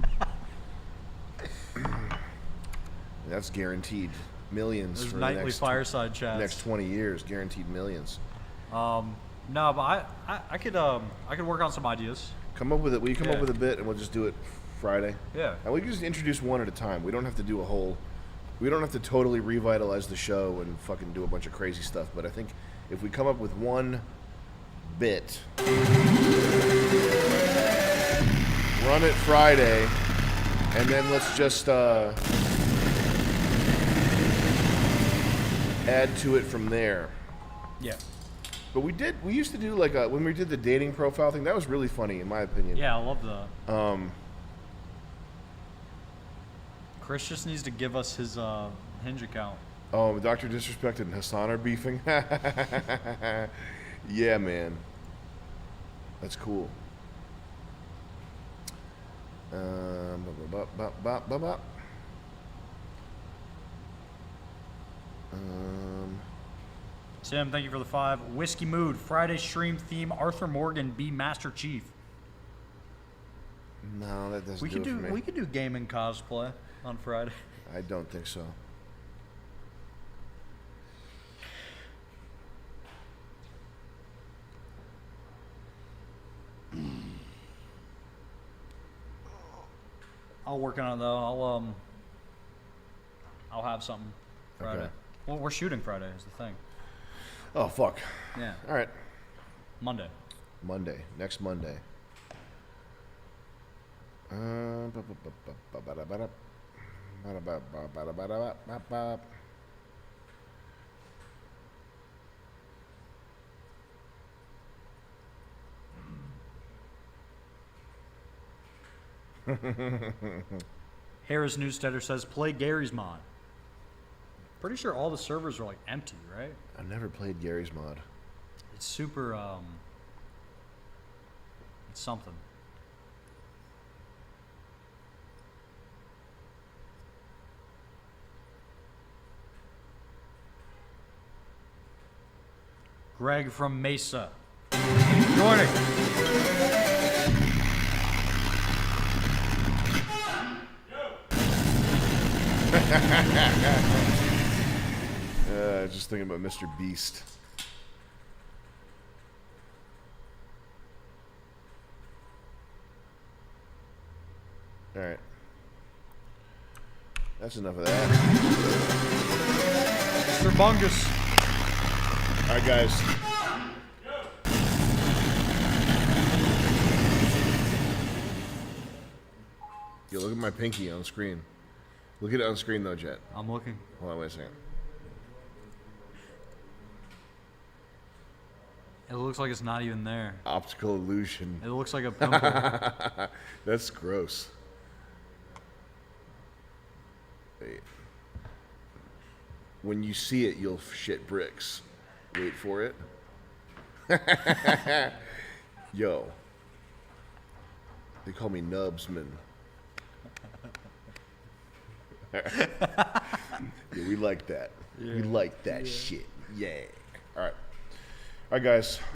That's guaranteed millions There's for nightly the next fireside chats. next 20 years. Guaranteed millions. No, but I could work on some ideas. Come up with it. Will you come up Yeah. with a bit and we'll just do it Friday? Yeah. And we can just introduce one at a time. We don't have to do a whole. We don't have to totally revitalize the show and fucking do a bunch of crazy stuff. But I think if we come up with one bit, run it Friday, and then let's just add to it from there. Yeah. But we used to do like when we did the dating profile thing. That was really funny, in my opinion. Yeah, I love that. Chris just needs to give us his Hinge account. Oh, Dr. Disrespected and Hassan are beefing. Yeah, man. That's cool. Sam, thank you for the 5. Whiskey Mood, Friday stream theme, Arthur Morgan be Master Chief. No, that doesn't We do could it do for me. we could do gaming cosplay on Friday. I don't think so. I'll work on it though. I'll have something Friday. Okay. Well, we're shooting Friday is the thing. Oh, fuck. Yeah. All right. Monday. Next Monday. Harris Newsteader says play Gary's mod. Pretty sure all the servers are like empty, right? I've never played Gary's mod. It's super it's something. Greg from Mesa. Joining. Just thinking about Mr. Beast. All right. That's enough of that. Mr. Bungus. All right, guys. Yo, look at my pinky on screen. Look at it on screen, though, Jet. I'm looking. Hold on, wait a second. It looks like it's not even there. Optical illusion. It looks like a pimple. That's gross. Wait. When you see it, you'll shit bricks. Wait for it. Yo. They call me Nubsman. Yeah, we like that. We like that shit. Yeah. All right. All right, guys.